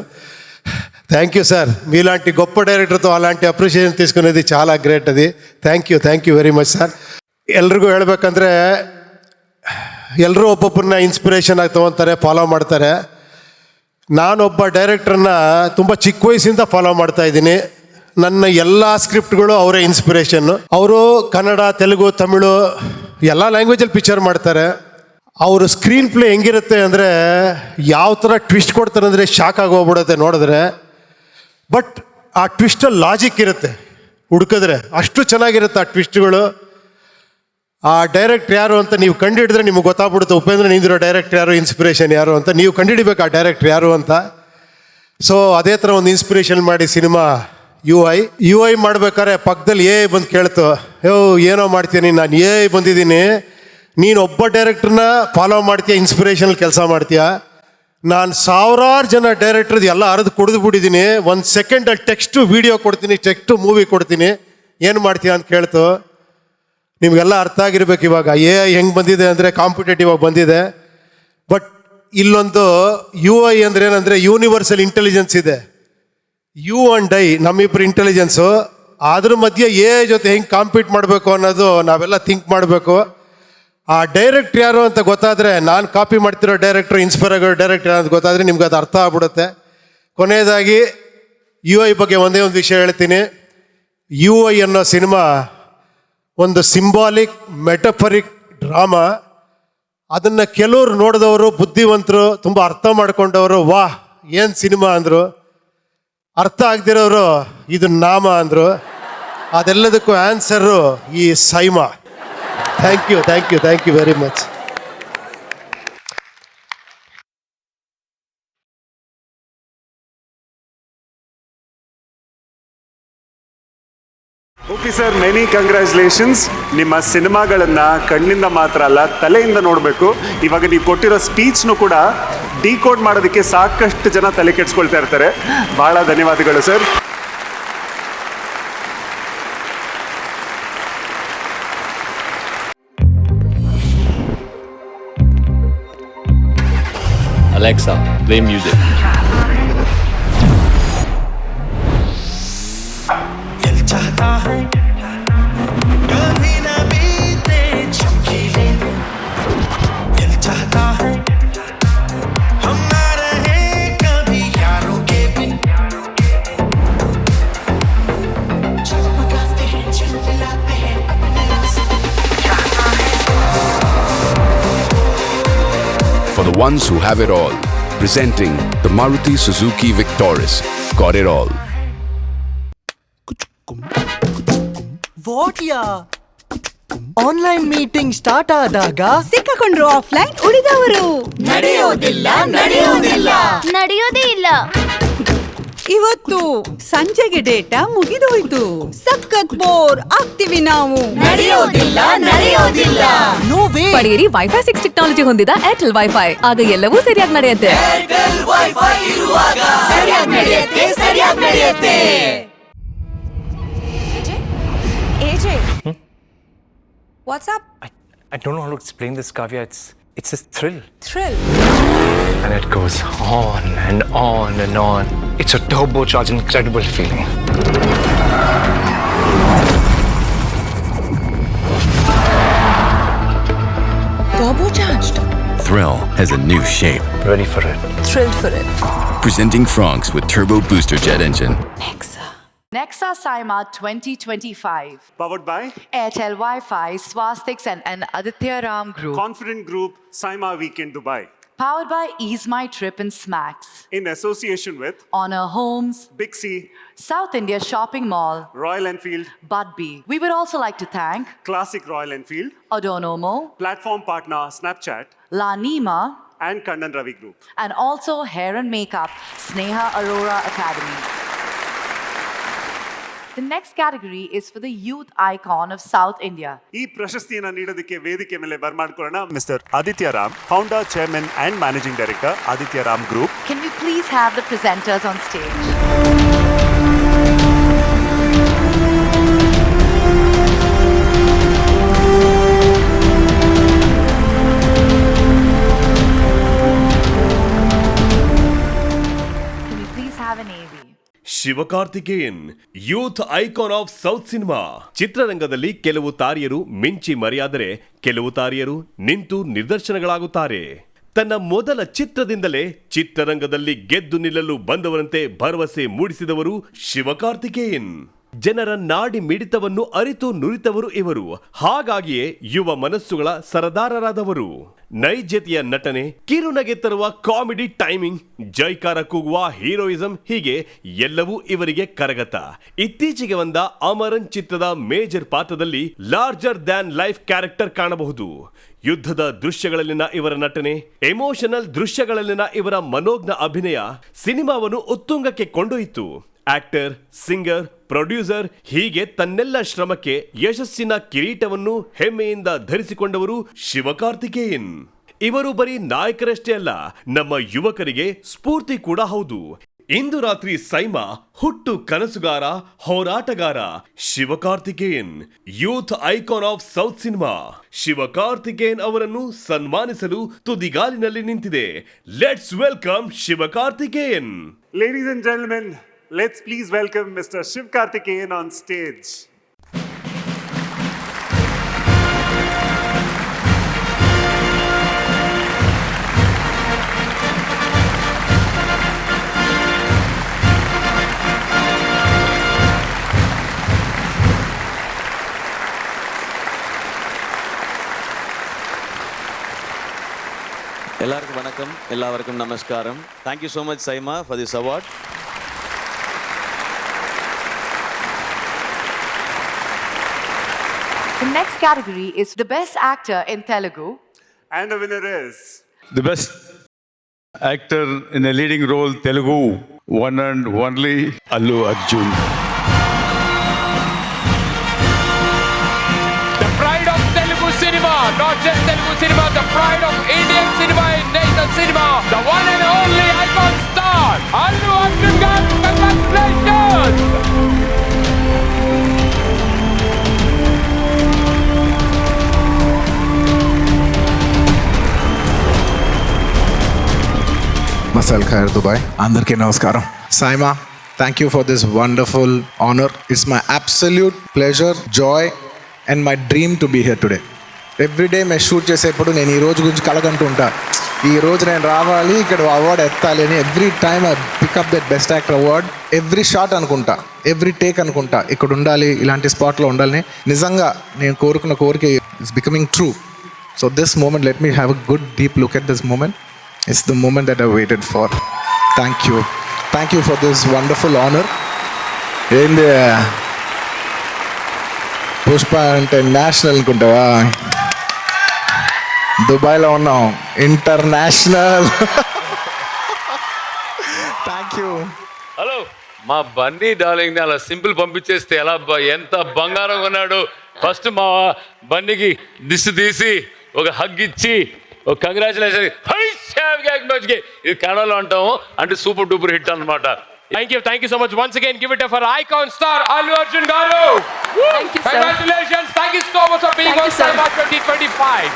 Thank you sir. మీలాంటి గొప్ప డైరెక్టర్తో అలాంటి ಅಪ್ರಿಷಿಯೇಷನ್ తీసుకునేది చాలా ಗ್ರೇಟ್. ಅದು thank you very much sir. ಎಲ್ರಿಗೂ ಹೇಳ್ಬೇಕಂದ್ರೆ ಎಲ್ಲರೂ ಒಬ್ಬೊಬ್ಬರನ್ನ ಇನ್ಸ್ಪಿರೇಷನ್ ಆಗಿ ತೊಗೊತಾರೆ, ಫಾಲೋ ಮಾಡ್ತಾರೆ. ನಾನೊಬ್ಬ ಡೈರೆಕ್ಟ್ರನ್ನ ತುಂಬ ಚಿಕ್ಕ ವಯಸ್ಸಿಂದ ಫಾಲೋ ಮಾಡ್ತಾ ಇದ್ದೀನಿ. ನನ್ನ ಎಲ್ಲ ಸ್ಕ್ರಿಪ್ಟ್ಗಳು ಅವರೇ ಇನ್ಸ್ಪಿರೇಷನ್ನು. ಅವರು ಕನ್ನಡ, ತೆಲುಗು, ತಮಿಳು ಎಲ್ಲ ಲ್ಯಾಂಗ್ವೇಜಲ್ಲಿ ಪಿಕ್ಚರ್ ಮಾಡ್ತಾರೆ. ಅವರು ಸ್ಕ್ರೀನ್ ಪ್ಲೇ ಹೆಂಗಿರುತ್ತೆ ಅಂದರೆ ಯಾವ ಥರ ಟ್ವಿಸ್ಟ್ ಕೊಡ್ತಾರೆ ಅಂದರೆ ಶಾಕ್ ಆಗೋಗ್ಬಿಡುತ್ತೆ ನೋಡಿದ್ರೆ. ಬಟ್ ಆ ಟ್ವಿಸ್ಟಲ್ಲಿ ಲಾಜಿಕ್ ಇರುತ್ತೆ, ಹುಡುಕಿದ್ರೆ ಅಷ್ಟು ಚೆನ್ನಾಗಿರುತ್ತೆ ಆ ಟ್ವಿಸ್ಟ್ಗಳು. ಆ ಡೈರೆಕ್ಟ್ರ್ ಯಾರು ಅಂತ ನೀವು ಕಂಡುಹಿಡಿದ್ರೆ ನಿಮಗೆ ಗೊತ್ತಾಗ್ಬಿಡುತ್ತೆ ಉಪೇಂದ್ರ ನಿಂದಿರೋ ಡೈರೆಕ್ಟ್ರ್ ಯಾರು, ಇನ್ಸ್ಪಿರೇಷನ್ ಯಾರು ಅಂತ. ನೀವು ಕಂಡುಹಿಡಿಬೇಕು ಆ ಡೈರೆಕ್ಟ್ರ್ ಯಾರು ಅಂತ. ಸೊ ಅದೇ ಥರ ಒಂದು ಇನ್ಸ್ಪಿರೇಷನ್ ಮಾಡಿ ಸಿನಿಮಾ ಯು ಐ ಮಾಡ್ಬೇಕಾದ್ರೆ ಪಕ್ಕದಲ್ಲಿ ಬಂದು ಕೇಳ್ತು, ಏನೋ ಮಾಡ್ತೀನಿ ನಾನು, ಬಂದಿದ್ದೀನಿ, ನೀನು ಒಬ್ಬ ಡೈರೆಕ್ಟ್ರನ್ನ ಫಾಲೋ ಮಾಡ್ತೀಯ, ಇನ್ಸ್ಪಿರೇಷನಲ್ಲಿ ಕೆಲಸ ಮಾಡ್ತೀಯ. ನಾನು ಸಾವಿರಾರು ಜನ ಡೈರೆಕ್ಟ್ರದ್ದು ಎಲ್ಲ ಅರ್ದು ಕುಡಿದ್ಬಿಟ್ಟಿದ್ದೀನಿ, 1 ಸೆಕೆಂಡಲ್ಲಿ ಟೆಕ್ಸ್ಟು ವೀಡಿಯೋ ಕೊಡ್ತೀನಿ, ಟೆಕ್ಸ್ಟು ಮೂವಿ ಕೊಡ್ತೀನಿ, ಏನು ಮಾಡ್ತೀಯ ಅಂತ ಕೇಳ್ತು. ನಿಮಗೆಲ್ಲ ಅರ್ಥ ಆಗಿರ್ಬೇಕು ಇವಾಗ ಹೆಂಗೆ ಬಂದಿದೆ ಅಂದರೆ ಕಾಂಪಿಟೇಟಿವ್ ಆಗಿ ಬಂದಿದೆ. ಬಟ್ ಇಲ್ಲೊಂದು UI ಅಂದರೆ ಏನಂದರೆ ಯೂನಿವರ್ಸಲ್ ಇಂಟೆಲಿಜೆನ್ಸ್ ಇದೆ. ಯು ಆ್ಯಂಡ್ ಐ ನಮ್ಮಿಬ್ಬರು ಇಂಟೆಲಿಜೆನ್ಸು, ಅದ್ರ ಮಧ್ಯೆ ಜೊತೆ ಹೆಂಗೆ ಕಾಂಪೀಟ್ ಮಾಡಬೇಕು ಅನ್ನೋದು ನಾವೆಲ್ಲ ಥಿಂಕ್ ಮಾಡಬೇಕು. ಆ ಡೈರೆಕ್ಟ್ರ್ ಯಾರು ಅಂತ ಗೊತ್ತಾದರೆ, ನಾನು ಕಾಪಿ ಮಾಡ್ತಿರೋ ಡೈರೆಕ್ಟ್ರು, ಇನ್ಸ್ಪೈರ್ ಆಗೋ ಡೈರೆಕ್ಟ್ರ್ ಅಂತ ಗೊತ್ತಾದರೆ ನಿಮ್ಗೆ ಅದು ಅರ್ಥ ಆಗ್ಬಿಡುತ್ತೆ. ಕೊನೆಯದಾಗಿ UI ಬಗ್ಗೆ ಒಂದೇ ಒಂದು ವಿಷಯ ಹೇಳ್ತೀನಿ. UI ಅನ್ನೋ ಸಿನಿಮಾ ಒಂದು ಸಿಂಬಾಲಿಕ್ ಮೆಟಫರಿಕ್ ಡ್ರಾಮಾ. ಅದನ್ನು ಕೆಲವರು ನೋಡಿದವರು, ಬುದ್ಧಿವಂತರು, ತುಂಬ ಅರ್ಥ ಮಾಡ್ಕೊಂಡವರು ವಾಹ್ ಏನು ಸಿನಿಮಾ ಅಂದರು. ಅರ್ಥ ಆಗದಿರೋರು ಇದು ನಾಮ ಅಂದರು. ಅದೆಲ್ಲದಕ್ಕೂ ಆನ್ಸರು ಈ SIIMA. Thank you very much. Okay sir, many congratulations. ನಿಮ್ಮ ಸಿನಿಮಾಗಳನ್ನು ಕಣ್ಣಿಂದ ಮಾತ್ರ ಅಲ್ಲ, ತಲೆಯಿಂದ ನೋಡಬೇಕು. ಇವಾಗ ನೀವು ಕೊಟ್ಟಿರೋ ಸ್ಪೀಚ್ನು ಕೂಡ ಡಿಕೋಡ್ ಮಾಡೋದಕ್ಕೆ ಸಾಕಷ್ಟು ಜನ ತಲೆ ಕೆಡಿಸ್ಕೊಳ್ತಾ ಇರ್ತಾರೆ. ಭಾಳ ಧನ್ಯವಾದಗಳು sir. Alexa, play music. For the ones who have it all, presenting the Maruti Suzuki Victoris. Got it all. ವಾಟ್ಯಾ ಆನ್ಲೈನ್ ಮೀಟಿಂಗ್ ಸ್ಟಾರ್ಟ್ ಆದಾಗ ಸಿಕ್ಕಾಕೊಂಡ್ರು ಆಫ್ಲೈನ್ ಉಳಿದವರು ನಡೆಯೋದಿಲ್ಲ. ಇವತ್ತು ಸಂಜೆಗೆ ಡೇಟಾ ಮುಗಿದೋಯ್ತು. ಸಖತ್ ಬೋರ್ ಆಗ್ತೀವಿ ನಾವು. ನಡೆಯೋದಿಲ್ಲ. ಪಡೆಯಿರಿ ವೈಫೈ 6 ಟೆಕ್ನಾಲಜಿ ಹೊಂದಿದ ಏರ್ಟೆಲ್ ವೈಫೈ. ಆಗ ಎಲ್ಲವೂ ಸರಿಯಾಗಿ ನಡೆಯುತ್ತೆ. AJ, what's up? I don't know how to explain this, Kavya. It's a thrill. Thrill. And it goes on and on and on. It's a turbocharged, incredible feeling. Turbocharged. Thrill has a new shape. Ready for it. Thrilled for it. Presenting Franks with Turbo Booster Jet Engine. Nexa SIMA 2025. Powered by Airtel Wi-Fi, Swastiks and Aditya Ram Group. Confident Group, SIMA Weekend Dubai. Powered by Ease My Trip and Smacks. In association with Honor Homes, Big C, South India Shopping Mall, Royal Enfield, Budbee. We would also like to thank Classic Royal Enfield, Odonomo, Platform Partner Snapchat, La Nima, and Kannan Ravi Group. and also Hair and Makeup, Sneha Arora Academy. The next category is for the youth icon of South India. ಈ ಪ್ರಶಸ್ತಿಯನ್ನು ನೀಡೋದಕ್ಕೆ ವೇದಿಕೆ ಮೇಲೆ ಬರ್ಮಾಡ್ಕೊಳ್ಳೋಣ mister Aditya Ram, founder, chairman and managing director, Aditya Ram group. Can we please have the presenters on stage? Can we please have an AV? Sivakarthikeyan, youth icon of south cinema. ಚಿತ್ರರಂಗದಲ್ಲಿ ಕೆಲವು ತಾರಿಯರು ಮಿಂಚಿ ಮರೆಯಾದರೆ ಕೆಲವು ತಾರಿಯರು ನಿಂತು ನಿದರ್ಶನಗಳಾಗುತ್ತಾರೆ. ತನ್ನ ಮೊದಲ ಚಿತ್ರದಿಂದಲೇ ಚಿತ್ರರಂಗದಲ್ಲಿ ಗೆದ್ದು ನಿಲ್ಲಲು ಬಂದವರಂತೆ ಭರವಸೆ ಮೂಡಿಸಿದವರು ಶಿವಕಾರ್ತಿಕೇಯನ್. ಜನರ ನಾಡಿ ಮಿಡಿತವನ್ನು ಅರಿತು ನುರಿತವರು ಇವರು. ಹಾಗಾಗಿಯೇ ಯುವ ಮನಸ್ಸುಗಳ ಸರದಾರರಾದವರು. ನೈಜತೆಯ ನಟನೆ, ಕಿರುನಗೆ ತರುವ ಕಾಮಿಡಿ ಟೈಮಿಂಗ್, ಜೈಕಾರ ಕೂಗುವ ಹೀರೋಯಿಸಂ, ಹೀಗೆ ಎಲ್ಲವೂ ಇವರಿಗೆ ಕರಗತ. ಇತ್ತೀಚೆಗೆ ಬಂದ ಅಮರನ್ ಚಿತ್ರದ ಮೇಜರ್ ಪಾತ್ರದಲ್ಲಿ ಲಾರ್ಜರ್ ದ್ಯಾನ್ ಲೈಫ್ ಕ್ಯಾರೆಕ್ಟರ್ ಕಾಣಬಹುದು. ಯುದ್ಧದ ದೃಶ್ಯಗಳಲ್ಲಿನ ಇವರ ನಟನೆ, ಎಮೋಷನಲ್ ದೃಶ್ಯಗಳಲ್ಲಿನ ಇವರ ಮನೋಜ್ಞ ಅಭಿನಯ ಸಿನಿಮಾವನ್ನು ಉತ್ತುಂಗಕ್ಕೆ ಕೊಂಡೊಯ್ಯಿತು. ಆಕ್ಟರ್, ಸಿಂಗರ್, ಪ್ರೊಡ್ಯೂಸರ್, ಹೀಗೆ ತನ್ನೆಲ್ಲ ಶ್ರಮಕ್ಕೆ ಯಶಸ್ಸಿನ ಕಿರೀಟವನ್ನು ಹೆಮ್ಮೆಯಿಂದ ಧರಿಸಿಕೊಂಡವರು ಶಿವಕಾರ್ತಿಕೇಯನ್. ಇವರು ಬರೀ ನಾಯಕರಷ್ಟೇ ಅಲ್ಲ, ನಮ್ಮ ಯುವಕರಿಗೆ ಸ್ಫೂರ್ತಿ ಕೂಡ ಹೌದು. ಇಂದು ರಾತ್ರಿ ಸೈಮಾ ಹುಟ್ಟು ಕನಸುಗಾರ, ಹೋರಾಟಗಾರ Sivakarthikeyan, youth icon of south cinema. Sivakarthikeyan ಅವರನ್ನು ಸನ್ಮಾನಿಸಲು ತುದಿಗಾಲಿನಲ್ಲಿ ನಿಂತಿದೆ. Let's welcome Sivakarthikeyan. Ladies and gentlemen, let's please welcome Mr. Shiv Karthikeyan on stage. எல்லாருக்கும் வணக்கம், எல்லாருக்கும் நமஸ்காரம். Thank you so much Saima for this award. The next category is the best actor in Telugu. And the winner is the best actor in a leading role, Telugu, one and only Allu Arjun. The pride of Telugu cinema, not just Telugu cinema, the pride of Indian cinema in Nathan cinema, the one and only icon star, Allu Arjun garu, congratulations! Masal Khair Dubai. Andarki namaskaram. Saima, thank you for this wonderful honor. It's my absolute pleasure, joy and my dream to be here today. Every day मैं shoot చేసేప్పుడు నేను ఈ రోజు గురించి కలగంటూ ఉంటా. ఈ రోజు నేను రావాలి, ఇక్కడ అవార్డు ఎత్తాలి అని. Every time I pick up that best actor award. Every shot అనుకుంటా, ఎవ్రీ టేక్ అనుకుంటా, ఇక్కడ ఉండాలి, ఇలాంటి స్పాట్లో ఉండాలని. నిజంగా నేను కోరుకున్న కోరిక it's becoming true. So this moment, let me have a good deep look at this moment. It's the moment that I waited for. Thank you. Thank you for this wonderful honor. In the Pushpa International అనుకుంటావా? దుబాయ్లో ఉన్నాం, international. Thank you. Hello. మా Bunny darling అలా simple పంపించేస్తే ఎలా ఎంత బంగారం కొన్నాడు. First మా బన్నీకి దిష్టి తీసి ఒక హగ్ ఇచ్చి ఒక కంగ్రాచులేషన్. ఇది కన్నడలో అంటాము, అంటే సూపర్ డూపర్ హిట్ అన్నమాట. Thank you so much. Once again, give it up for icon star Allu Arjun garu. Thank you, sir. Congratulations. Thank you so much for being Thank on you, sir. Saima 2025.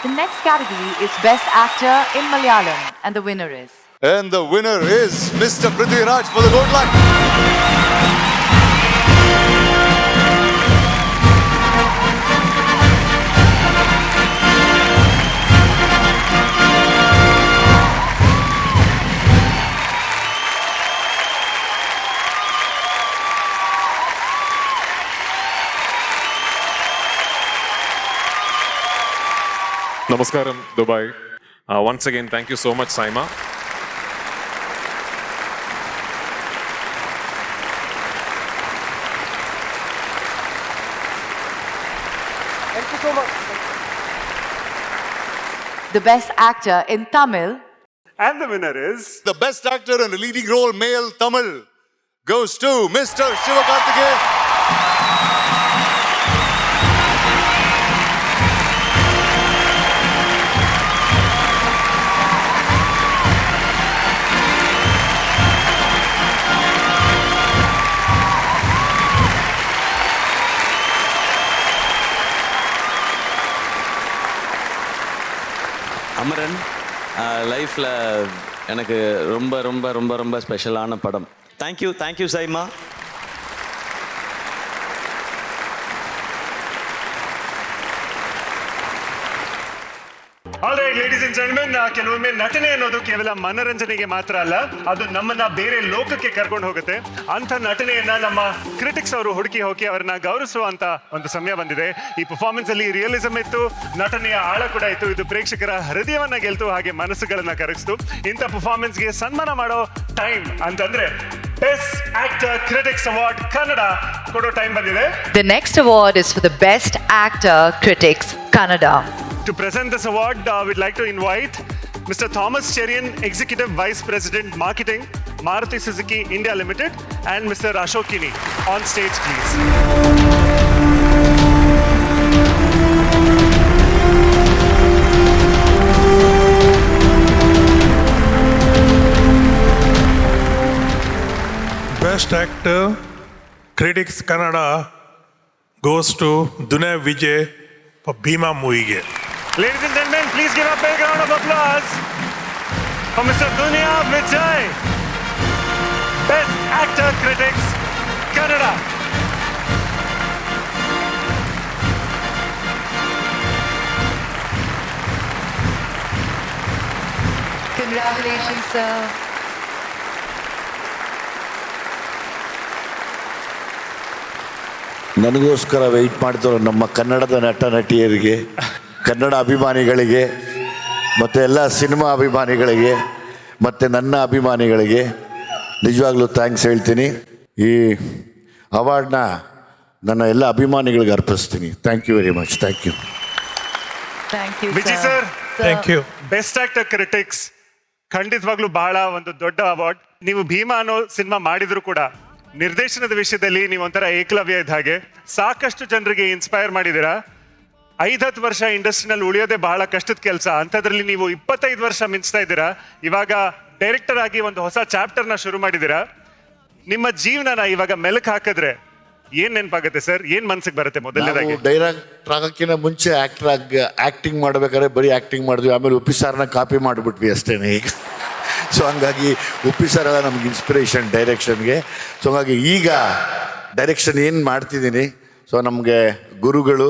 The next category is Best Actor in Malayalam, and the winner is. And the winner is Mr. Prithviraj for the Gold Luck. Namaskaram, Dubai. Once again, thank you so much, Saima. Thank you so much. The Best Actor in Tamil, And the winner is The best actor in a leading role, male Tamil, goes to Mr. Sivakarthikeyan. Amaran லைஃப்பில் எனக்கு ரொம்ப ரொம்ப ரொம்ப ரொம்ப ஸ்பெஷலான படம். Thank you SIMA. All right, ladies and gentlemen, ಕೆಲವೊಮ್ಮೆ ನಟನೆ ಅನ್ನೋದು ಕೇವಲ ಮನರಂಜನೆಗೆ ಮಾತ್ರ ಅಲ್ಲ, ಅದು ನಮ್ಮನ್ನ ಬೇರೆ ಲೋಕಕ್ಕೆ ಕರ್ಕೊಂಡು ಹೋಗುತ್ತೆ. ಅಂಥ ನಟನೆಯನ್ನ ನಮ್ಮ ಕ್ರಿಟಿಕ್ಸ್ ಅವರು ಹುಡುಕಿ ಹೋಗಿ ಅವರನ್ನ ಗೌರವಿಸುವಂತ ಒಂದು ಸಮಯ ಬಂದಿದೆ. ಈ ಪರ್ಫಾರ್ಮೆನ್ಸ್ ಅಲ್ಲಿ ರಿಯಲಿಸಮ್ ಇತ್ತು, ನಟನೆಯ ಆಳ ಕೂಡ ಇತ್ತು. ಇದು ಪ್ರೇಕ್ಷಕರ ಹೃದಯವನ್ನ ಗೆಲ್ತು, ಹಾಗೆ ಮನಸ್ಸುಗಳನ್ನ ಕರಗಿಸ್ತು. ಇಂಥ ಪರ್ಫಾರ್ಮೆನ್ಸ್ಗೆ ಸನ್ಮಾನ ಮಾಡೋ ಟೈಮ್ ಅಂತಂದ್ರೆ best actor critics award Kannada ಕೊಡೋ ಟೈಮ್ ಬಂದಿದೆ. the next award is for the Best Actor Critics Kannada. To present this award, we'd like to invite Mr. Thomas Cherian, Executive Vice President Marketing, Maruti Suzuki India Limited, and Mr. Ashok Kini on stage, please. Best Actor Critics Kannada goes to Dunay Vijay for Bhima movie. Ladies and gentlemen, please give a big round of applause for Mr. Dunya Vijay, Best Actor Critics Kannada. Congratulations, sir. ನನಗೋಸ್ಕರ weight ಮಾಡ್ತಿರೋ ನಮ್ಮ ಕನ್ನಡದ ನಟ ನಟಿಯರಿಗೆ, ಕನ್ನಡ ಅಭಿಮಾನಿಗಳಿಗೆ, ಮತ್ತು ಎಲ್ಲ cinema ಅಭಿಮಾನಿಗಳಿಗೆ, ಮತ್ತು ನನ್ನ ಅಭಿಮಾನಿಗಳಿಗೆ ನಿಜವಾಗ್ಲೂ ಥ್ಯಾಂಕ್ಸ್ ಹೇಳ್ತೀನಿ. ಈ ಅವಾರ್ಡ್ನ ನನ್ನ ಎಲ್ಲ ಅಭಿಮಾನಿಗಳಿಗೆ ಅರ್ಪಿಸ್ತೀನಿ. Thank you very much. Thank you. Vijay sir, thank you. Best actor critics ಖಂಡಿತವಾಗ್ಲೂ ಬಹಳ ಒಂದು ದೊಡ್ಡ ಅವಾರ್ಡ್. ನೀವು ಭೀಮಾ ಅನ್ನೋ ಸಿನಿಮಾ ಮಾಡಿದ್ರು ಕೂಡ ನಿರ್ದೇಶನದ ವಿಷಯದಲ್ಲಿ ನೀವು ಒಂಥರ ಏಕಲವ್ಯ ಇದ್ದ ಹಾಗೆ ಸಾಕಷ್ಟು ಜನರಿಗೆ ಇನ್ಸ್ಪೈರ್ ಮಾಡಿದ್ದೀರಾ. 5-10 ವರ್ಷ ಇಂಡಸ್ಟ್ರಿನಲ್ಲಿ ಉಳಿಯೋದೇ ಬಹಳ ಕಷ್ಟದ ಕೆಲಸ. ಅಂಥದ್ರಲ್ಲಿ ನೀವು 25 ವರ್ಷ ಮಿಂಚ್ತಾ ಇದ್ದೀರಾ. ಇವಾಗ ಡೈರೆಕ್ಟರ್ ಆಗಿ ಒಂದು ಹೊಸ ಚಾಪ್ಟರ್ನ ಶುರು ಮಾಡಿದ್ದೀರಾ. ನಿಮ್ಮ ಜೀವನನ ಇವಾಗ ಮೆಲುಕು ಹಾಕಿದ್ರೆ ಏನ್ ನೆನಪಾಗುತ್ತೆ ಸರ್? ಏನ್ ಮನ್ಸಿಗೆ ಬರುತ್ತೆ ಮೊದಲನೇದಾಗಿ? ಡೈರೆಕ್ಟರ್ ಆಗೋಕ್ಕಿಂತ ಮುಂಚೆ ಆ್ಯಕ್ಟಿಂಗ್ ಮಾಡ್ಬೇಕಾದ್ರೆ ಬರೀ ಆ್ಯಕ್ಟಿಂಗ್ ಮಾಡಿದ್ವಿ. ಆಮೇಲೆ ಉಪ್ಪಿ ಸಾರನ್ನ ಕಾಪಿ ಮಾಡಿಬಿಟ್ವಿ ಅಷ್ಟೇನೆ. ಈಗ ಸೊ ಹಂಗಾಗಿ ಉಪ್ಪಿ ಸರ್ ಎಲ್ಲ ನಮ್ಗೆ ಇನ್ಸ್ಪಿರೇಷನ್ ಡೈರೆಕ್ಷನ್ಗೆ. ಸೊ ಹಂಗಾಗಿ ಈಗ ಡೈರೆಕ್ಷನ್ ಏನು ಮಾಡ್ತಿದ್ದೀನಿ, ಸೊ ನಮಗೆ ಗುರುಗಳು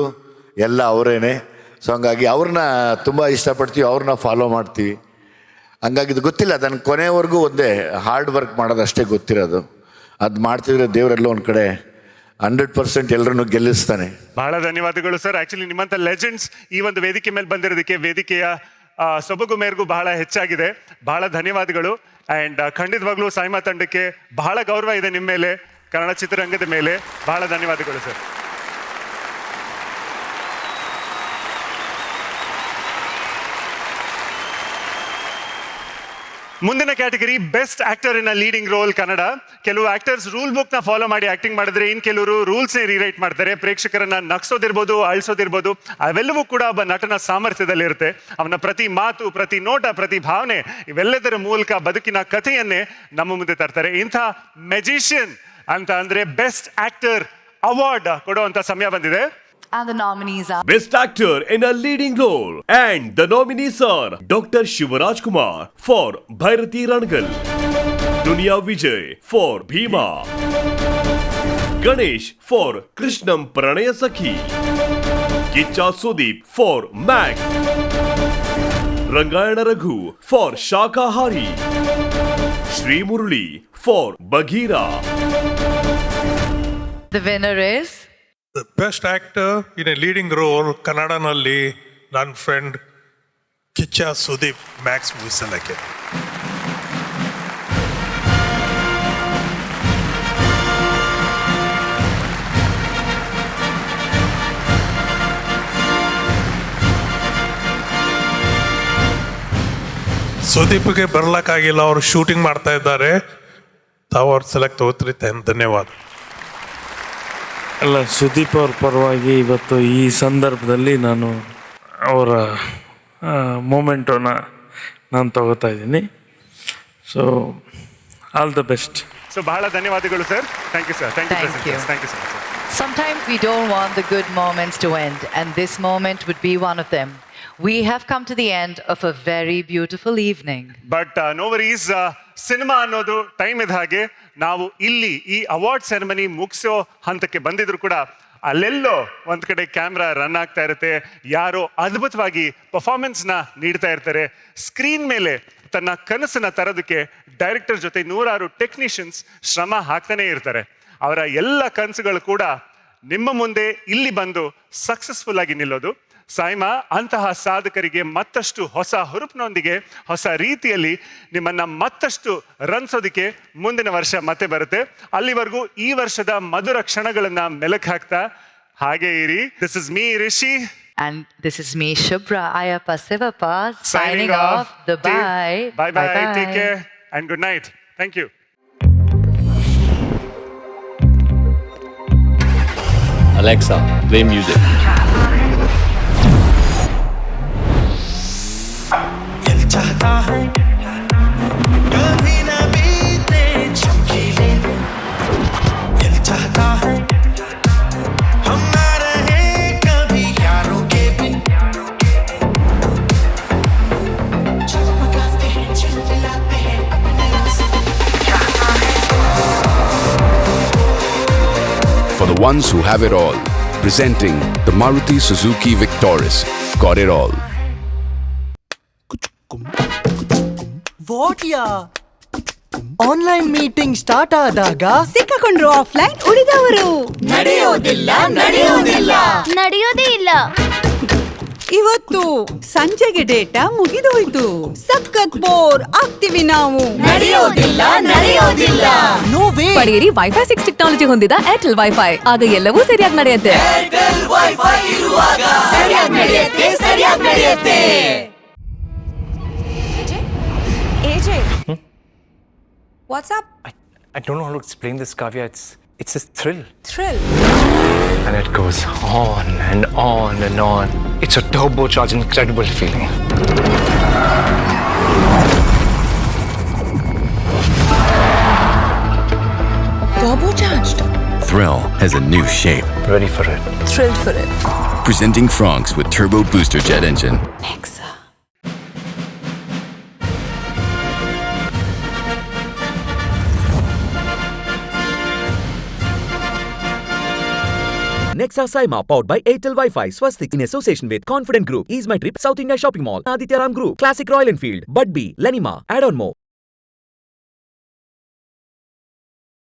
ಎಲ್ಲ ಅವರೇನೆ. ಸೊ ಹಂಗಾಗಿ ಅವ್ರನ್ನ ತುಂಬ ಇಷ್ಟಪಡ್ತೀವಿ, ಅವ್ರನ್ನ ಫಾಲೋ ಮಾಡ್ತೀವಿ. ಹಂಗಾಗಿ ಇದು ಗೊತ್ತಿಲ್ಲ ನನಗೆ ಕೊನೆವರೆಗೂ ಒಂದೇ ಹಾರ್ಡ್ ವರ್ಕ್ ಮಾಡೋದಷ್ಟೇ ಗೊತ್ತಿರೋದು. ಅದು ಮಾಡ್ತಿದ್ರೆ ದೇವರೆಲ್ಲ ಒಂದು ಕಡೆ 100% ಎಲ್ಲರನ್ನು ಗೆಲ್ಲಿಸ್ತಾನೆ. ಬಹಳ ಧನ್ಯವಾದಗಳು ಸರ್. ಆಕ್ಚುಲಿ ನಿಮ್ಮಂತ ಲೆಜೆಂಡ್ಸ್ ಈ ಒಂದು ವೇದಿಕೆ ಮೇಲೆ ಬಂದಿರೋದಕ್ಕೆ ವೇದಿಕೆಯ ಸೊಬಗು ಮೇರೆಗೂ ಬಹಳ ಹೆಚ್ಚಾಗಿದೆ. ಬಹಳ ಧನ್ಯವಾದಗಳು. ಆ್ಯಂಡ್ ಖಂಡಿತವಾಗ್ಲೂ ಸಾಯ್ಮಾ ತಂಡಕ್ಕೆ ಬಹಳ ಗೌರವ ಇದೆ ನಿಮ್ಮ ಮೇಲೆ, ಕನ್ನಡ ಚಿತ್ರರಂಗದ ಮೇಲೆ. ಬಹಳ ಧನ್ಯವಾದಗಳು ಸರ್. ಮುಂದಿನ category best actor in a leading roll Kannada. ಕೆಲವು ಆಕ್ಟರ್ಸ್ ರೂಲ್ ಬುಕ್ ನ ಫಾಲೋ ಮಾಡಿ ಆಕ್ಟಿಂಗ್ ಮಾಡಿದ್ರೆ, ಇನ್ ಕೆಲವರು ರೂಲ್ಸ್ ರೀರೈಟ್ ಮಾಡ್ತಾರೆ. ಪ್ರೇಕ್ಷಕರನ್ನ ನಗ್ಸೋದಿರ್ಬೋದು, ಅಳಿಸೋದಿರ್ಬೋದು, ಅವೆಲ್ಲವೂ ಕೂಡ ಒಬ್ಬ ನಟನ ಸಾಮರ್ಥ್ಯದಲ್ಲಿರುತ್ತೆ. ಅವನ ಪ್ರತಿ ಮಾತು, ಪ್ರತಿ ನೋಟ, ಪ್ರತಿ ಭಾವನೆ ಇವೆಲ್ಲದರ ಮೂಲಕ ಬದುಕಿನ ಕಥೆಯನ್ನೇ ನಮ್ಮ ಮುಂದೆ ತರ್ತಾರೆ. ಇಂಥ ಮೆಜಿಷಿಯನ್ ಅಂತ ಅಂದ್ರೆ ಬೆಸ್ಟ್ ಆಕ್ಟರ್ ಅವಾರ್ಡ್ ಕೊಡುವಂತ ಸಮಯ ಬಂದಿದೆ. And the nominees are Best Actor in a Leading Role. And the nominees are Dr. Shivaraj Kumar for Bhairati Rangal, Dunya Vijay for Bhima, Ganesh for Krishnam Pranaya Sakhi, Kicha Sudeep for Max, Rangayana Raghu for Shakahari, Shri Murli for Bagheera. the winner is The best actor in a leading role ಕನ್ನಡನಲ್ಲಿ ನನ್ನ friend Kichcha Sudeep Max ಮೂವಿಸಲಕ್ಕೆ. ಸುದೀಪ್ಗೆ ಬರ್ಲಕ್ಕಾಗಿಲ್ಲ, ಅವರು shooting ಮಾಡ್ತಾ ಇದ್ದಾರೆ. ತಾವು ಅವ್ರ select ತಗೋತ್ರಿ. ಧನ್ಯವಾದ. ಅಲ್ಲ, ಸುದೀಪ್ ಅವ್ರ ಪರವಾಗಿ ಇವತ್ತು ಈ ಸಂದರ್ಭದಲ್ಲಿ ನಾನು ಅವರ ಮೂಮೆಂಟನ್ನ ನಾನು ತಗೋತಾ ಇದ್ದೀನಿ. So all the best. So ಬಹಳ ಧನ್ಯವಾದಗಳು sir. Thank you sir. Thank you Thank you. Thank you so much. Sometimes we don't want the good moments to end, and this moment would be one of them. We have come to the end of a very beautiful evening. But no worries, cinema ಅನ್ನೋದು time ಇದ್ದ ಹಾಗೆ. ನಾವು ಇಲ್ಲಿ ಈ award ceremony ಮುಗಿಸೋ ಹಂತಕ್ಕೆ ಬಂದಿದ್ರು ಕೂಡ ಅಲ್ಲೆಲ್ಲೋ ಒಂದ್ ಕಡೆ ಕ್ಯಾಮ್ರಾ ರನ್ ಆಗ್ತಾ ಇರುತ್ತೆ. ಯಾರೋ ಅದ್ಭುತವಾಗಿ ಪರ್ಫಾರ್ಮೆನ್ಸ್ನ ನೀಡ್ತಾ ಇರ್ತಾರೆ. ಸ್ಕ್ರೀನ್ ಮೇಲೆ ತನ್ನ ಕನಸನ್ನ ತರೋದಕ್ಕೆ ಡೈರೆಕ್ಟರ್ ಜೊತೆ ನೂರಾರು ಟೆಕ್ನಿಷಿಯನ್ಸ್ ಶ್ರಮ ಹಾಕ್ತಾನೆ ಇರ್ತಾರೆ. ಅವರ ಎಲ್ಲ ಕನಸುಗಳು ಕೂಡ ನಿಮ್ಮ ಮುಂದೆ ಇಲ್ಲಿ ಬಂದು ಸಕ್ಸಸ್ಫುಲ್ ಆಗಿ ನಿಲ್ಲೋದು. ಸಾಯಿಮಾ ಅಂತಹ ಸಾಧಕರಿಗೆ ಮತ್ತಷ್ಟು ಹೊಸ ಹುರುಪಿನೊಂದಿಗೆ, ಹೊಸ ರೀತಿಯಲ್ಲಿ ನಿಮ್ಮನ್ನ ಮತ್ತಷ್ಟು ರಂಜಿಸೋದಕ್ಕೆ ಮುಂದಿನ ವರ್ಷ ಮತ್ತೆ ಬರುತ್ತೆ. ಅಲ್ಲಿವರೆಗೂ ಈ ವರ್ಷದ ಮಧುರ ಕ್ಷಣಗಳನ್ನ ಮೆಲುಕು ಹಾಕ್ತಾ ಹಾಗೆ ಇರಿ. This is me Rishi. And this is me, Shubhra Ayappa Sivappa, signing off. Bye. Bye. Take care and good night. Thank you. Alexa, play music. चाहता है कभी न बीते चमकीले दिन, दिल चाहता है हम ना रहे कभी यारों के बिन, चमकाते हैं चिल्लाते हैं अपने रास्ते. For the ones who have it all, presenting the Maruti Suzuki Victoris. Got it all. What yeah online meeting start ಆದಾಗ ಸಿಕ್ಕಾಕೊಂಡ್ರು ಆಫ್ಲೈನ್ ಉಳಿದವರು ನಡೆಯೋದೇ ಇಲ್ಲ. ಇವತ್ತು ಸಂಜೆಗೆ ಡೇಟಾ ಮುಗಿದೋಯ್ತು. ಸಖತ್ ಬೋರ್ ಆಗ್ತೀವಿ ನಾವು. ನಡೆಯೋದಿಲ್ಲ. ಪಡೆಯಿರಿ ವೈಫೈ 6 ಟೆಕ್ನಾಲಜಿ ಹೊಂದಿದ ಏರ್ಟೆಲ್ ವೈಫೈ. ಆಗ ಎಲ್ಲವೂ ಸರಿಯಾಗಿ ನಡೆಯುತ್ತೆ. AJ, what's up? I don't know how to explain this, Kavya. It's a thrill. Thrill. And it goes on and on and on. It's a turbocharged, incredible feeling. Turbocharged. Thrill has a new shape. Ready for it. Thrilled for it. Presenting Franks with Turbo Booster Jet Engine. Nexa. Nexa Saima, powered by Airtel Wi-Fi. Swastik in association with Confident Group, Ease My Trip, South India Shopping Mall, Aditya Ram Group, Classic Royal Enfield, Bud B, Lenima. Add on more.